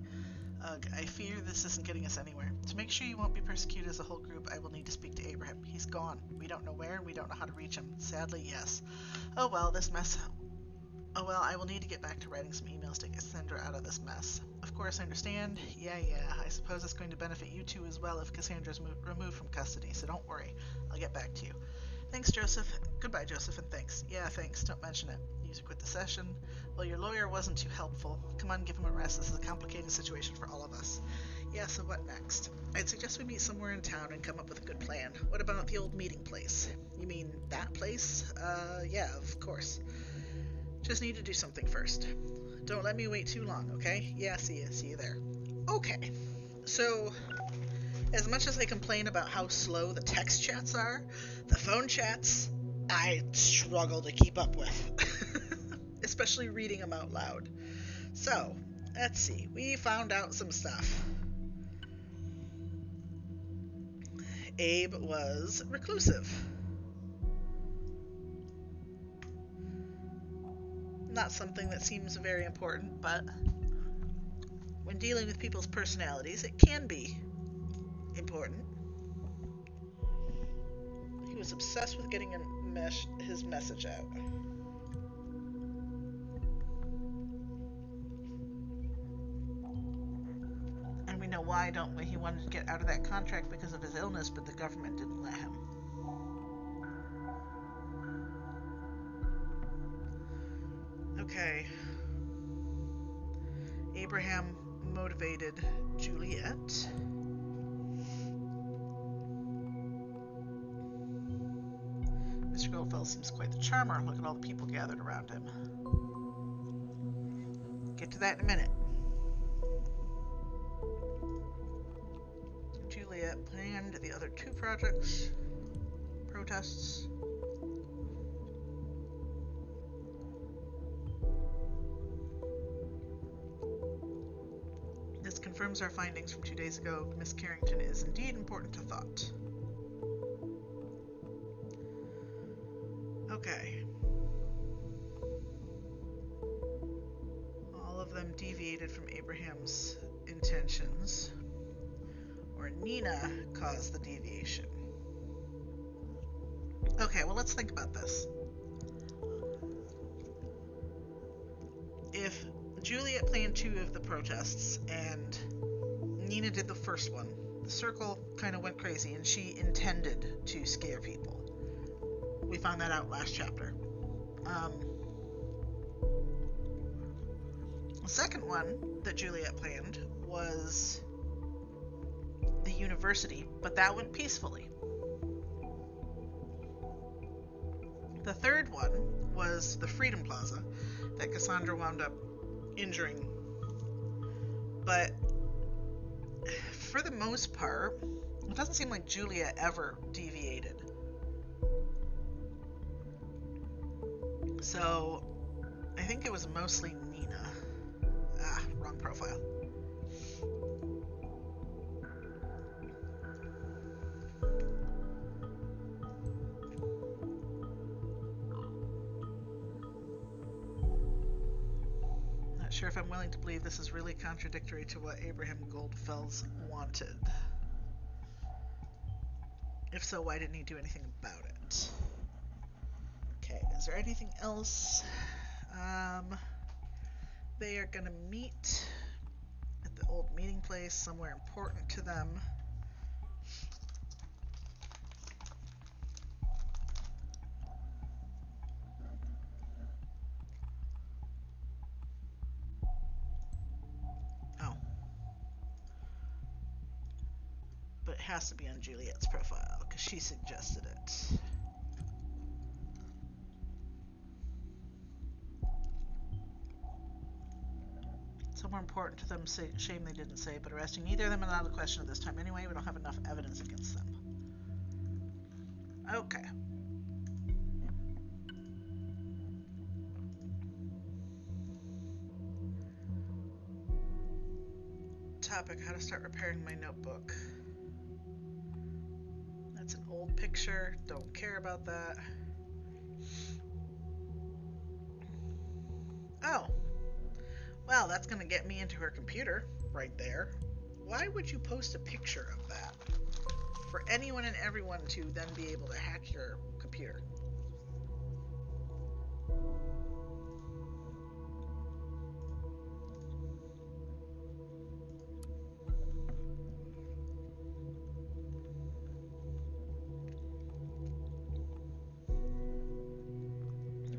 I fear this isn't getting us anywhere. To make sure you won't be persecuted as a whole group, I will need to speak to Abraham. He's gone. We don't know where, and we don't know how to reach him. Sadly, yes. Oh well, this mess... Oh well, I will need to get back to writing some emails to get Cassandra out of this mess. Of course, I understand. Yeah, I suppose it's going to benefit you two as well if Cassandra's removed from custody, so don't worry. I'll get back to you. Thanks, Joseph. Goodbye, Joseph, and thanks. Yeah, thanks. Don't mention it. User quit the session. Well, your lawyer wasn't too helpful. Come on, give him a rest. This is a complicated situation for all of us. Yeah, so what next? I'd suggest we meet somewhere in town and come up with a good plan. What about the old meeting place? You mean that place? Yeah, of course. Just need to do something first. Don't let me wait too long, okay? Yeah, see you there. Okay. So, as much as I complain about how slow the text chats are, the phone chats, I struggle to keep up with. Especially reading them out loud. So, let's see. We found out some stuff. Abe was reclusive. Not something that seems very important, but when dealing with people's personalities, it can be important. He was obsessed with getting his message out. And we know why, don't we? He wanted to get out of that contract because of his illness, but the government didn't let him. Okay. Abraham motivated Juliet. Mr. Goldfeld seems quite the charmer. Look at all the people gathered around him. Get to that in a minute. Juliet planned the other two protests. This confirms our findings from 2 days ago. Miss Carrington is indeed important to Thought. Okay. All of them deviated from Abraham's intentions, or Nina caused the deviation. Okay, well, let's think about this. Juliet planned 2 of the protests, and Nina did the first one. The circle kind of went crazy, and she intended to scare people. We found that out last chapter. The second one that Juliet planned was the university, but that went peacefully. The third one was the Freedom Plaza that Cassandra wound up injuring. But for the most part, it doesn't seem like Juliet ever deviated. So I think it was mostly Nina. Wrong profile. Not sure if I'm willing to believe this is really contradictory to what Abraham Goldfels wanted. If so, why didn't he do anything about it? Okay, is there anything else? They are gonna meet at the old meeting place, somewhere important to them. Oh. But it has to be on Juliet's profile, because she suggested it. Somewhere important to them, shame they didn't say, but arresting neither of them is not a question at this time anyway. We don't have enough evidence against them. Okay. Topic, how to start repairing my notebook. That's an old picture, don't care about that. Oh. Well, that's gonna get me into her computer, right there. Why would you post a picture of that? For anyone and everyone to then be able to hack your computer.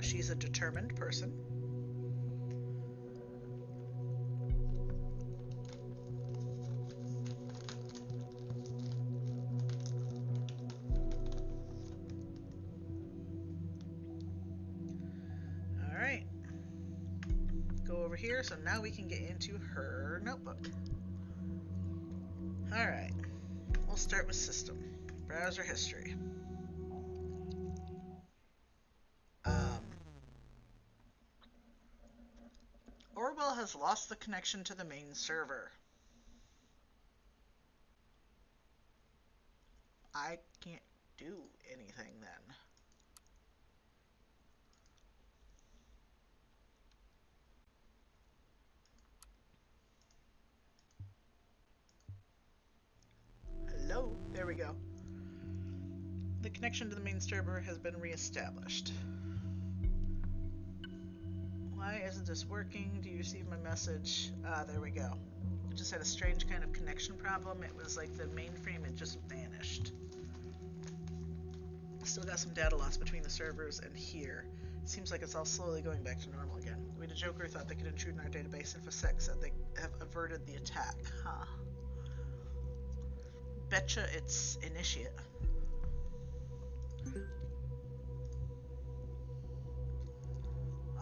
She's a determined person. Alright. Go over here, so now we can get into her notebook. Alright. We'll start with system. Browser history. Orwell has lost the connection to the main server. I can't do anything then. Hello? There we go. The connection to the main server has been reestablished. Why isn't this working? Do you receive my message? There we go. It just had a strange kind of connection problem. It was like the mainframe had just vanished. Still got some data loss between the servers and here. It seems like it's all slowly going back to normal again. The way the Joker thought they could intrude in our database, InfoSec said they have averted the attack. Huh. Betcha it's Initiate.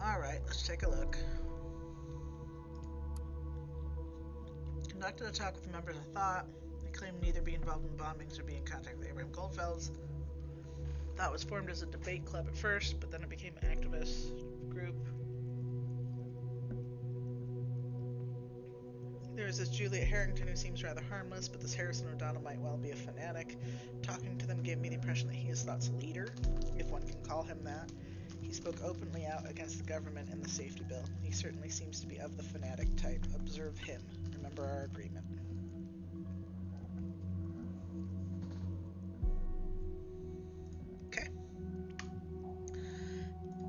Alright, let's take a look. Conducted a talk with members of Thought. They claim neither be involved in bombings or be in contact with Abraham Goldfels. Thought was formed as a debate club at first, but then it became an activist group. There is this Juliet Harrington who seems rather harmless, but this Harrison O'Donnell might well be a fanatic. Talking to them gave me the impression that he is Thought's leader, if one can call him that. He spoke openly out against the government and the safety bill. He certainly seems to be of the fanatic type. Observe him. Remember our agreement. Okay.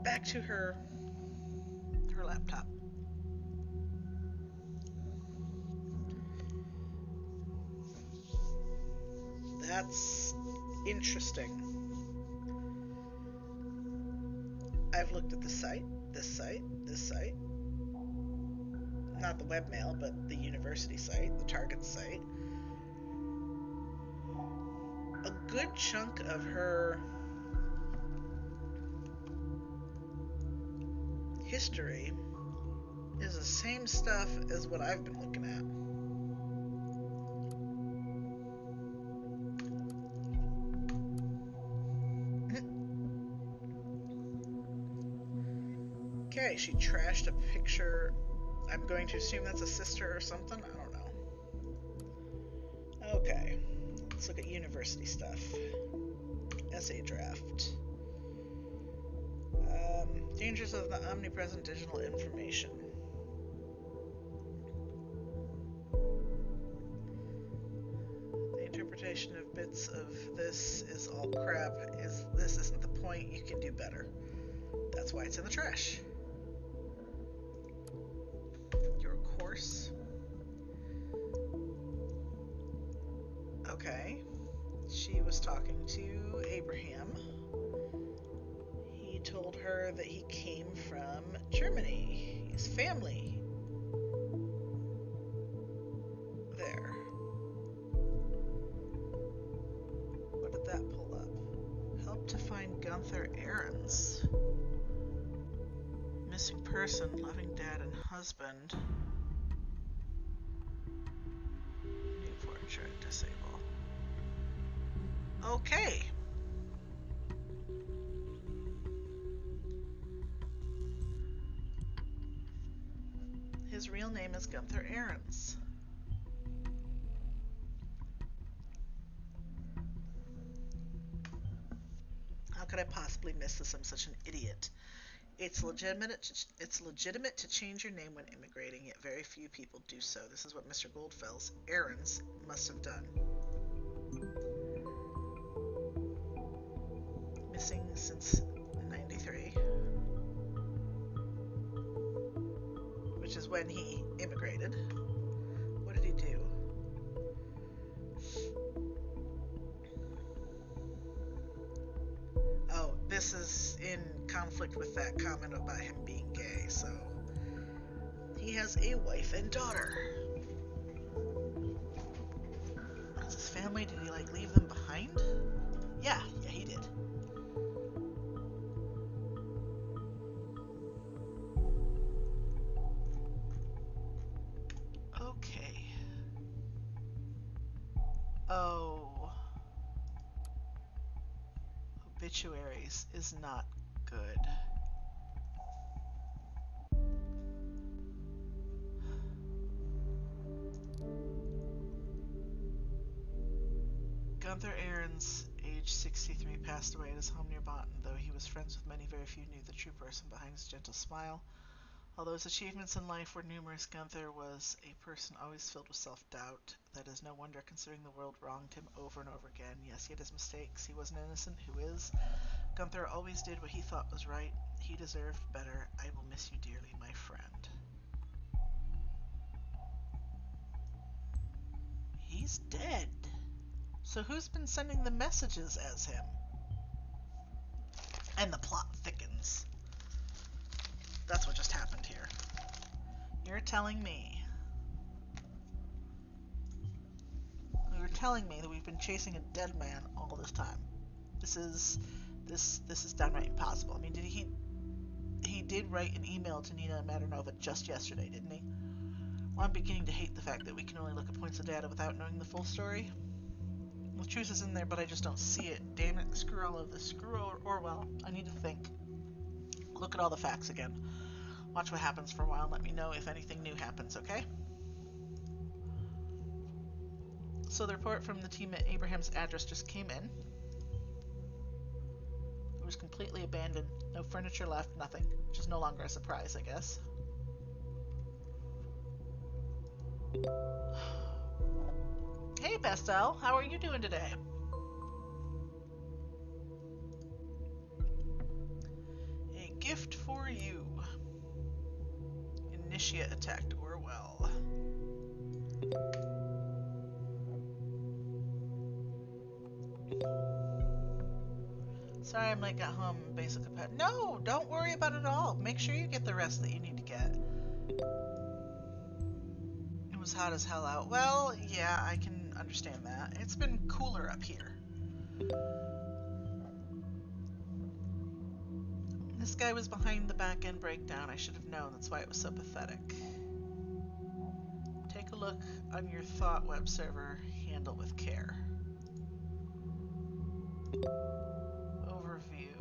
Back to her laptop. That's interesting. I've looked at the site, this site, this site. Not the webmail, but the university site, the Target site. A good chunk of her history is the same stuff as what I've been looking at. Okay, she trashed a picture. I'm going to assume that's a sister or something. I don't know. Okay, let's look at university stuff. Essay draft. Dangers of the omnipresent digital information. The interpretation of bits of this is all crap. This isn't the point. You can do better. That's why it's in the trash. Your course. Okay. She was talking to Abraham. He told her that he came from Germany. His family there. What did that pull up? Help to find Gunther Ahrens. Missing person, loving dad and husband. New portrait, disable. Okay. His real name is Gunther Ahrens. How could I possibly miss this? I'm such an idiot. It's legitimate to change your name when immigrating, yet very few people do so. This is what Mr. Goldfell's Ahrens must have done. Missing since 93. Which is when he immigrated. What did he do? Oh, this is in conflict with that comment about him being gay, so he has a wife and daughter. How's his family? Did he leave them behind? Yeah, he did. Okay. Oh. Obituaries is not good. Gunther Ahrens, age 63, passed away at his home near Botten. Though he was friends with many, very few knew the true person behind his gentle smile. Although his achievements in life were numerous, Gunther was a person always filled with self-doubt. That is no wonder, considering the world wronged him over and over again. Yes, he had his mistakes. He was an innocent. Who is? Gunther always did what he thought was right. He deserved better. I will miss you dearly, my friend. He's dead. So who's been sending the messages as him? And the plot thickens. That's what just happened here. You're telling me. You're telling me that we've been chasing a dead man all this time. This is downright impossible. I mean, he did write an email to Nina Maternova just yesterday, didn't he? Well, I'm beginning to hate the fact that we can only look at points of data without knowing the full story. The truth is in there, but I just don't see it. Damn it, screw all of this. Screw Orwell. I need to think. Look at all the facts again. Watch what happens for a while and let me know if anything new happens, okay? So the report from the team at Abraham's address just came in. It was completely abandoned. No furniture left, nothing. Which is no longer a surprise, I guess. Hey, Pastel. How are you doing today? A gift for you. Initiate attacked Orwell. Sorry I'm late, got home, basically. No, don't worry about it at all. Make sure you get the rest that you need to get. It was hot as hell out. Well, yeah, I can understand that. It's been cooler up here. This guy was behind the back-end breakdown. I should have known. That's why it was so pathetic. Take a look on your thought web server. Handle with care. Overview.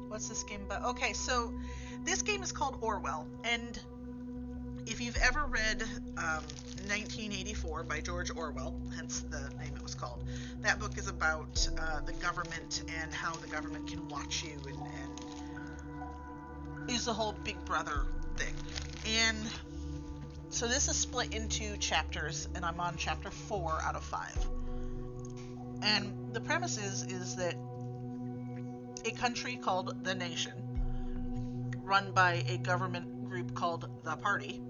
What's this game about? Okay, so this game is called Orwell, and if you've ever read 1984 by George Orwell, hence the name it was called, that book is about the government and how the government can watch you and is the whole Big Brother thing. And so this is split into chapters, and I'm on chapter 4 out of 5. And the premise is that a country called the Nation, run by a government group called the Party,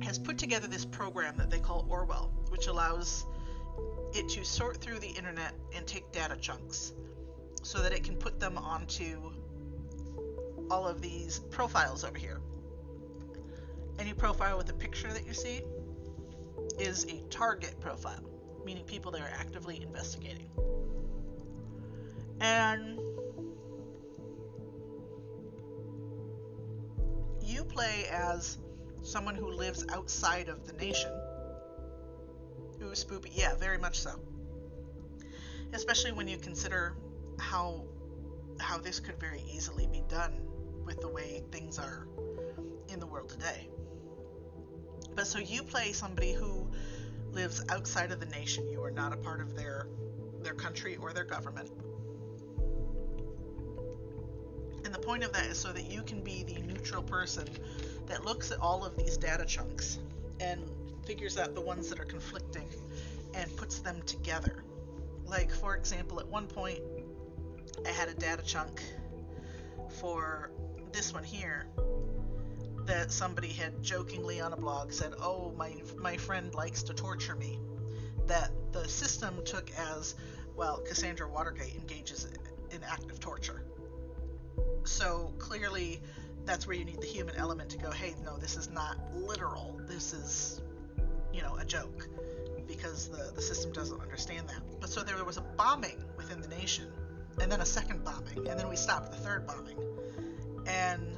has put together this program that they call Orwell, which allows it to sort through the internet and take data chunks so that it can put them onto all of these profiles over here. Any profile with a picture that you see is a target profile, meaning people that are actively investigating. And you play as someone who lives outside of the nation. Ooh, spoopy. Yeah, very much so. Especially when you consider how this could very easily be done with the way things are in the world today. But so you play somebody who lives outside of the nation. You are not a part of their country or their government. And the point of that is so that you can be the neutral person that looks at all of these data chunks and figures out the ones that are conflicting and puts them together. Like, for example, at one point I had a data chunk for this one here that somebody had jokingly on a blog said, oh, my friend likes to torture me. That the system took as, well, Cassandra Watergate engages in active torture. So clearly that's where you need the human element to go, hey, no, this is not literal. This is, a joke, because the system doesn't understand that. But so there was a bombing within the nation, and then a second bombing, and then we stopped the third bombing. And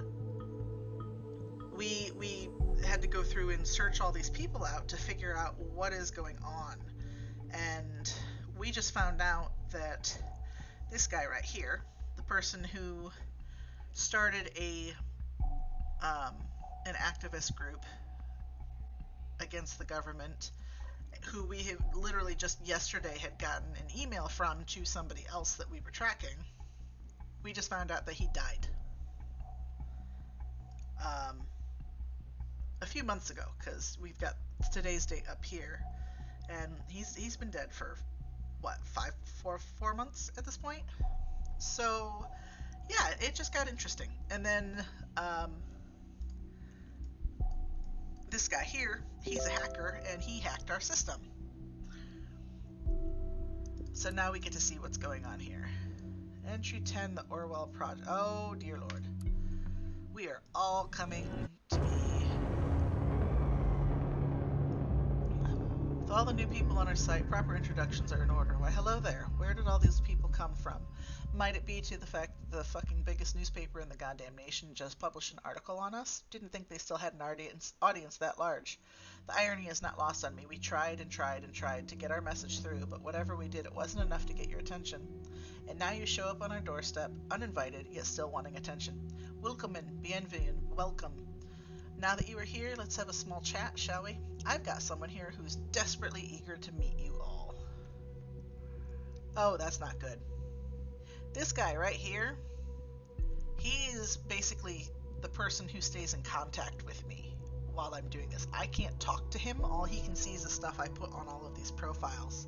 we had to go through and search all these people out to figure out what is going on. And we just found out that this guy right here, the person who started an activist group against the government, who we have literally just yesterday had gotten an email from to somebody else that we were tracking, we just found out that he died a few months ago, because we've got today's date up here, and he's been dead for what, 4 months at this point. So yeah, it just got interesting. And then this guy here, he's a hacker, and he hacked our system. So now we get to see what's going on here. Entry 10, the Orwell project. Oh dear Lord. We are all coming to be. With all the new people on our site, proper introductions are in order. Why, hello there. Where did all these people come from? Might it be to the fact that the fucking biggest newspaper in the goddamn nation just published an article on us? Didn't think they still had an audience that large. The irony is not lost on me. We tried and tried and tried to get our message through, but whatever we did, it wasn't enough to get your attention. And now you show up on our doorstep, uninvited, yet still wanting attention. Willkommen, bienvenue, welcome. Now that you are here, let's have a small chat, shall we? I've got someone here who's desperately eager to meet you all. Oh, that's not good. This guy right here, he is basically the person who stays in contact with me while I'm doing this. I can't talk to him. All he can see is the stuff I put on all of these profiles.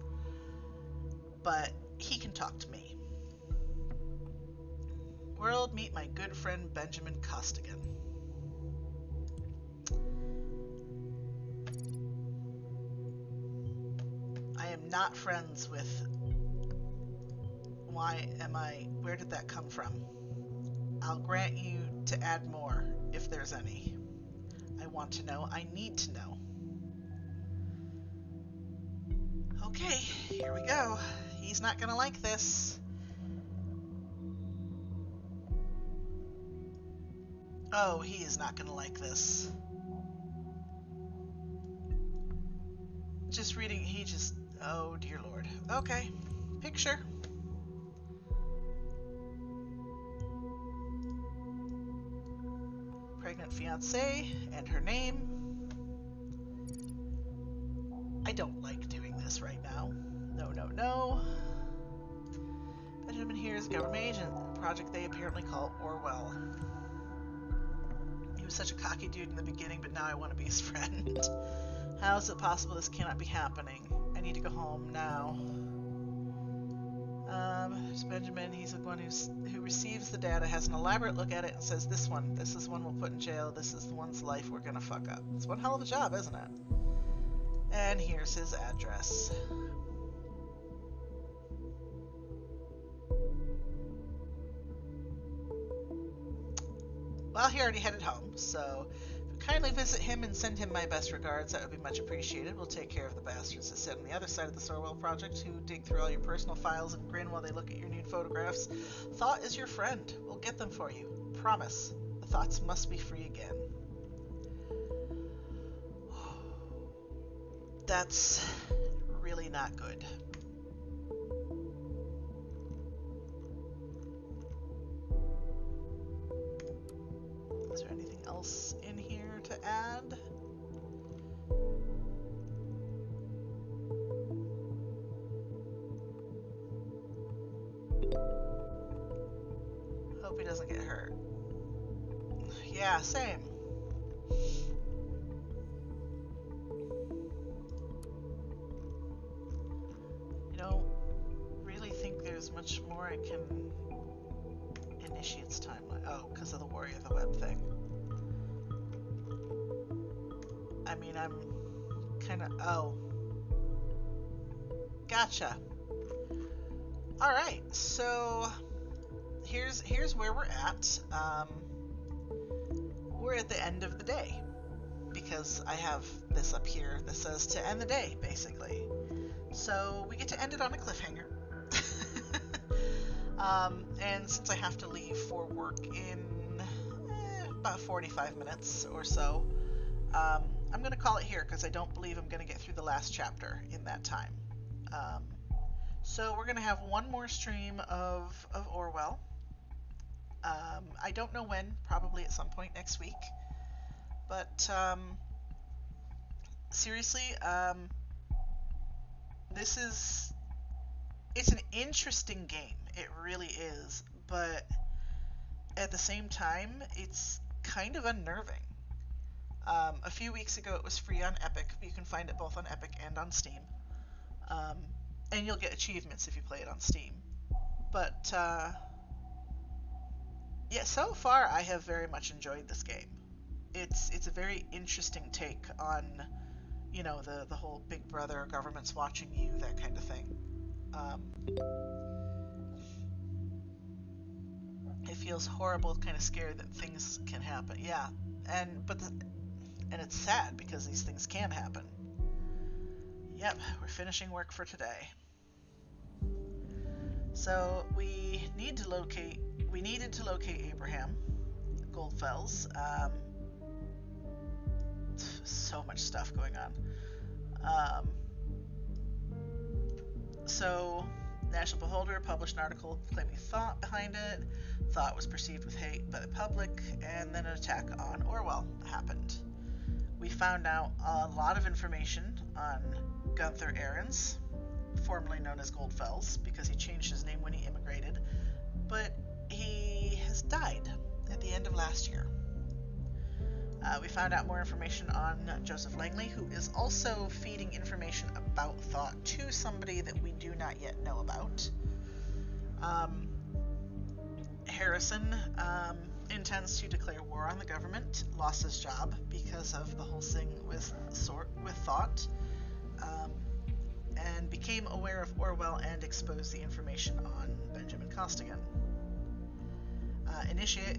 But he can talk to me. World, meet my good friend Benjamin Costigan. I am not friends with where did that come from? I'll grant you to add more, if there's any. I want to know. I need to know. Okay, here we go. He's not gonna like this. Oh, he is not gonna like this. Just reading, oh dear Lord. Okay, picture. Pregnant fiance and her name. I don't like doing this right now. No, no, no. Benjamin here is a government agent, a project they apparently call Orwell. He was such a cocky dude in the beginning, but now I want to be his friend. How is it possible this cannot be happening? I need to go home now. There's Benjamin. He's the one who receives the data, has an elaborate look at it, and says, this is one we'll put in jail. This is the one's life we're gonna fuck up. It's one hell of a job, isn't it? And here's his address. Well, he already headed home, so if you kindly visit him and send him my best regards, that would be much appreciated. We'll take care of the bastards that sit on the other side of the Orwell project, who dig through all your personal files and grin while they look at your nude photographs. Thought is your friend. We'll get them for you. Promise. The thoughts must be free again. That's really not good. Is there anything else in here to add? Hope he doesn't get hurt. Yeah, same. Much more I can initiate's timeline. Oh, because of the Warrior of the Web thing. I mean, I'm kind of... Oh. Gotcha. Alright, so here's where we're at. We're at the end of the day, because I have this up here that says to end the day, basically. So we get to end it on a cliffhanger. And since I have to leave for work in about 45 minutes or so, I'm going to call it here because I don't believe I'm going to get through the last chapter in that time. So we're going to have one more stream of Orwell. I don't know when, probably at some point next week. But seriously, it's an interesting game. It really is, but at the same time, it's kind of unnerving. A few weeks ago, it was free on Epic. You can find it both on Epic and on Steam. And you'll get achievements if you play it on Steam. But, yeah, so far, I have very much enjoyed this game. It's a very interesting take on, you know, the whole Big Brother, government's watching you, that kind of thing. It feels horrible, kind of scared that things can happen. Yeah, and it's sad because these things can happen. Yep, we're finishing work for today. So we needed to locate Abraham Goldfels. So much stuff going on. So National Beholder published an article claiming thought behind it. Thought was perceived with hate by the public, and then an attack on Orwell happened. We found out a lot of information on Gunther Ahrens, formerly known as Goldfels, because he changed his name when he immigrated, but he has died at the end of last year. We found out more information on Joseph Langley, who is also feeding information about thought to somebody that we do not yet know about. Harrison intends to declare war on the government, lost his job because of the whole thing with thought, and became became aware of Orwell and exposed the information on Benjamin Costigan. Initiate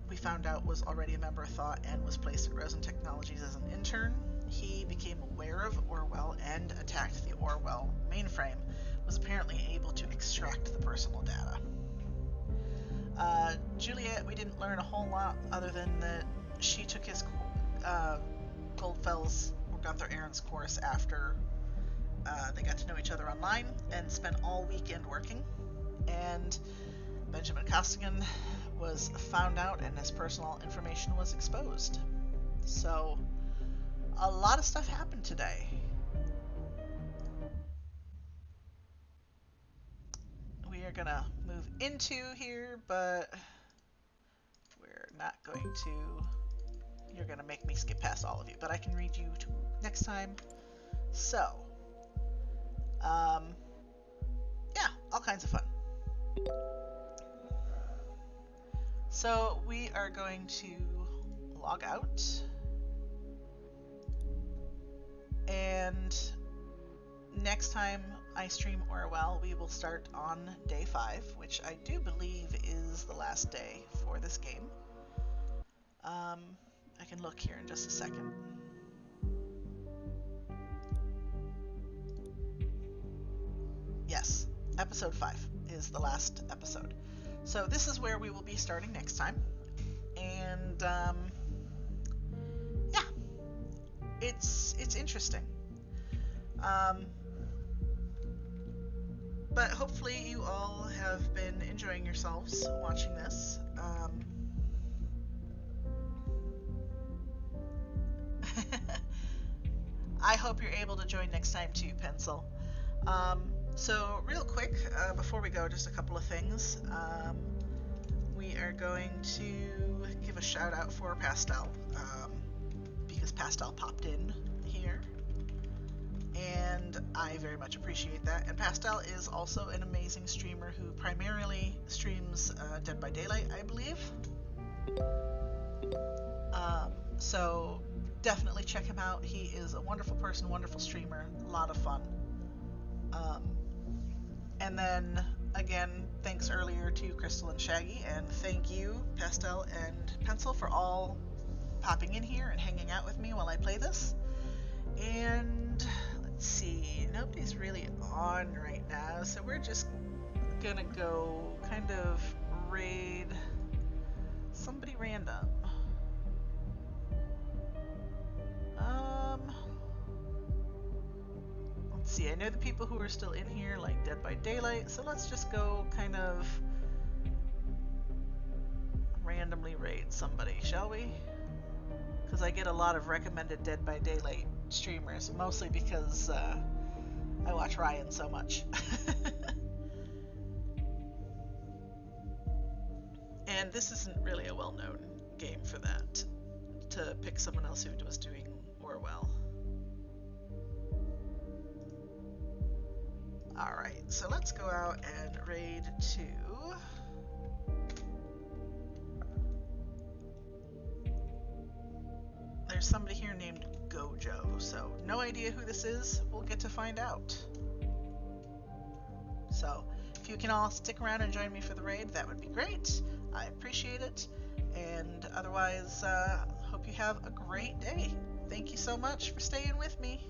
we found out, was already a member of Thought and was placed at Rosen Technologies as an intern. He became aware of Orwell and attacked the Orwell mainframe, was apparently able to extract the personal data. Juliet, we didn't learn a whole lot other than that she took his Goldfell's or Gunther Aaron's course after they got to know each other online and spent all weekend working. And Benjamin Costigan was found out and his personal information was exposed. So a lot of stuff happened today. We are gonna move into here, but we're not going to. You're gonna make me skip past all of you, but I can read you next time. So, yeah, all kinds of fun. So we are going to log out, and next time I stream Orwell, we will start on day 5, which I do believe is the last day for this game. I can look here in just a second. Yes, episode 5 is the last episode. So this is where we will be starting next time. And yeah, it's interesting. But hopefully you all have been enjoying yourselves watching this. I hope you're able to join next time too, Pencil. So real quick, before we go, just a couple of things. We are going to give a shout out for Pastel, because Pastel popped in here, and I very much appreciate that. And Pastel is also an amazing streamer who primarily streams Dead by Daylight, I believe. So definitely check him out. He is a wonderful person, wonderful streamer, a lot of fun. And then, again, thanks earlier to Crystal and Shaggy, and thank you, Pastel and Pencil, for all popping in here and hanging out with me while I play this. And, let's see, nobody's really on right now, so we're just gonna go kind of raid somebody random. Let's see, I know the people who are still in here like Dead by Daylight, so let's just go kind of randomly raid somebody, shall we? Because I get a lot of recommended Dead by Daylight streamers, mostly because I watch Ryan so much. And this isn't really a well-known game for that, to pick someone else who was doing Orwell. Alright, so let's go out and raid to... There's somebody here named Gojo, so no idea who this is. We'll get to find out. So, if you can all stick around and join me for the raid, that would be great. I appreciate it. And otherwise, hope you have a great day. Thank you so much for staying with me.